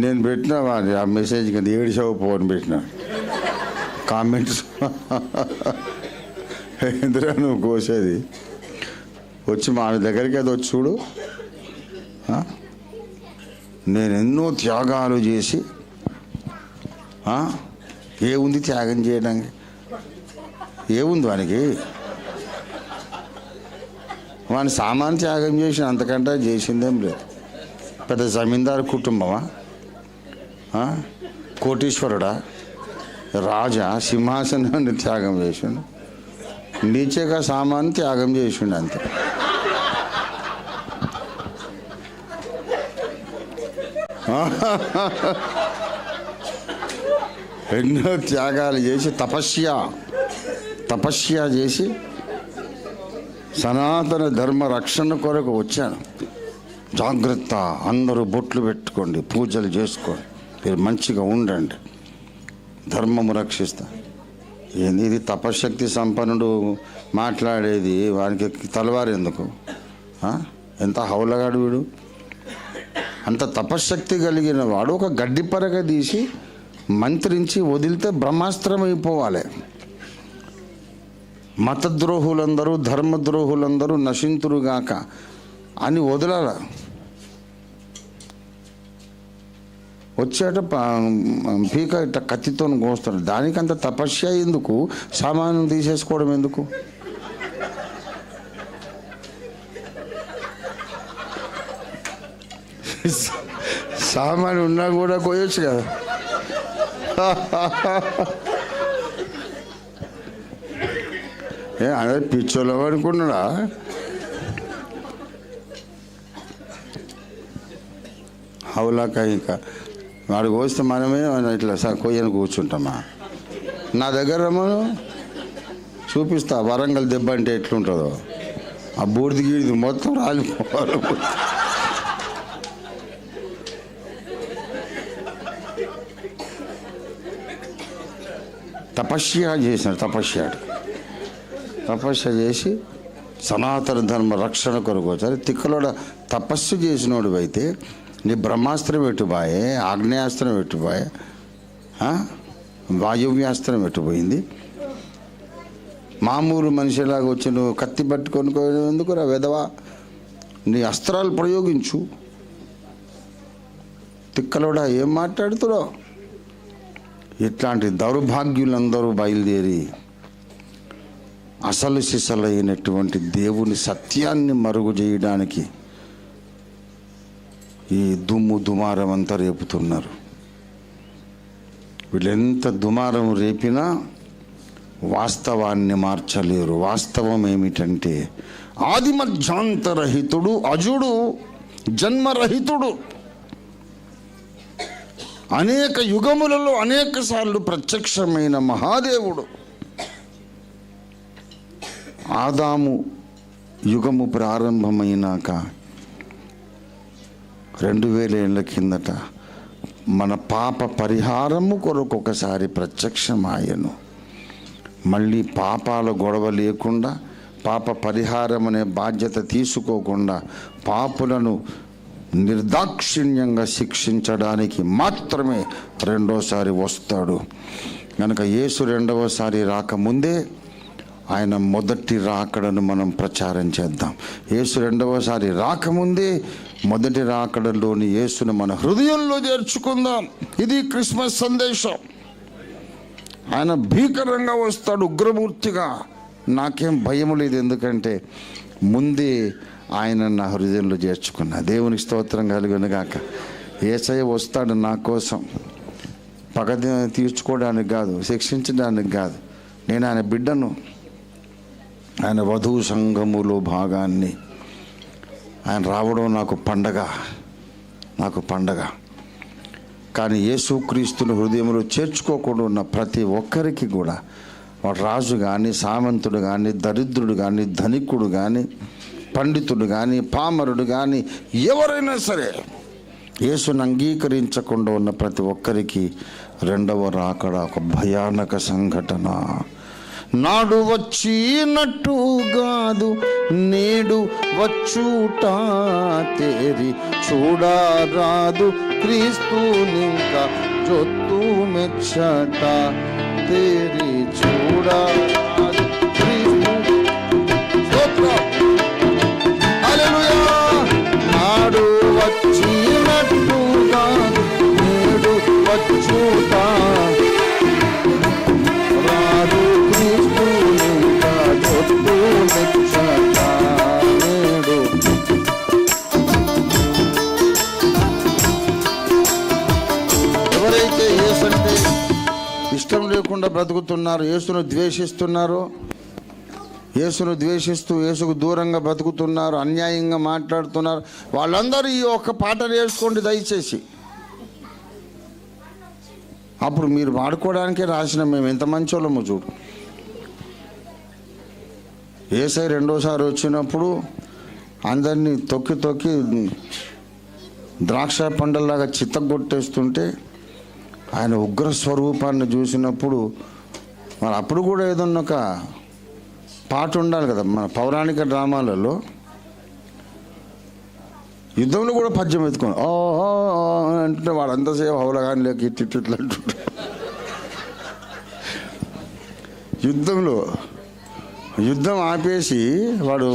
నేను పెట్టిన ఆ మెసేజ్ కింద ఏడిసావు పోని పెట్టిన కామెంట్స్. ఎందురా నువ్వు కోసేది? వచ్చి మా దగ్గరికి అది వచ్చి చూడు. నేను ఎన్నో త్యాగాలు చేసి ఏముంది త్యాగం చేయడానికి? ఏముంది వానికి? వాని సామాన్ త్యాగం చేసిన, అంతకంటే చేసిందేం లేదు. పెద్ద జమీందారు కుటుంబమా? కోటీశ్వరుడా? రాజా? సింహాసనాన్ని త్యాగం చేసిండు. నీచేగా సామాన్ త్యాగం చేసిండు అంతే. ఎన్నో త్యాగాలు చేసి తపస్య చేసి సనాతన ధర్మ రక్షణ కొరకు వచ్చాను. జాగ్రత్త, అందరూ బొట్లు పెట్టుకోండి, పూజలు చేసుకోండి, మీరు మంచిగా ఉండండి, ధర్మము రక్షిస్తా. ఏంది ఇది? తపశక్తి సంపన్నుడు మాట్లాడేది, వానికి తలవారు ఎందుకు? ఎంత హౌలగాడు వీడు! అంత తపశక్తి కలిగిన వాడు ఒక గడ్డి పరగ తీసి మంత్రించి వదిలితే బ్రహ్మాస్త్రం అయిపోవాలి. మతద్రోహులందరూ ధర్మద్రోహులందరూ నశింతురుగాక అని వదలాల. వచ్చేట పీక ఇట్ట కత్తితో కోస్తాడు. దానికంత తపస్య ఎందుకు? సామాను తీసేసుకోవడం ఎందుకు? సామాను ఉన్నా కూడా కోయొచ్చు కదా. అదే పిచ్చోళ్ళు అనుకున్నాడా? హౌలాక ఇంకా వాడు కోస్తే మనమే ఇట్లా కొయ్యని కూర్చుంటామా? నా దగ్గర మనం చూపిస్తా, వరంగల్ దెబ్బ అంటే ఎట్లుంటుందో. ఆ బూడిది గీడిది మొత్తం రాలిపోవాలి. తపస్య చేసినాడు. తపస్య చేసి సనాతన ధర్మ రక్షణ కొరకు వచ్చారు. తిక్కలోడ తపస్సు చేసినోడు అయితే నీ బ్రహ్మాస్త్రం ఎట్టుబాయే, ఆగ్నేయాస్త్రం ఎట్టుబాయే, వాయువ్యాస్త్రం ఎట్టుపోయింది. మామూలు మనిషిలాగా వచ్చి నువ్వు కత్తి పట్టుకొని ఎందుకు రా వెధవా? నీ అస్త్రాలు ప్రయోగించు. తిక్కలోడా ఏం మాట్లాడుతున్నావు? ఇట్లాంటి దౌర్భాగ్యులందరూ బయలుదేరి అసలు సిసలైనటువంటి దేవుని సత్యాన్ని మరుగు చేయడానికి ఈ దుమ్ము దుమారం అంతా రేపుతున్నారు. వీళ్ళెంత దుమారం రేపినా వాస్తవాన్ని మార్చలేరు. వాస్తవం ఏమిటంటే ఆదిమధ్యాంతరహితుడు, అజుడు, జన్మరహితుడు, అనేక యుగములలో అనేక సార్లు ప్రత్యక్షమైన మహాదేవుడు. ఆదాము యుగము ప్రారంభమైనాక 2000 ఏళ్ళ కిందట మన పాప పరిహారము కొరకు ఒకసారి ప్రత్యక్షమాయను. మళ్ళీ పాపాల గొడవ లేకుండా, పాప పరిహారం అనే బాధ్యత తీసుకోకుండా పాపులను నిర్దాక్షిణ్యంగా శిక్షించడానికి మాత్రమే రెండోసారి వస్తాడు. కనుక యేసు రెండవసారి రాకముందే ఆయన మొదటి రాకడను మనం ప్రచారం చేద్దాం. యేసు రెండవసారి రాకముందే మొదటి రాకడలోని యేసును మన హృదయంలో చేర్చుకుందాం. ఇది క్రిస్మస్ సందేశం. ఆయన భీకరంగా వస్తాడు, ఉగ్రమూర్తిగా. నాకేం భయం లేదు, ఎందుకంటే ముందే ఆయన నా హృదయంలో చేర్చుకున్నా. దేవునికి స్తోత్రం కలుగునుగాక. యేసయ్య వస్తాడు నా కోసం, పగ తీర్చుకోవడానికి కాదు, శిక్షించడానికి కాదు. నేను ఆయన బిడ్డను, ఆయన వధువు సంఘములో భాగాన్ని. ఆయన రావడం నాకు పండగ. కానీ యేసుక్రీస్తుని హృదయంలో చేర్చుకోకుండా ఉన్న ప్రతి ఒక్కరికి కూడా, వాడు రాజు కానీ, సామంతుడు కానీ, దరిద్రుడు కానీ, ధనికుడు కానీ, పండితుడు కానీ, పామరుడు కానీ, ఎవరైనా సరే యేసుని అంగీకరించకుండా ఉన్న ప్రతి ఒక్కరికి రెండవ రాకడ ఒక భయానక సంఘటన. నాడు వచ్చినట్టు కాదు, నేడు వచ్చుట తేరి చూడరాదు, క్రీస్తునింకా జొత్తు మెచ్చట తేరి చూడరాదు, క్రీస్తు. హల్లెలూయా. నాడు వచ్చినట్టు ఇష్టం లేకుండా బ్రతుకుతున్నారు, యేసును ద్వేషిస్తున్నారు, యేసును ద్వేషిస్తూ యేసుకు దూరంగా బ్రతుకుతున్నారు, అన్యాయంగా మాట్లాడుతున్నారు. వాళ్ళందరూ ఈ ఒక్క పాట నేర్చుకోండి దయచేసి. అప్పుడు మీరు వాడుకోవడానికే రాసిన మేము ఎంత మంచోళ్ళమో చూడు. యేసయ్య రెండోసారి వచ్చినప్పుడు అందరినీ తొక్కి తొక్కి ద్రాక్ష పండల్లాగా చిత్తగొట్టేస్తుంటే ఆయన ఉగ్ర స్వరూపాన్ని చూసినప్పుడు మరి అప్పుడు కూడా ఏదన్నా ఒక పాట ఉండాలి కదా. మన పౌరాణిక డ్రామాలలో యుద్ధంలో కూడా పద్యం ఎత్తుకోండి ఓ అంటే వాడు అంతసేపు హౌలగాని లేక ఇట్లా అంటుంటాడు. యుద్ధం ఆపేసి వాడు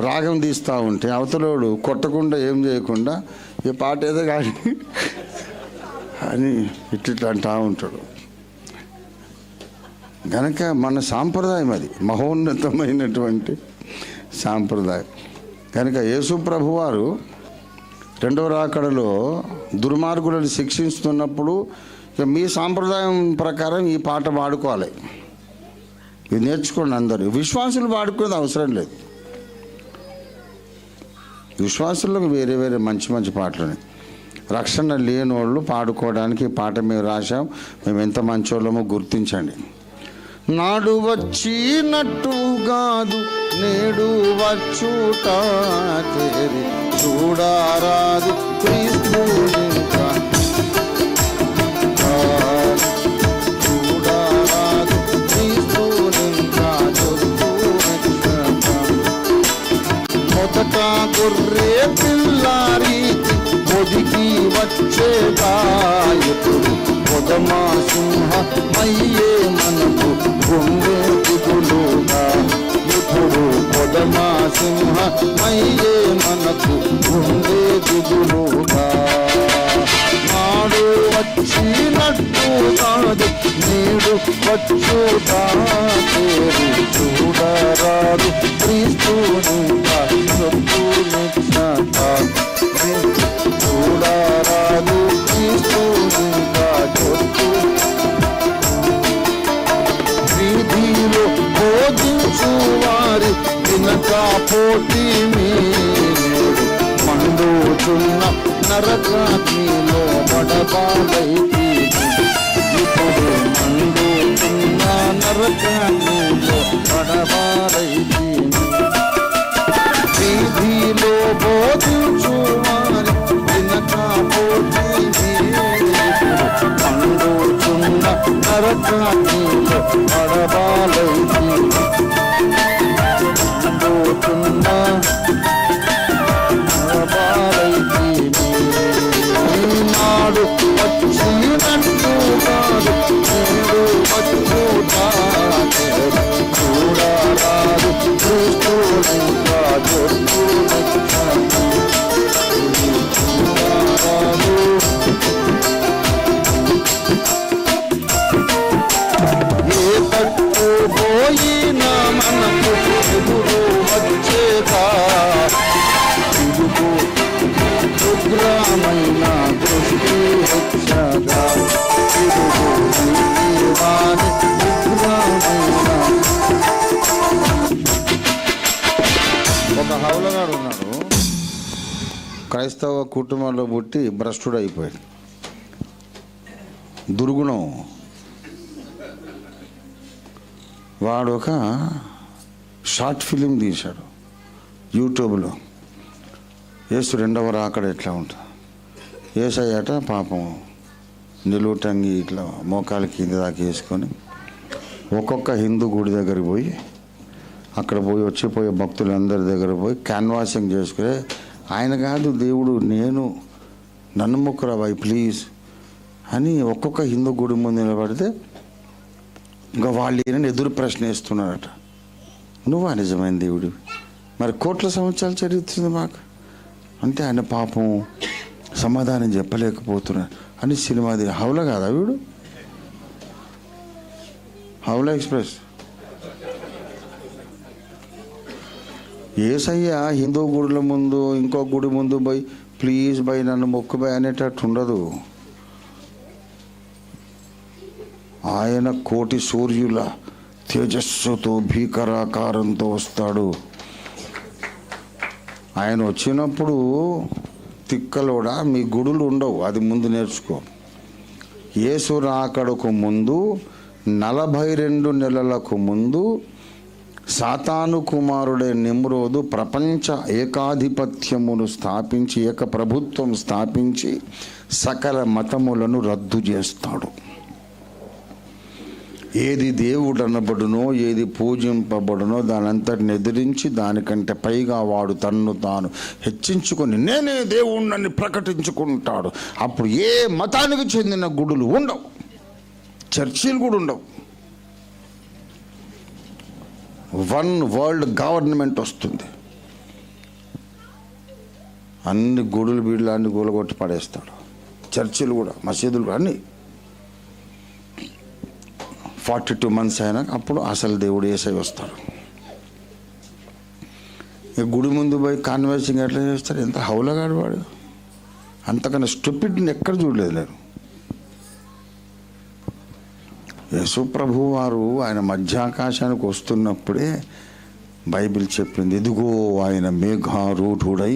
రాగం తీస్తూ ఉంటే అవతలోడు కొట్టకుండా ఏం చేయకుండా ఈ పాట ఏదో కానీ అని ఇట్లా అంటూ ఉంటాడు. కనుక మన సాంప్రదాయం అది మహోన్నతమైనటువంటి సాంప్రదాయం. కనుక యేసు ప్రభువారు రెండవ రాకడలో దుర్మార్గులను శిక్షిస్తున్నప్పుడు ఇక మీ సాంప్రదాయం ప్రకారం ఈ పాట పాడుకోవాలి. ఇది నేర్చుకోండి అందరూ. విశ్వాసులు పాడుకునేది అవసరం లేదు. విశ్వాసులకు వేరే వేరే మంచి మంచి పాటలు రక్షణ లేని వాళ్ళు పాడుకోవడానికి ఈ పాట మేము రాశాం. మేము ఎంత మంచోళ్ళమో గుర్తించండి. నాడు వచ్చినట్టు కాదు నేడు వచ్చుట చేరి చూడారాదు క్రీస్తు చూడారాదు క్రీస్తు మొదట గొర్రె పిల్లారి ఒదిగి వచ్చేగా ఎప్పుడు పొదమా సింహ మయ్యే మనకు గుండె దిగులుగా ఇప్పుడు పొదమా సింహ మయ్యే మనకు గుండె దిగులుగా నాడు వచ్చినట్టు కాదు నేడు వచ్చుతా చేరు చూడరాదు క్రీస్తు చూడరాదు క్రీస్తు వీధిలో బోధించువారి వినక పోటీ మీరు మండుచున్న నరకాగ్నిలో పడబాలైతే ఇప్పుడు మండుచున్న నరకాగ్నిలో పడబాలైతే వీధిలో బోధించువారి వినక పోటీ మండుచున్న నరకాగ్నిలో పడబాలైతే మండుచున్న నాడు వచ్చినట్టు కాదు నేడు వచ్చుతా చూడరాదు క్రీస్తు చూడరాదు ఏ పట్టు పోయినా మనకు ఎదురు వచ్చేదా ఉగ్రమైన దృష్టి హెచ్చగా ఉగ్రమైన ఒక హౌలగాడు ఉన్నాడు. క్రైస్తవ కుటుంబంలో పుట్టి భ్రష్టుడు అయిపోయాడు. దుర్గుణం. వాడు ఒక షార్ట్ ఫిలిం తీశాడు యూట్యూబ్లో. యేసు రెండవ రాకడ ఎట్లా ఉంటుంది. యేసయ్యట పాపం నిలువుటంగి ఇట్లా మోకాలు కింద దాకా వేసుకొని ఒక్కొక్క హిందూ గుడి దగ్గరికి పోయి అక్కడ పోయి వచ్చిపోయే భక్తులందరి దగ్గర పోయి క్యాన్వాసింగ్ చేసుకుని ఆయన కాదు దేవుడు నేను నన్ను మొక్కురాబాయి ప్లీజ్ అని ఒక్కొక్క హిందూ గుడి ముందు నిలబడితే ఇంకా వాళ్ళు ఈయనని ఎదురు ప్రశ్న వేస్తున్నారట. నువ్వా నిజమైన దేవుడివి? మరి కోట్ల సంవత్సరాల చరిత్ర మాకు అంటే ఆయన పాపం సమాధానం చెప్పలేకపోతున్నాడు అని సినిమాది. హౌలా కాదా వీడు? హౌలా ఎక్స్ప్రెస్. యేసయ్య హిందూ గుడుల ముందు ఇంకో గుడి ముందు పోయి ప్లీజ్ బై నన్ను మొక్కుబాయ్ అనేటట్టు ఉండదు. ఆయన కోటి సూర్యుల తేజస్సుతో భీకరాకారంతో వస్తాడు. ఆయన వచ్చినప్పుడు తిక్కలోడా మీ గుడులు ఉండవు, అది ముందు నేర్చుకో. యేసు రాకడకు ముందు 42 నెలలకు ముందు సాతాను కుమారుడే నిమ్రోదు ప్రపంచ ఏకాధిపత్యమును స్థాపించి, ఏక ప్రభుత్వం స్థాపించి సకల మతములను రద్దు చేస్తాడు. ఏది దేవుడు అనబడునో, ఏది పూజింపబడునో దానంతటిని ఎదిరించి దానికంటే పైగా వాడు తన్ను తాను హెచ్చించుకొని నేనే దేవుణ్ణని ప్రకటించుకుంటాడు. అప్పుడు ఏ మతానికి చెందిన గుడులు ఉండవు, చర్చిలు కూడా ఉండవు. వన్ వరల్డ్ గవర్నమెంట్ వస్తుంది. అన్ని గుడులు బీడులు అన్ని గూలగొట్టి పడేస్తాడు. చర్చిలు కూడా, మసీదులు కూడా అన్నీ. 42 months అయినా అప్పుడు అసలు దేవుడు యేసయ్య వస్తాడు. ఈ గుడి ముందు పోయి కాన్వర్సింగ్ ఎట్లా చేస్తారు? ఎంత హౌలగాడు వాడు. అంతకన్నా స్టూపిడ్ని ఎక్కడ చూడలేదు నేను. యేసు ప్రభు వారు ఆయన మధ్యాకాశానికి వస్తున్నప్పుడే బైబిల్ చెప్పింది, ఇదిగో ఆయన మేఘారూఢుడై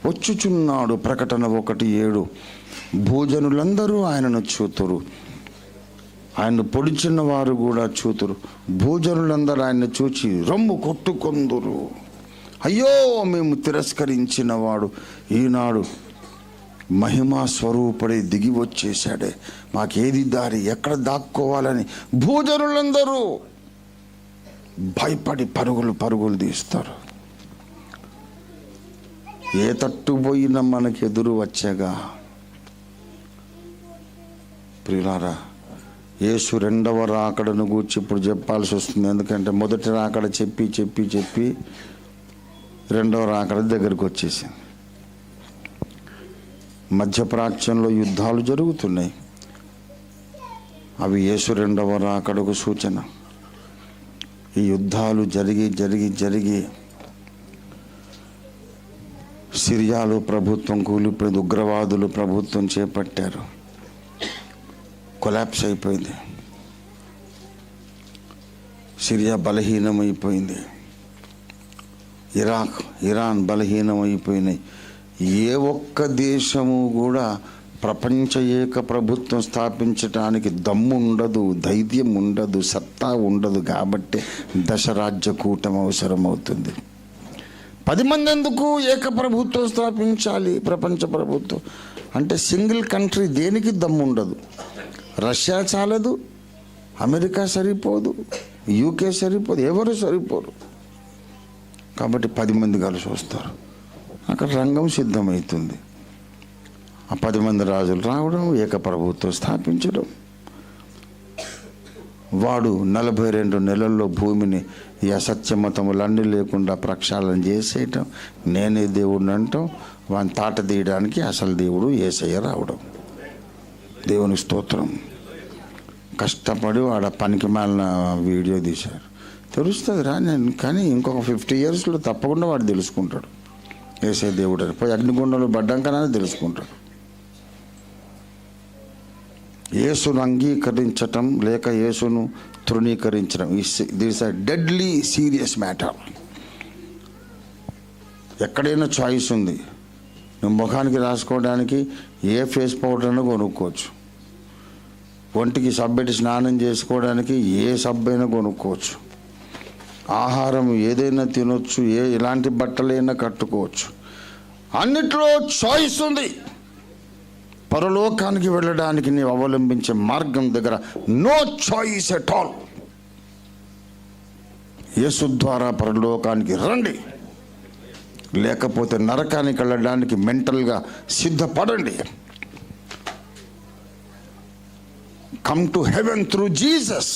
వచ్చుచున్నాడు. ప్రకటన 1:7. భూజనులందరూ ఆయనను చూతురు, ఆయన పొడిచిన వారు కూడా చూతురు. భూజనులందరూ ఆయన్ని చూచి రొమ్ము కొట్టుకొందురు. అయ్యో మేము తిరస్కరించిన వాడు ఈనాడు మహిమా స్వరూపుడై దిగి వచ్చేసాడే, మాకేది దారి, ఎక్కడ దాక్కోవాలని భూజనులందరూ భయపడి పరుగులు తీస్తారు. ఏ తట్టు పోయినా మనకి ఎదురు వచ్చేగా. ప్రియులారా, యేసు రెండవ రాకడను గూర్చి ఇప్పుడు చెప్పాల్సి వస్తుంది. ఎందుకంటే మొదటి రాకడ చెప్పి రెండవ రాకడ దగ్గరికి వచ్చేసింది. మధ్యప్రాచ్యంలో యుద్ధాలు జరుగుతున్నాయి. అవి యేసు రెండవ రాకడకు సూచన. ఈ యుద్ధాలు జరిగి సిరియాలో ప్రభుత్వం కూలిపోయింది. ఉగ్రవాదులు ప్రభుత్వం చేపట్టారు. కొలాప్స్ అయిపోయింది. సిరియా బలహీనమైపోయింది. ఇరాన్ బలహీనమైపోయినాయి. ఏ ఒక్క దేశము కూడా ప్రపంచ ఏక ప్రభుత్వం స్థాపించడానికి దమ్ము ఉండదు, ధైర్యం ఉండదు, సత్తా ఉండదు. కాబట్టి దశరాజ్య కూటమి అవసరమవుతుంది. 10 మంది ఎందుకు ఏక ప్రభుత్వం స్థాపించాలి? ప్రపంచ ప్రభుత్వం అంటే సింగిల్ కంట్రీ దేనికి దమ్ము ఉండదు. రష్యా చాలదు, అమెరికా సరిపోదు, యూకే సరిపోదు, ఎవరు సరిపోరు. కాబట్టి 10 మంది కలిసి వస్తారు. అక్కడ రంగం సిద్ధమవుతుంది. ఆ 10 మంది రాజులు రావడం, ఏక ప్రభుత్వం స్థాపించడం. వాడు 42 నెలల్లో భూమిని ఈ అసత్య మతములన్నీ లేకుండా ప్రక్షాళన చేసేయటం, నేనే దేవుడిని అంటాం. వాని తాట తీయడానికి అసలు దేవుడు యేసయ్య రావడం. దేవుని స్తోత్రం. కష్టపడి వాడు పనికి మాలిన వీడియో తీశారు. తెలుస్తుంది రా నేను, కానీ ఇంకొక 50 yearsలో తప్పకుండా వాడు తెలుసుకుంటాడు యేసయ్య దేవుడు అని. పోయి అగ్నిగుండంలో పడ్డాకనే తెలుసుకుంటాడు. యేసును అంగీకరించటం లేక యేసును తృణీకరించడం, this a deadly serious matter. ఎక్కడైనా చాయిస్ ఉంది. నువ్వు ముఖానికి రాసుకోవడానికి ఏ ఫేస్ పౌడర్ అయినా కొనుక్కోవచ్చు. ఒంటికి సబ్బెట్టి స్నానం చేసుకోవడానికి ఏ సబ్బు అయినా కొనుక్కోవచ్చు. ఆహారం ఏదైనా తినొచ్చు, ఎలాంటి బట్టలైనా కట్టుకోవచ్చు. అన్నిట్లో చాయిస్ ఉంది. పరలోకానికి వెళ్ళడానికి నీవు అవలంబించే మార్గం దగ్గర no choice at all. Yesu ద్వారా పరలోకానికి రండి, లేకపోతే నరకానికి వెళ్ళడానికి మెంటల్గా సిద్ధపడండి. Come to heaven through Jesus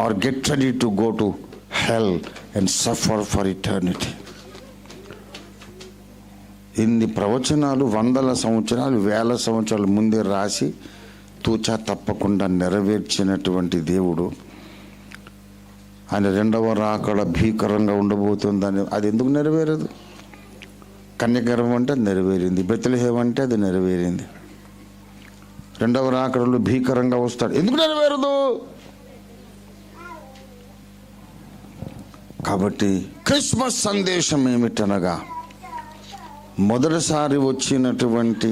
or get ready to go to hell and suffer for eternity. ఇన్ని ప్రవచనాలు 100 సంవత్సరాలు 1000 సంవత్సరాల ముందే రాసి తూచా తప్పకుండా నెరవేర్చినటువంటి దేవుడు ఆయన రెండవ రాకడ భీకరంగా ఉండబోతుందని అది ఎందుకు నెరవేరదు? కన్యగర్భం అంటే అది నెరవేరింది, బెత్లెహేం అంటే అది నెరవేరింది. రెండవ రాకడలో భీకరంగా వస్తాడు. ఎందుకు నెరవేరదు? కాబట్టి క్రిస్మస్ సందేశం ఏమిటనగా, మొదటిసారి వచ్చినటువంటి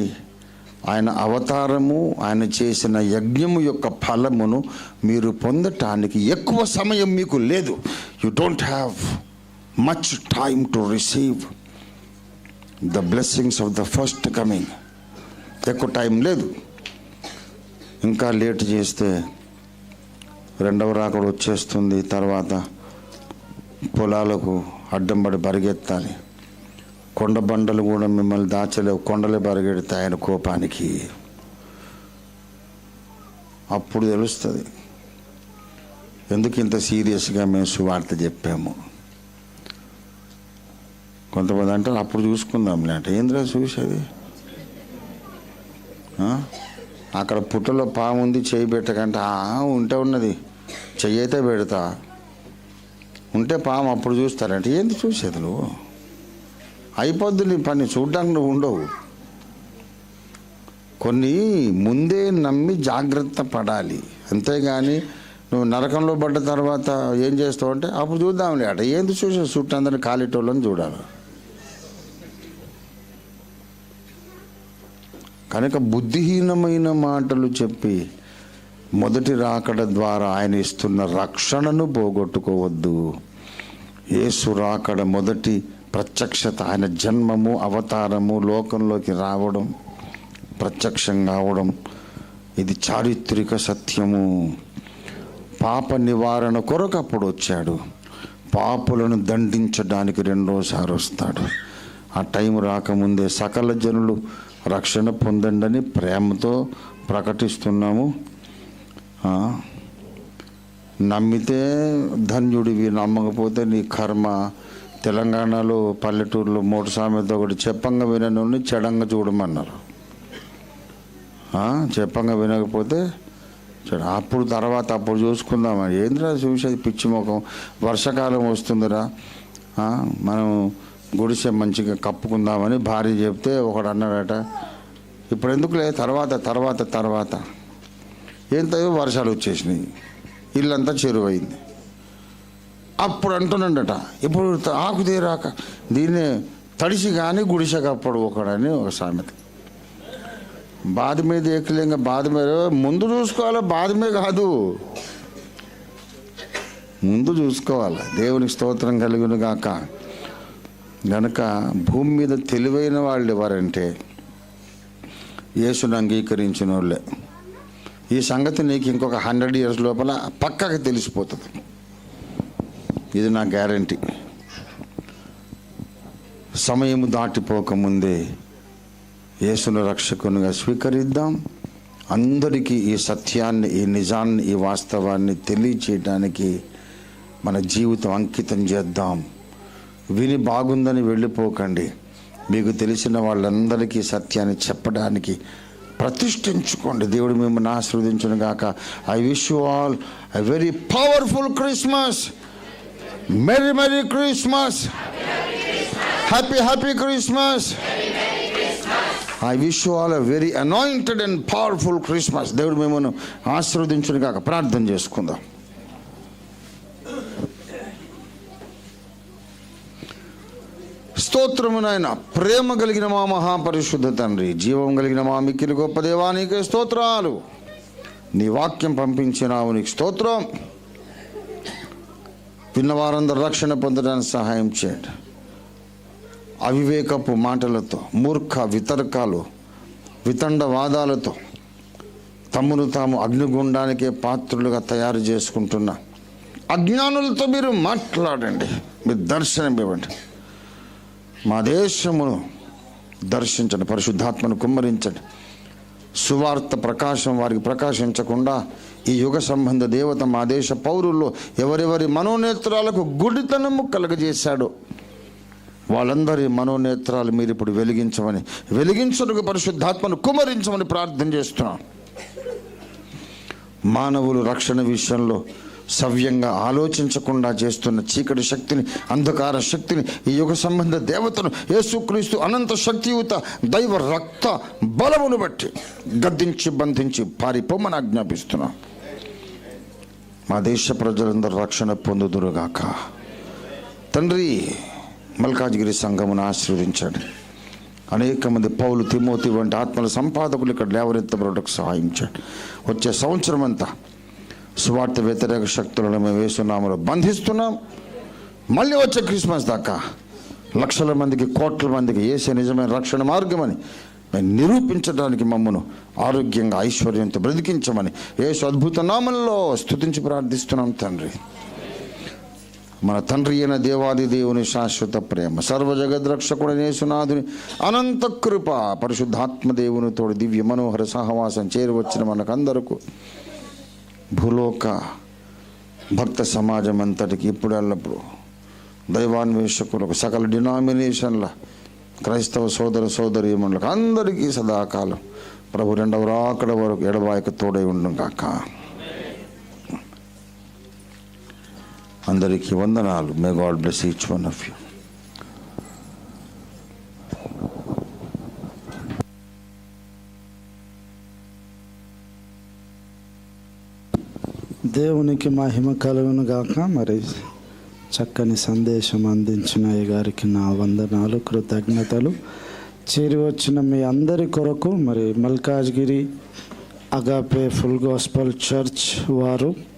ఆయన అవతారము, ఆయన చేసిన యజ్ఞము యొక్క ఫలమును మీరు పొందటానికి ఎక్కువ సమయం మీకు లేదు. You don't have much time to receive the blessings of the first coming. ఎక్కువ టైం లేదు. ఇంకా లేట్ చేస్తే రెండవ రాకడ వచ్చేస్తుంది. తర్వాత పొలాలకు అడ్డం పడి పరిగెత్తాలి. కొండ బండలు కూడా మిమ్మల్ని దాచలేవు, కొండలే పరిగెడతాయి ఆయన కోపానికి. అప్పుడు తెలుస్తుంది ఎందుకు ఇంత సీరియస్గా మేము సువార్త చెప్పాము. కొంతమంది అంటారు అప్పుడు చూసుకుందాంలే అంటే, ఏంద్రా చూసేది? అక్కడ పుట్టలో పాము ఉంది, చెయ్యి పెట్టకంటే ఉంటే ఉన్నది, చెయ్యి అయితే పెడతా, ఉంటే పాము అప్పుడు చూస్తారంటే ఏంది చూసేది? నువ్వు అయిపోద్ది నీ పని, చూడ్డానికి నువ్వు ఉండవు. కొన్ని ముందే నమ్మి జాగ్రత్త పడాలి. అంతేగాని నువ్వు నరకంలో పడ్డ తర్వాత ఏం చేస్తావు అంటే అప్పుడు చూద్దాంలే అట. ఏంది చూసే చుట్టూ అందరిని కాలిటోళ్ళని చూడాలి. కనుక బుద్ధిహీనమైన మాటలు చెప్పి మొదటి రాకడ ద్వారా ఆయన ఇస్తున్న రక్షణను పోగొట్టుకోవద్దు. యేసు రాకడ మొదటి ప్రత్యక్షత, ఆయన జన్మము, అవతారము, లోకంలోకి రావడం, ప్రత్యక్షం కావడం, ఇది చారిత్రక సత్యము. పాప నివారణ కొరకు అప్పుడు వచ్చాడు. పాపులను దండించడానికి రెండోసారి వస్తాడు. ఆ టైం రాకముందే సకల జనులు రక్షణ పొందండి ప్రేమతో ప్రకటిస్తున్నాము. నమ్మితే ధన్యుడివి, నమ్మకపోతే నీ కర్మ. తెలంగాణలో పల్లెటూరులో మూడు సామెత ఒకటి, చెప్పంగా వినను చెడంగా చూడమన్నారు. చెప్పంగా వినకపోతే అప్పుడు తర్వాత అప్పుడు చూసుకుందామని. ఏంద్రా చూసేది పిచ్చి ముఖం, వర్షాకాలం వస్తుందిరా, మనం గుడిసె మంచిగా కప్పుకుందామని భార్య చెప్తే ఒకడు అన్నాడట, ఇప్పుడు ఎందుకులే తర్వాత తర్వాత తర్వాత. ఏంటో వర్షాలు వచ్చేసినాయి, ఇల్లంతా చెరువైంది. అప్పుడు అంటున్నాడట, ఇప్పుడు ఆకు తీరాక దీన్ని తడిసి కానీ గుడిసె కప్పడు ఒకడని ఒక సామెత. బాధ మీద ఎక్కలేక బాధ మీద ముందు చూసుకోవాలి, బాధ మీద కాదు, ముందు చూసుకోవాలి. దేవునికి స్తోత్రం కలుగును గాక. గనక భూమి మీద తెలివైన వాళ్ళు ఎవరంటే యేసును అంగీకరించిన వాళ్ళే. ఈ సంగతి నీకు ఇంకొక 100 years లోపల పక్కకి తెలిసిపోతుంది. ఇది నా గ్యారంటీ. సమయం దాటిపోకముందే యేసును రక్షకునిగా స్వీకరిద్దాం. అందరికీ ఈ సత్యాన్ని, ఈ నిజాన్ని, ఈ వాస్తవాన్ని తెలియచేయడానికి మన జీవితం అంకితం చేద్దాం. విని బాగుందని వెళ్ళిపోకండి. మీకు తెలిసిన వాళ్ళందరికీ సత్యాన్ని చెప్పడానికి ప్రతిష్ఠించుకోండి. దేవుడు మిమ్మల్ని ఆశీర్వదించును గాక. I wish you all a very powerful Christmas. Merry merry Christmas. Happy happy Christmas. I wish you all a very anointed and powerful Christmas. దేవుడు మిమ్మల్ని ఆశీర్వదించును గాక. ప్రార్థన చేసుకుందాం. స్తోత్రము నాయన, ప్రేమ కలిగిన మా మహాపరిశుద్ధ తండ్రి, జీవం కలిగిన మా మిక్కిలి గొప్ప దేవానికి స్తోత్రాలు. నీ వాక్యం పంపించినావు, నీకు స్తోత్రం. విన్నవారందరూ రక్షణ పొందడానికి సహాయం చేయండి. అవివేకపు మాటలతో, మూర్ఖ వితర్కాలు, వితండవాదాలతో తమ్మును తాము అగ్నిగుండానికే పాత్రులుగా తయారు చేసుకుంటున్న అజ్ఞానులతో మీరు మాట్లాడండి, మీరు దర్శనం ఇవ్వండి. మా దేశమును దర్శించండి, పరిశుద్ధాత్మను కుమ్మరించండి. సువార్త ప్రకాశం వారికి ప్రకాశించకుండా ఈ యుగ సంబంధ దేవత మా దేశ పౌరుల్లో ఎవరెవరి మనోనేత్రాలకు గుడితనము కలగజేశాడో వాళ్ళందరి మనోనేత్రాలు మీరు ఇప్పుడు వెలిగించమని, వెలిగించడానికి పరిశుద్ధాత్మను కుమ్మరించమని ప్రార్థన చేస్తున్నాం. మానవులు రక్షణ విషయంలో సవ్యంగా ఆలోచించకుండా చేస్తున్న చీకటి శక్తిని, అంధకార శక్తిని, ఈ యుగ సంబంధ దేవతను యేసుక్రీస్తు అనంత శక్తియుత దైవ రక్త బలమును బట్టి గద్దించి బంధించి పారిపోమని ఆజ్ఞాపిస్తున్నాం. మా దేశ ప్రజలందరూ రక్షణ పొందుదురుగాక. తండ్రి, మల్కాజ్గిరి సంఘమును ఆశీర్వదించండి. అనేక మంది పౌలు, తిమోతి వంటి ఆత్మల సంపాదకులు ఇక్కడ లేవనెత్తబడటకు సహాయించండి. వచ్చే సంవత్సరం అంతా సువార్త వ్యతిరేక శక్తులను మేము యేసునామములో బంధిస్తున్నాం. మళ్ళీ వచ్చే క్రిస్మస్ దాకా లక్షల మందికి, కోట్ల మందికి యేసే నిజమైన రక్షణ మార్గమని మేము నిరూపించడానికి మమ్మను ఆరోగ్యంగా, ఐశ్వర్యంతో బ్రతికించమని యేసు అద్భుత నామంలో స్తుతించి ప్రార్థిస్తున్నాం తండ్రి. మన తండ్రి అయిన దేవాది దేవుని శాశ్వత ప్రేమ, సర్వ జగద్రక్షకుడైన యేసునాథుని అనంత కృప, పరిశుద్ధాత్మ దేవునితో దివ్య మనోహర సహవాసం చేరువచ్చిన మనకందరకు, భూలోక భక్త సమాజం అంతటికి ఇప్పుడు ఎల్లప్పుడు, దైవాన్వేషకులకు, సకల డినామినేషన్ల క్రైస్తవ సోదర సోదరీమణులకు అందరికీ సదాకాలం ప్రభు రెండవ రాకడ వరకు ఎడబాయక తోడై ఉండును గాక. అందరికీ వందనాలు. May God bless each one of you. దేవునికి మహిమ కలుగును గాక. మరి చక్కని సందేశం అందించిన ఈ గారికి నా వందనాలు, కృతజ్ఞతలు. చేరి వచ్చిన మీ అందరి కొరకు మరి Malkajgiri agape full gospel church వారు